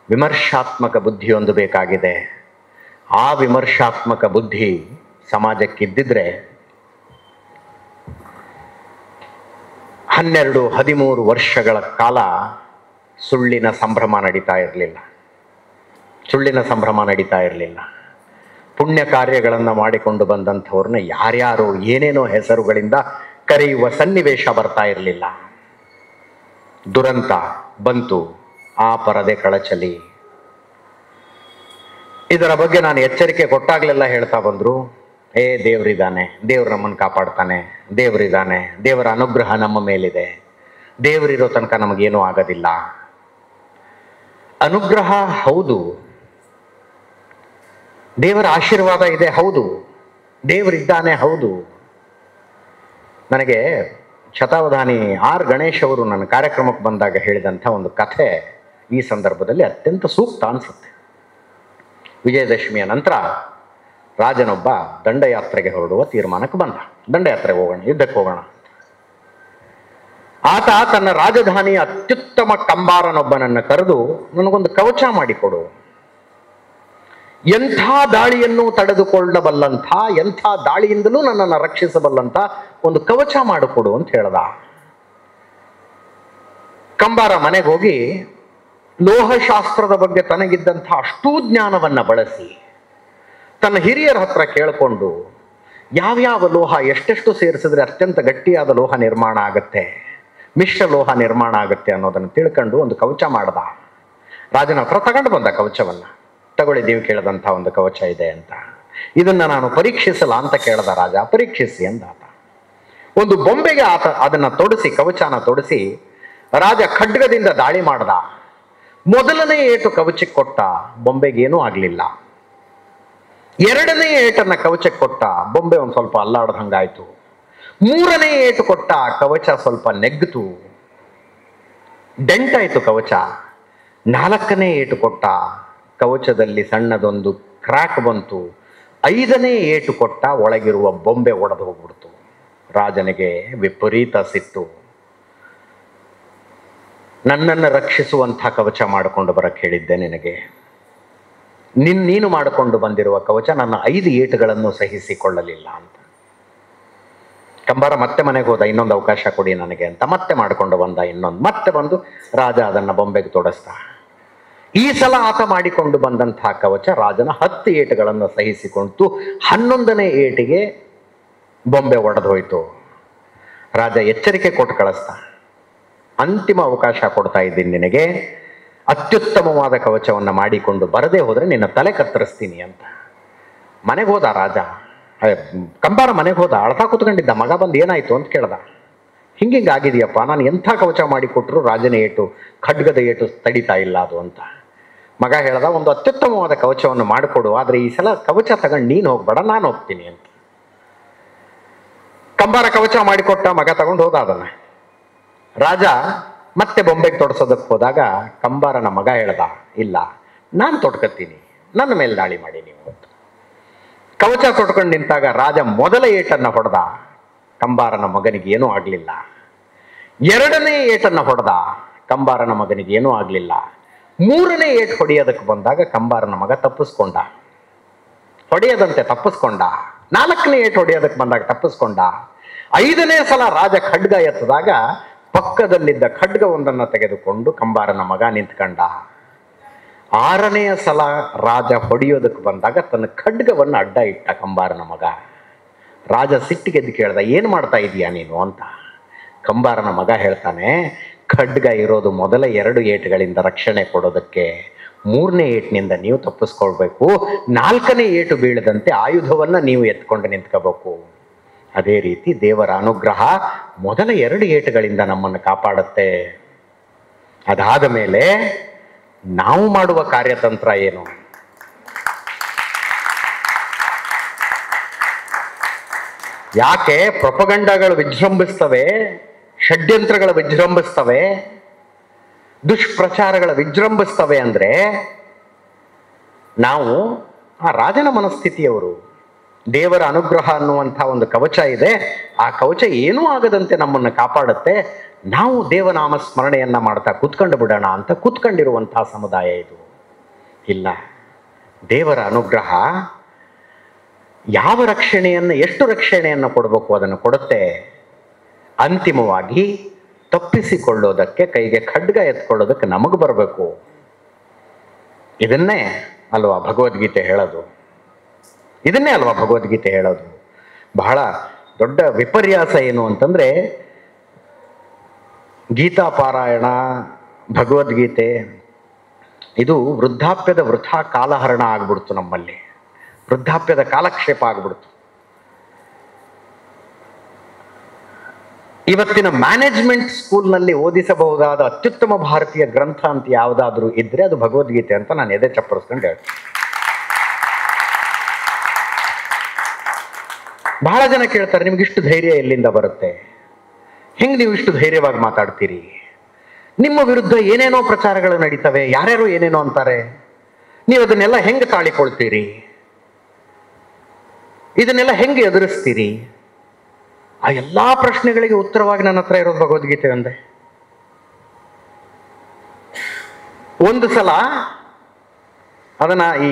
ವಿಮರ್ಶಾತ್ಮಕ ಬುದ್ಧಿಯೊಂದು ಬೇಕಾಗಿದೆ. ಆ ವಿಮರ್ಶಾತ್ಮಕ ಬುದ್ಧಿ ಸಮಾಜಕ್ಕಿದ್ದಿದ್ರೆ 12-13 ವರ್ಷಗಳ ಕಾಲ ಸುಳ್ಳಿನ ಸಂಭ್ರಮ ನಡೀತಾ ಇರಲಿಲ್ಲ. ಪುಣ್ಯ ಕಾರ್ಯಗಳನ್ನು ಮಾಡಿಕೊಂಡು ಬಂದಂಥವ್ರನ್ನ ಯಾರ್ಯಾರೋ ಏನೇನೋ ಹೆಸರುಗಳಿಂದ ಕರೆಯುವ ಸನ್ನಿವೇಶ ಬರ್ತಾ ಇರಲಿಲ್ಲ. ದುರಂತ ಬಂತು, ಆ ಪರದೆ ಕಳಚಲಿ. ಇದರ ಬಗ್ಗೆ ನಾನು ಎಚ್ಚರಿಕೆ ಕೊಟ್ಟಾಗಲೆಲ್ಲ ಹೇಳ್ತಾ ಬಂದ್ರು, ದೇವರಿದ್ದಾನೆ, ದೇವ್ರು ನಮ್ಮನ್ನು ಕಾಪಾಡ್ತಾನೆ, ದೇವರಿದ್ದಾನೆ, ದೇವರ ಅನುಗ್ರಹ ನಮ್ಮ ಮೇಲಿದೆ, ದೇವರಿರೋ ತನಕ ನಮಗೇನೂ ಆಗೋದಿಲ್ಲ. ಅನುಗ್ರಹ ಹೌದು, ದೇವರ ಆಶೀರ್ವಾದ ಇದೆ ಹೌದು, ದೇವರಿದ್ದಾನೆ ಹೌದು. ನನಗೆ ಶತಾವಧಾನಿ ಆರ್ ಗಣೇಶ್ ಅವರು ನನ್ನ ಕಾರ್ಯಕ್ರಮಕ್ಕೆ ಬಂದಾಗ ಹೇಳಿದಂಥ ಒಂದು ಕಥೆ ಈ ಸಂದರ್ಭದಲ್ಲಿ ಅತ್ಯಂತ ಸೂಕ್ತ ಅನಿಸುತ್ತೆ. ವಿಜಯದಶಮಿಯ ನಂತರ ರಾಜನೊಬ್ಬ ದಂಡಯಾತ್ರೆಗೆ ಹೊರಡುವ ತೀರ್ಮಾನಕ್ಕೆ ಬಂದ. ದಂಡಯಾತ್ರೆಗೆ ಹೋಗೋಣ, ಯುದ್ಧಕ್ಕೆ ಹೋಗೋಣ. ಆತ ತನ್ನ ರಾಜಧಾನಿಯ ಅತ್ಯುತ್ತಮ ಕಂಬಾರನೊಬ್ಬನನ್ನು ಕರೆದು, ನನಗೊಂದು ಕವಚ ಮಾಡಿಕೊಡು, ಎಂಥ ದಾಳಿಯನ್ನು ತಡೆದುಕೊಳ್ಳಬಲ್ಲಂಥ, ಎಂಥ ದಾಳಿಯಿಂದಲೂ ನನ್ನನ್ನು ರಕ್ಷಿಸಬಲ್ಲಂಥ ಒಂದು ಕವಚ ಮಾಡಿಕೊಡು ಅಂತ ಹೇಳ್ದ. ಕಂಬಾರ ಮನೆಗೆ ಹೋಗಿ ಲೋಹಶಾಸ್ತ್ರದ ಬಗ್ಗೆ ತನಗಿದ್ದಂಥ ಅಷ್ಟೂ ಜ್ಞಾನವನ್ನು ಬಳಸಿ ತನ್ನ ಹಿರಿಯರ ಹತ್ರ ಕೇಳಿಕೊಂಡು ಯಾವ್ಯಾವ ಲೋಹ ಎಷ್ಟೆಷ್ಟು ಸೇರಿಸಿದ್ರೆ ಅತ್ಯಂತ ಗಟ್ಟಿಯಾದ ಲೋಹ ನಿರ್ಮಾಣ ಆಗುತ್ತೆ, ಮಿಶ್ರ ಲೋಹ ನಿರ್ಮಾಣ ಆಗುತ್ತೆ ಅನ್ನೋದನ್ನು ತಿಳ್ಕೊಂಡು ಒಂದು ಕವಚ ಮಾಡ್ದ. ರಾಜನ ಹತ್ರ ತಗೊಂಡು ಬಂದ ಕವಚವನ್ನು. ತಗೊಳ್ಳಿ, ನೀವು ಕೇಳಿದಂಥ ಒಂದು ಕವಚ ಇದೆ ಅಂತ. ಇದನ್ನ ನಾನು ಪರೀಕ್ಷಿಸಲ್ಲ ಅಂತ ಕೇಳ್ದ ರಾಜ. ಪರೀಕ್ಷಿಸಿ ಅಂದಾತ. ಒಂದು ಬೊಂಬೆಗೆ ಆತ ಅದನ್ನ ತೊಡಿಸಿ, ಕವಚನ ತೊಡಿಸಿ ರಾಜ ಖಡ್ಗದಿಂದ ದಾಳಿ ಮಾಡ್ದ. ಮೊದಲನೇ ಏಟು ಕವಚಕ್ಕೆ ಕೊಟ್ಟ, ಬೊಂಬೆಗೇನೂ ಆಗ್ಲಿಲ್ಲ. ಎರಡನೇ ಏಟನ್ನ ಕವಚಕ್ಕೆ ಕೊಟ್ಟ, ಬೊಂಬೆ ಒಂದು ಸ್ವಲ್ಪ ಅಲ್ಲಾಡ್ದಂಗಾಯ್ತು. ಮೂರನೇ ಏಟು ಕೊಟ್ಟ, ಕವಚ ಸ್ವಲ್ಪ ನೆಗ್ಗಿತು, ಡೆಂಟಾಯ್ತು ಕವಚ. ನಾಲ್ಕನೇ ಏಟು ಕೊಟ್ಟ, ಕವಚದಲ್ಲಿ ಸಣ್ಣದೊಂದು ಕ್ರ್ಯಾಕ್ ಬಂತು. ಐದನೇ ಏಟು ಕೊಟ್ಟ, ಒಳಗಿರುವ ಬೊಂಬೆ ಒಡೆದು ಹೋಗ್ಬಿಡ್ತು. ರಾಜನಿಗೆ ವಿಪರೀತ ಸಿಟ್ಟು. ನನ್ನನ್ನು ರಕ್ಷಿಸುವಂಥ ಕವಚ ಮಾಡಿಕೊಂಡು ಬರಕ್ಕೆ ಹೇಳಿದ್ದೆ ನಿನಗೆ. ನೀನು ಮಾಡಿಕೊಂಡು ಬಂದಿರುವ ಕವಚ ನನ್ನ 5 ಏಟುಗಳನ್ನು ಸಹಿಸಿಕೊಳ್ಳಲಿಲ್ಲ ಅಂತ. ಕಂಬಾರ ಮತ್ತೆ ಮನೆಗೆ ಹೋದ, ಇನ್ನೊಂದು ಅವಕಾಶ ಕೊಡಿ ನನಗೆ ಅಂತ. ಮತ್ತೆ ಮಾಡಿಕೊಂಡು ಬಂದ ಇನ್ನೊಂದು. ಮತ್ತೆ ಬಂದು ರಾಜ ಅದನ್ನು ಬೊಂಬೆಗೆ ತೊಡಸ್ತ. ಈ ಸಲ ಆತ ಮಾಡಿಕೊಂಡು ಬಂದಂಥ ಕವಚ ರಾಜನ 10 ಏಟುಗಳನ್ನು ಸಹಿಸಿಕೊಂಡು 11ನೇ ಏಟಿಗೆ ಬೊಂಬೆ ಒಡೆದು ಹೋಯ್ತು. ರಾಜ ಎಚ್ಚರಿಕೆ ಕೊಟ್ಟು ಕಳಿಸ್ತಾ, ಅಂತಿಮ ಅವಕಾಶ ಕೊಡ್ತಾ ಇದ್ದೀನಿ ನಿನಗೆ, ಅತ್ಯುತ್ತಮವಾದ ಕವಚವನ್ನು ಮಾಡಿಕೊಂಡು ಬರದೇ ಹೋದರೆ ನಿನ್ನ ತಲೆ ಕತ್ತರಿಸ್ತೀನಿ ಅಂತ. ಮನೆಗೆ ಹೋದ ರಾಜ. ಕಂಬಾರ ಮನೆಗೆ ಹೋದ. ಅಳ್ತಾ ಕೂತ್ಕೊಂಡಿದ್ದ. ಮಗ ಬಂದು ಏನಾಯ್ತು ಅಂತ ಕೇಳ್ದ. ಹಿಂಗಿಂಗಾಗಿದೆಯಪ್ಪ, ನಾನು ಎಂಥ ಕವಚ ಮಾಡಿಕೊಟ್ರು ರಾಜನ ಏಟು, ಖಡ್ಗದ ಏಟು ತಡಿತಾ ಇಲ್ಲ ಅದು ಅಂತ. ಮಗ ಹೇಳ್ದ, ಒಂದು ಅತ್ಯುತ್ತಮವಾದ ಕವಚವನ್ನು ಮಾಡಿಕೊಡು, ಆದರೆ ಈ ಸಲ ಕವಚ ತಗೊಂಡು ನೀನು ಹೋಗ್ಬೇಡ, ನಾನು ಹೋಗ್ತೀನಿ ಅಂತ. ಕಂಬಾರ ಕವಚ ಮಾಡಿಕೊಟ್ಟ, ಮಗ ತಗೊಂಡು ಹೋದ ಅದನ್ನ. ರಾಜ ಮತ್ತೆ ಬೊಂಬೆಗೆ ತೊಡಸೋದಕ್ಕೆ ಹೋದಾಗ ಕಂಬಾರನ ಮಗ ಹೇಳ್ದ, ಇಲ್ಲ ನಾನು ತೊಡ್ಕತ್ತೀನಿ, ನನ್ನ ಮೇಲೆ ದಾಳಿ ಮಾಡಿ ನೀವು ಅಂತ. ಕವಚ ತೊಡ್ಕೊಂಡು ನಿಂತಾಗ ರಾಜ ಮೊದಲ ಏಟನ್ನು ಹೊಡೆದ. ಕಂಬಾರನ ಮಗನಿಗೆ ಏನೂ ಆಗಲಿಲ್ಲ. ಎರಡನೇ ಏಟನ್ನು ಹೊಡೆದ. ಕಂಬಾರನ ಮಗನಿಗೆ ಏನೂ ಆಗಲಿಲ್ಲ. ಮೂರನೇ ಏಟು ಹೊಡೆಯೋದಕ್ಕೆ ಬಂದಾಗ ಕಂಬಾರನ ಮಗ ತಪ್ಪಿಸ್ಕೊಂಡ. ಹೊಡೆಯದಂತೆ ತಪ್ಪಿಸ್ಕೊಂಡ. 4ನೇ ಏಟು ಹೊಡೆಯೋದಕ್ಕೆ ಬಂದಾಗ ತಪ್ಪಿಸ್ಕೊಂಡ. 5ನೇ ಸಲ ರಾಜ ಖಡ್ಗ ಎತ್ತದಾಗ ಪಕ್ಕದಲ್ಲಿದ್ದ ಖಡ್ಗವೊಂದನ್ನು ತೆಗೆದುಕೊಂಡು ಕಂಬಾರನ ಮಗ ನಿಂತ್ಕೊಂಡ. 6ನೆಯ ಸಲ ರಾಜ ಹೊಡೆಯೋದಕ್ಕೆ ಬಂದಾಗ ತನ್ನ ಖಡ್ಗವನ್ನು ಅಡ್ಡ ಇಟ್ಟ ಕಂಬಾರನ ಮಗ. ರಾಜ ಸಿಟ್ಟಿಗೆದ್ದು ಕೇಳ್ದ, ಏನು ಮಾಡ್ತಾ ಇದೀಯಾ ನೀನು ಅಂತ. ಕಂಬಾರನ ಮಗ ಹೇಳ್ತಾನೆ, ಖಡ್ಗ ಇರೋದು ಮೊದಲ 2 ಏಟುಗಳಿಂದ ರಕ್ಷಣೆ ಕೊಡೋದಕ್ಕೆ, 3ನೇ ಏಟಿನಿಂದ ನೀವು ತಪ್ಪಿಸ್ಕೊಳ್ಬೇಕು, 4ನೇ ಏಟು ಬೀಳದಂತೆ ಆಯುಧವನ್ನ ನೀವು ಎತ್ಕೊಂಡು ನಿಂತ್ಕೋಬೇಕು. ಅದೇ ರೀತಿ ದೇವರ ಅನುಗ್ರಹ ಮೊದಲ 2 ಏಟುಗಳಿಂದ ನಮ್ಮನ್ನು ಕಾಪಾಡುತ್ತೆ. ಅದಾದ ಮೇಲೆ ನಾವು ಮಾಡುವ ಕಾರ್ಯತಂತ್ರ ಏನು? ಯಾಕೆ ಪ್ರೊಪಗಂಡಗಳು ವಿಜೃಂಭಿಸ್ತವೆ, ಷಡ್ಯಂತ್ರಗಳು ವಿಜೃಂಭಿಸ್ತವೆ, ದುಷ್ಪ್ರಚಾರಗಳ ವಿಜೃಂಭಿಸ್ತವೆ ಅಂದ್ರೆ ನಾವು ಆ ರಾಜನ ಮನಸ್ಥಿತಿಯವರು. ದೇವರ ಅನುಗ್ರಹ ಅನ್ನುವಂಥ ಒಂದು ಕವಚ ಇದೆ, ಆ ಕವಚ ಏನೂ ಆಗದಂತೆ ನಮ್ಮನ್ನು ಕಾಪಾಡುತ್ತೆ. ನಾವು ದೇವನಾಮ ಸ್ಮರಣೆಯನ್ನ ಮಾಡ್ತಾ ಕೂತ್ಕೊಂಡು ಬಿಡೋಣ ಅಂತ ಕೂತ್ಕೊಂಡಿರುವಂತಹ ಸಮುದಾಯ ಇದು. ಇಲ್ಲ, ದೇವರ ಅನುಗ್ರಹ ಯಾವ ರಕ್ಷಣೆಯನ್ನು, ಎಷ್ಟು ರಕ್ಷಣೆಯನ್ನು ಕೊಡಬೇಕು ಅದನ್ನು ಕೊಡುತ್ತೆ. ಅಂತಿಮವಾಗಿ ತಪ್ಪಿಸಿಕೊಳ್ಳೋದಕ್ಕೆ, ಕೈಗೆ ಖಡ್ಗ ಎತ್ಕೊಳ್ಳೋದಕ್ಕೆ ನಮಗೆ ಬರಬೇಕು. ಇದನ್ನೇ ಅಲ್ವಾ ಭಗವದ್ಗೀತೆ ಹೇಳೋದು. ಇದನ್ನೇ ಅಲ್ವಾ ಭಗವದ್ಗೀತೆ ಹೇಳೋದು. ಬಹಳ ದೊಡ್ಡ ವಿಪರ್ಯಾಸ ಏನು ಅಂತಂದ್ರೆ, ಗೀತಾ ಪಾರಾಯಣ, ಭಗವದ್ಗೀತೆ ಇದು ವೃದ್ಧಾಪ್ಯದ ವೃಥಾ ಕಾಲಹರಣ ಆಗ್ಬಿಡ್ತು. ನಮ್ಮಲ್ಲಿ ವೃದ್ಧಾಪ್ಯದ ಕಾಲಕ್ಷೇಪ ಆಗ್ಬಿಡ್ತು. ಇವತ್ತಿನ ಮ್ಯಾನೇಜ್ಮೆಂಟ್ ಸ್ಕೂಲ್ನಲ್ಲಿ ಓದಿಸಬಹುದಾದ ಅತ್ಯುತ್ತಮ ಭಾರತೀಯ ಗ್ರಂಥ ಅಂತ ಯಾವುದಾದ್ರೂ ಇದ್ರೆ ಅದು ಭಗವದ್ಗೀತೆ ಅಂತ ನಾನು ಎದೆ ಚಪ್ಪರಿಸ್ಕೊಂಡು ಹೇಳ್ತೀನಿ. ಬಹಳ ಜನ ಕೇಳ್ತಾರೆ, ನಿಮ್ಗಿಷ್ಟು ಧೈರ್ಯ ಎಲ್ಲಿಂದ ಬರುತ್ತೆ? ಹೆಂಗೆ ನೀವು ಇಷ್ಟು ಧೈರ್ಯವಾಗಿ ಮಾತಾಡ್ತೀರಿ? ನಿಮ್ಮ ವಿರುದ್ಧ ಏನೇನೋ ಪ್ರಚಾರಗಳು ನಡೀತವೆ, ಯಾರ್ಯಾರು ಏನೇನೋ ಅಂತಾರೆ, ನೀವು ಅದನ್ನೆಲ್ಲ ಹೆಂಗೆ ತಾಳಿಕೊಳ್ತೀರಿ? ಇದನ್ನೆಲ್ಲ ಹೆಂಗೆ ಎದುರಿಸ್ತೀರಿ? ಆ ಎಲ್ಲಾ ಪ್ರಶ್ನೆಗಳಿಗೆ ಉತ್ತರವಾಗಿ ನನ್ನ ಹತ್ರ ಇರೋದು ಭಗವದ್ಗೀತೆ ಒಂದೇ. ಒಂದು ಸಲ ಅದನ್ನ ಈ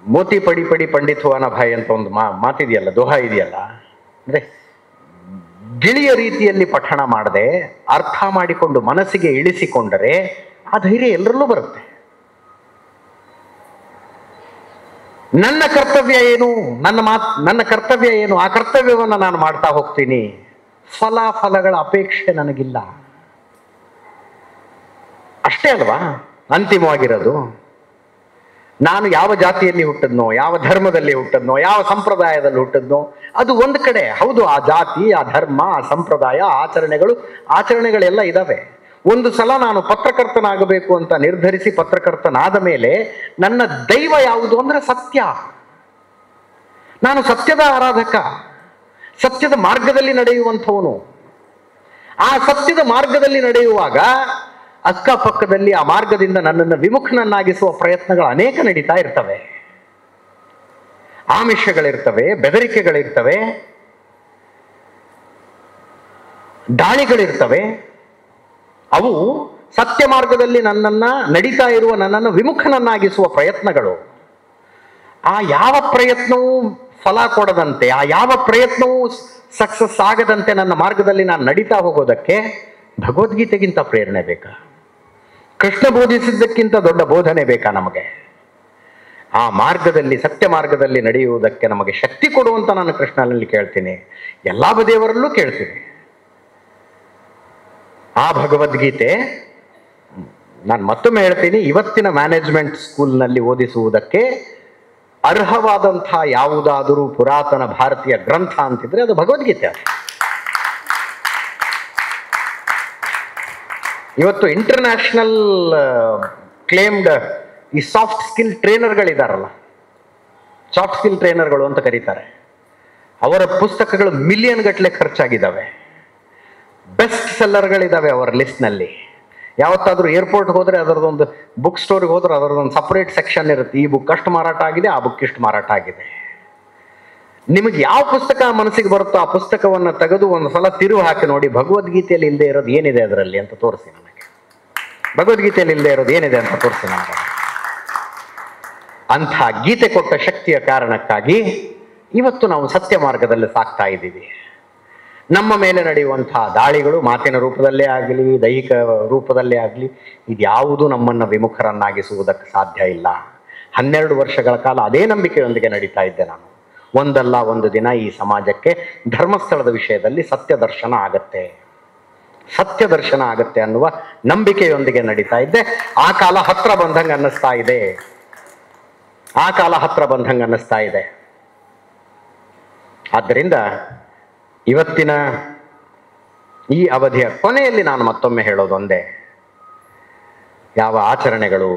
ಮೋತಿ ಪಡಿ ಪಡಿ ಪಂಡಿತ್ ಹುವಾನ ಭಾಯ್ ಅಂತ ಒಂದು ಮಾತಿದೆಯಲ್ಲ, ದೋಹಾ ಇದೆಯಲ್ಲ, ಅಂದ್ರೆ ಗಿಳಿಯ ರೀತಿಯಲ್ಲಿ ಪಠಣ ಮಾಡದೆ ಅರ್ಥ ಮಾಡಿಕೊಂಡು ಮನಸ್ಸಿಗೆ ಇಳಿಸಿಕೊಂಡರೆ ಆ ಧೈರ್ಯ ಎಲ್ಲರಲ್ಲೂ ಬರುತ್ತೆ. ನನ್ನ ಕರ್ತವ್ಯ ಏನು, ನನ್ನ ಕರ್ತವ್ಯ ಏನು, ಆ ಕರ್ತವ್ಯವನ್ನು ನಾನು ಮಾಡ್ತಾ ಹೋಗ್ತೀನಿ. ಫಲಗಳ ಅಪೇಕ್ಷೆ ನನಗಿಲ್ಲ. ಅಷ್ಟೇ ಅಲ್ವಾ ಅಂತಿಮವಾಗಿರೋದು. ನಾನು ಯಾವ ಜಾತಿಯಲ್ಲಿ ಹುಟ್ಟದ್ನೋ, ಯಾವ ಧರ್ಮದಲ್ಲಿ ಹುಟ್ಟದ್ನೋ, ಯಾವ ಸಂಪ್ರದಾಯದಲ್ಲಿ ಹುಟ್ಟದ್ನೋ ಅದು ಒಂದು ಕಡೆ. ಹೌದು, ಆ ಜಾತಿ, ಆ ಧರ್ಮ, ಆ ಸಂಪ್ರದಾಯ, ಆಚರಣೆಗಳೆಲ್ಲ ಇದಾವೆ. ಒಂದು ಸಲ ನಾನು ಪತ್ರಕರ್ತನಾಗಬೇಕು ಅಂತ ನಿರ್ಧರಿಸಿ ಪತ್ರಕರ್ತನಾದ ಮೇಲೆ ನನ್ನ ದೈವ ಯಾವುದು ಅಂದ್ರೆ ಸತ್ಯ. ನಾನು ಸತ್ಯದ ಆರಾಧಕ, ಸತ್ಯದ ಮಾರ್ಗದಲ್ಲಿ ನಡೆಯುವಂಥವನು. ಆ ಸತ್ಯದ ಮಾರ್ಗದಲ್ಲಿ ನಡೆಯುವಾಗ ಅಕ್ಕಪಕ್ಕದಲ್ಲಿ ಆ ಮಾರ್ಗದಿಂದ ನನ್ನನ್ನು ವಿಮುಖನನ್ನಾಗಿಸುವ ಪ್ರಯತ್ನಗಳು ಅನೇಕ ನಡೀತಾ ಇರ್ತವೆ. ಆಮಿಷಗಳಿರ್ತವೆ, ಬೆದರಿಕೆಗಳಿರ್ತವೆ, ದಾಳಿಗಳಿರ್ತವೆ. ಅವು ಸತ್ಯ ಮಾರ್ಗದಲ್ಲಿ ನಡೀತಾ ಇರುವ ನನ್ನನ್ನು ವಿಮುಖನನ್ನಾಗಿಸುವ ಪ್ರಯತ್ನಗಳು. ಆ ಯಾವ ಪ್ರಯತ್ನವೂ ಫಲ ಕೊಡದಂತೆ, ಆ ಯಾವ ಪ್ರಯತ್ನವೂ ಸಕ್ಸಸ್ ಆಗದಂತೆ ನನ್ನ ಮಾರ್ಗದಲ್ಲಿ ನಾನು ನಡೀತಾ ಹೋಗೋದಕ್ಕೆ ಭಗವದ್ಗೀತೆಗಿಂತ ಪ್ರೇರಣೆ ಬೇಕಾ? ಕೃಷ್ಣ ಬೋಧಿಸಿದ್ದಕ್ಕಿಂತ ದೊಡ್ಡ ಬೋಧನೆ ಬೇಕಾ ನಮಗೆ? ಆ ಮಾರ್ಗದಲ್ಲಿ, ಸತ್ಯ ಮಾರ್ಗದಲ್ಲಿ ನಡೆಯುವುದಕ್ಕೆ ನಮಗೆ ಶಕ್ತಿ ಕೊಡುವಂತ ನಾನು ಕೃಷ್ಣನಲ್ಲಿ ಕೇಳ್ತೀನಿ, ಎಲ್ಲಾ ದೇವರಲ್ಲೂ ಕೇಳ್ತೀನಿ. ಆ ಭಗವದ್ಗೀತೆ ನಾನು ಮತ್ತೊಮ್ಮೆ ಹೇಳ್ತೀನಿ, ಇವತ್ತಿನ ಮ್ಯಾನೇಜ್ಮೆಂಟ್ ಸ್ಕೂಲ್ನಲ್ಲಿ ಓದಿಸುವುದಕ್ಕೆ ಅರ್ಹವಾದಂತಹ ಯಾವುದಾದರೂ ಪುರಾತನ ಭಾರತೀಯ ಗ್ರಂಥ ಅಂತಿದ್ರೆ ಅದು ಭಗವದ್ಗೀತೆ. ಇವತ್ತು ಇಂಟರ್ನ್ಯಾಷನಲ್ ಕ್ಲೇಮ್ಡ್ ಈ ಸಾಫ್ಟ್ ಸ್ಕಿಲ್ ಟ್ರೈನರ್ಗಳಿದಾರಲ್ಲ, ಸಾಫ್ಟ್ ಸ್ಕಿಲ್ ಟ್ರೈನರ್ಗಳು ಅಂತ ಕರೀತಾರೆ, ಅವರ ಪುಸ್ತಕಗಳು ಮಿಲಿಯನ್ ಗಟ್ಟಲೆ ಖರ್ಚಾಗಿದ್ದಾವೆ. ಬೆಸ್ಟ್ ಸೆಲ್ಲರ್ಗಳಿದ್ದಾವೆ ಅವರ ಲಿಸ್ಟ್ನಲ್ಲಿ. ಯಾವತ್ತಾದ್ರೂ ಏರ್ಪೋರ್ಟ್ ಹೋದ್ರೆ ಅದರದೊಂದು ಬುಕ್ ಸ್ಟೋರ್ಗೆ ಹೋದ್ರೆ ಅದರದೊಂದು ಸಪರೇಟ್ ಸೆಕ್ಷನ್ ಇರುತ್ತೆ, ಈ ಬುಕ್ ಅಷ್ಟು ಮಾರಾಟ ಆಗಿದೆ, ಆ ಬುಕ್ ಇಷ್ಟು ಮಾರಾಟ ಆಗಿದೆ. ನಿಮಗೆ ಯಾವ ಪುಸ್ತಕ ಮನಸ್ಸಿಗೆ ಬರುತ್ತೋ ಆ ಪುಸ್ತಕವನ್ನು ತೆಗೆದು ಒಂದು ಸಲ ತಿರುವು ಹಾಕಿ ನೋಡಿ, ಭಗವದ್ಗೀತೆಯಲ್ಲಿ ಇಲ್ಲದೆ ಇರೋದು ಏನಿದೆ ಅದರಲ್ಲಿ ಅಂತ ತೋರಿಸಿ ನನಗೆ. ಭಗವದ್ಗೀತೆಯಲ್ಲಿ ಇಲ್ಲದೆ ಇರೋದು ಏನಿದೆ ಅಂತ ತೋರಿಸಿ ನನಗೆ. ಅಂಥ ಗೀತೆ ಕೊಟ್ಟ ಶಕ್ತಿಯ ಕಾರಣಕ್ಕಾಗಿ ಇವತ್ತು ನಾವು ಸತ್ಯ ಮಾರ್ಗದಲ್ಲಿ ಸಾಕ್ತಾ ಇದ್ದೀವಿ. ನಮ್ಮ ಮೇಲೆ ನಡೆಯುವಂತಹ ದಾಳಿಗಳು ಮಾತಿನ ರೂಪದಲ್ಲೇ ಆಗಲಿ, ದೈಹಿಕ ರೂಪದಲ್ಲೇ ಆಗಲಿ, ಇದ್ಯಾವುದೂ ನಮ್ಮನ್ನು ವಿಮುಖರನ್ನಾಗಿಸುವುದಕ್ಕೆ ಸಾಧ್ಯ ಇಲ್ಲ. 12 ವರ್ಷಗಳ ಕಾಲ ಅದೇ ನಂಬಿಕೆಯೊಂದಿಗೆ ನಡೀತಾ ಇದ್ದೆ ನಾನು. ಒಂದಲ್ಲ ಒಂದು ದಿನ ಈ ಸಮಾಜಕ್ಕೆ ಧರ್ಮಸ್ಥಳದ ವಿಷಯದಲ್ಲಿ ಸತ್ಯ ದರ್ಶನ ಆಗತ್ತೆ, ಸತ್ಯ ದರ್ಶನ ಆಗತ್ತೆ ಅನ್ನುವ ನಂಬಿಕೆಯೊಂದಿಗೆ ನಡೀತಾ ಇದ್ದೆ. ಆ ಕಾಲ ಹತ್ರ ಬಂದಂಗೆ ಅನ್ನಿಸ್ತಾ ಇದೆ, ಆ ಕಾಲ ಹತ್ರ ಬಂದಂಗೆ ಅನ್ನಿಸ್ತಾ ಇದೆ. ಆದ್ದರಿಂದ ಇವತ್ತಿನ ಈ ಅವಧಿಯ ಕೊನೆಯಲ್ಲಿ ನಾನು ಮತ್ತೊಮ್ಮೆ ಹೇಳೋದೊಂದೇ, ಯಾವ ಆಚರಣೆಗಳು,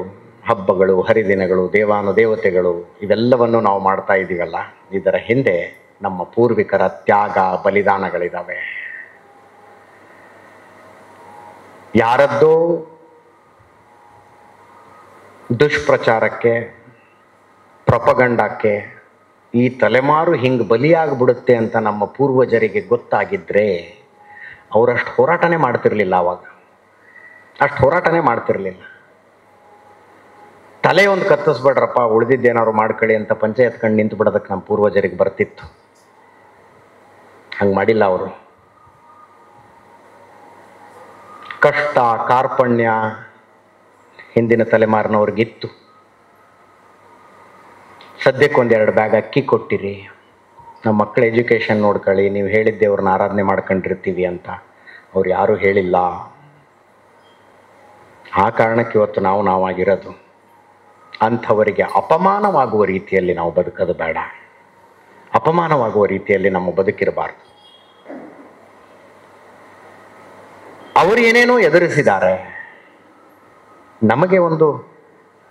ಹಬ್ಬಗಳು, ಹರಿದಿನಗಳು, ದೇವಾನುದೇವತೆಗಳು ಇವೆಲ್ಲವನ್ನು ನಾವು ಮಾಡ್ತಾ ಇದ್ದೀವಲ್ಲ, ಇದರ ಹಿಂದೆ ನಮ್ಮ ಪೂರ್ವಿಕರ ತ್ಯಾಗ, ಬಲಿದಾನಗಳಿದ್ದಾವೆ. ಯಾರದ್ದೋ ದುಷ್ಪ್ರಚಾರಕ್ಕೆ, ಪ್ರೊಪಗಂಡಕ್ಕೆ ಈ ತಲೆಮಾರು ಹಿಂಗೆ ಬಲಿಯಾಗ್ಬಿಡುತ್ತೆ ಅಂತ ನಮ್ಮ ಪೂರ್ವಜರಿಗೆ ಗೊತ್ತಾಗಿದ್ರೆ ಅವರಷ್ಟು ಹೋರಾಟನೇ ಮಾಡ್ತಿರ್ಲಿಲ್ಲ. ಅವಾಗ ಅಷ್ಟು ಹೋರಾಟನೇ ಮಾಡ್ತಿರ್ಲಿಲ್ಲ. ತಲೆ ಒಂದು ಕತ್ತಿಸ್ಬೇಡ್ರಪ್ಪ, ಉಳಿದಿದ್ದೇನಾದ್ರು ಮಾಡ್ಕೊಳ್ಳಿ ಅಂತ ಪಂಚೆ ಎತ್ಕೊಂಡು ನಿಂತು ಬಿಡೋದಕ್ಕೆ ನಮ್ಮ ಪೂರ್ವಜರಿಗೆ ಬರ್ತಿತ್ತು. ಹಂಗೆ ಮಾಡಿಲ್ಲ ಅವರು. ಕಷ್ಟ, ಕಾರ್ಪಣ್ಯ ಹಿಂದಿನ ತಲೆಮಾರಿನವ್ರಿಗಿತ್ತು. ಸದ್ಯಕ್ಕೊಂದೆರಡು ಬ್ಯಾಗ್ ಅಕ್ಕಿ ಕೊಟ್ಟಿರಿ, ನಮ್ಮ ಮಕ್ಕಳ ಎಜುಕೇಷನ್ ನೋಡ್ಕೊಳ್ಳಿ, ನೀವು ಹೇಳಿದ್ದೆ ಅವ್ರನ್ನ ಆರಾಧನೆ ಮಾಡ್ಕೊಂಡಿರ್ತೀವಿ ಅಂತ ಅವ್ರು ಯಾರೂ ಹೇಳಿಲ್ಲ. ಆ ಕಾರಣಕ್ಕೆ ಇವತ್ತು ನಾವಾಗಿರೋದು. ಅಂಥವರಿಗೆ ಅಪಮಾನವಾಗುವ ರೀತಿಯಲ್ಲಿ ನಾವು ಬದುಕೋದು ಬೇಡ, ಅಪಮಾನವಾಗುವ ರೀತಿಯಲ್ಲಿ ನಮ್ಮ ಬದುಕಿರಬಾರ್ದು. ಅವರು ಏನೇನೋ ಎದುರಿಸಿದ್ದಾರೆ, ನಮಗೆ ಒಂದು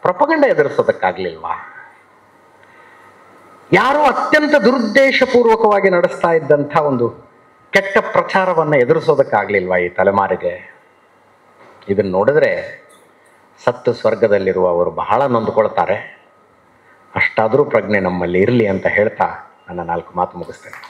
ಪ್ರೊಪಗಂಡ ಎದುರಿಸೋದಕ್ಕಾಗಲಿಲ್ವಾ? ಯಾರೋ ಅತ್ಯಂತ ದುರುದ್ದೇಶಪೂರ್ವಕವಾಗಿ ನಡೆಸ್ತಾ ಇದ್ದಂಥ ಒಂದು ಕೆಟ್ಟ ಪ್ರಚಾರವನ್ನು ಎದುರಿಸೋದಕ್ಕಾಗಲಿಲ್ವಾ ಈ ತಲೆಮಾರಿಗೆ? ಇದನ್ನು ನೋಡಿದ್ರೆ ಸತ್ತು ಸ್ವರ್ಗದಲ್ಲಿರುವವರು ಬಹಳ ನೊಂದುಕೊಳ್ತಾರೆ. ಅಷ್ಟಾದರೂ ಪ್ರಜ್ಞೆ ನಮ್ಮಲ್ಲಿ ಇರಲಿ ಅಂತ ಹೇಳ್ತಾ ನನ್ನ 4 ಮಾತು ಮುಗಿಸ್ತೇನೆ.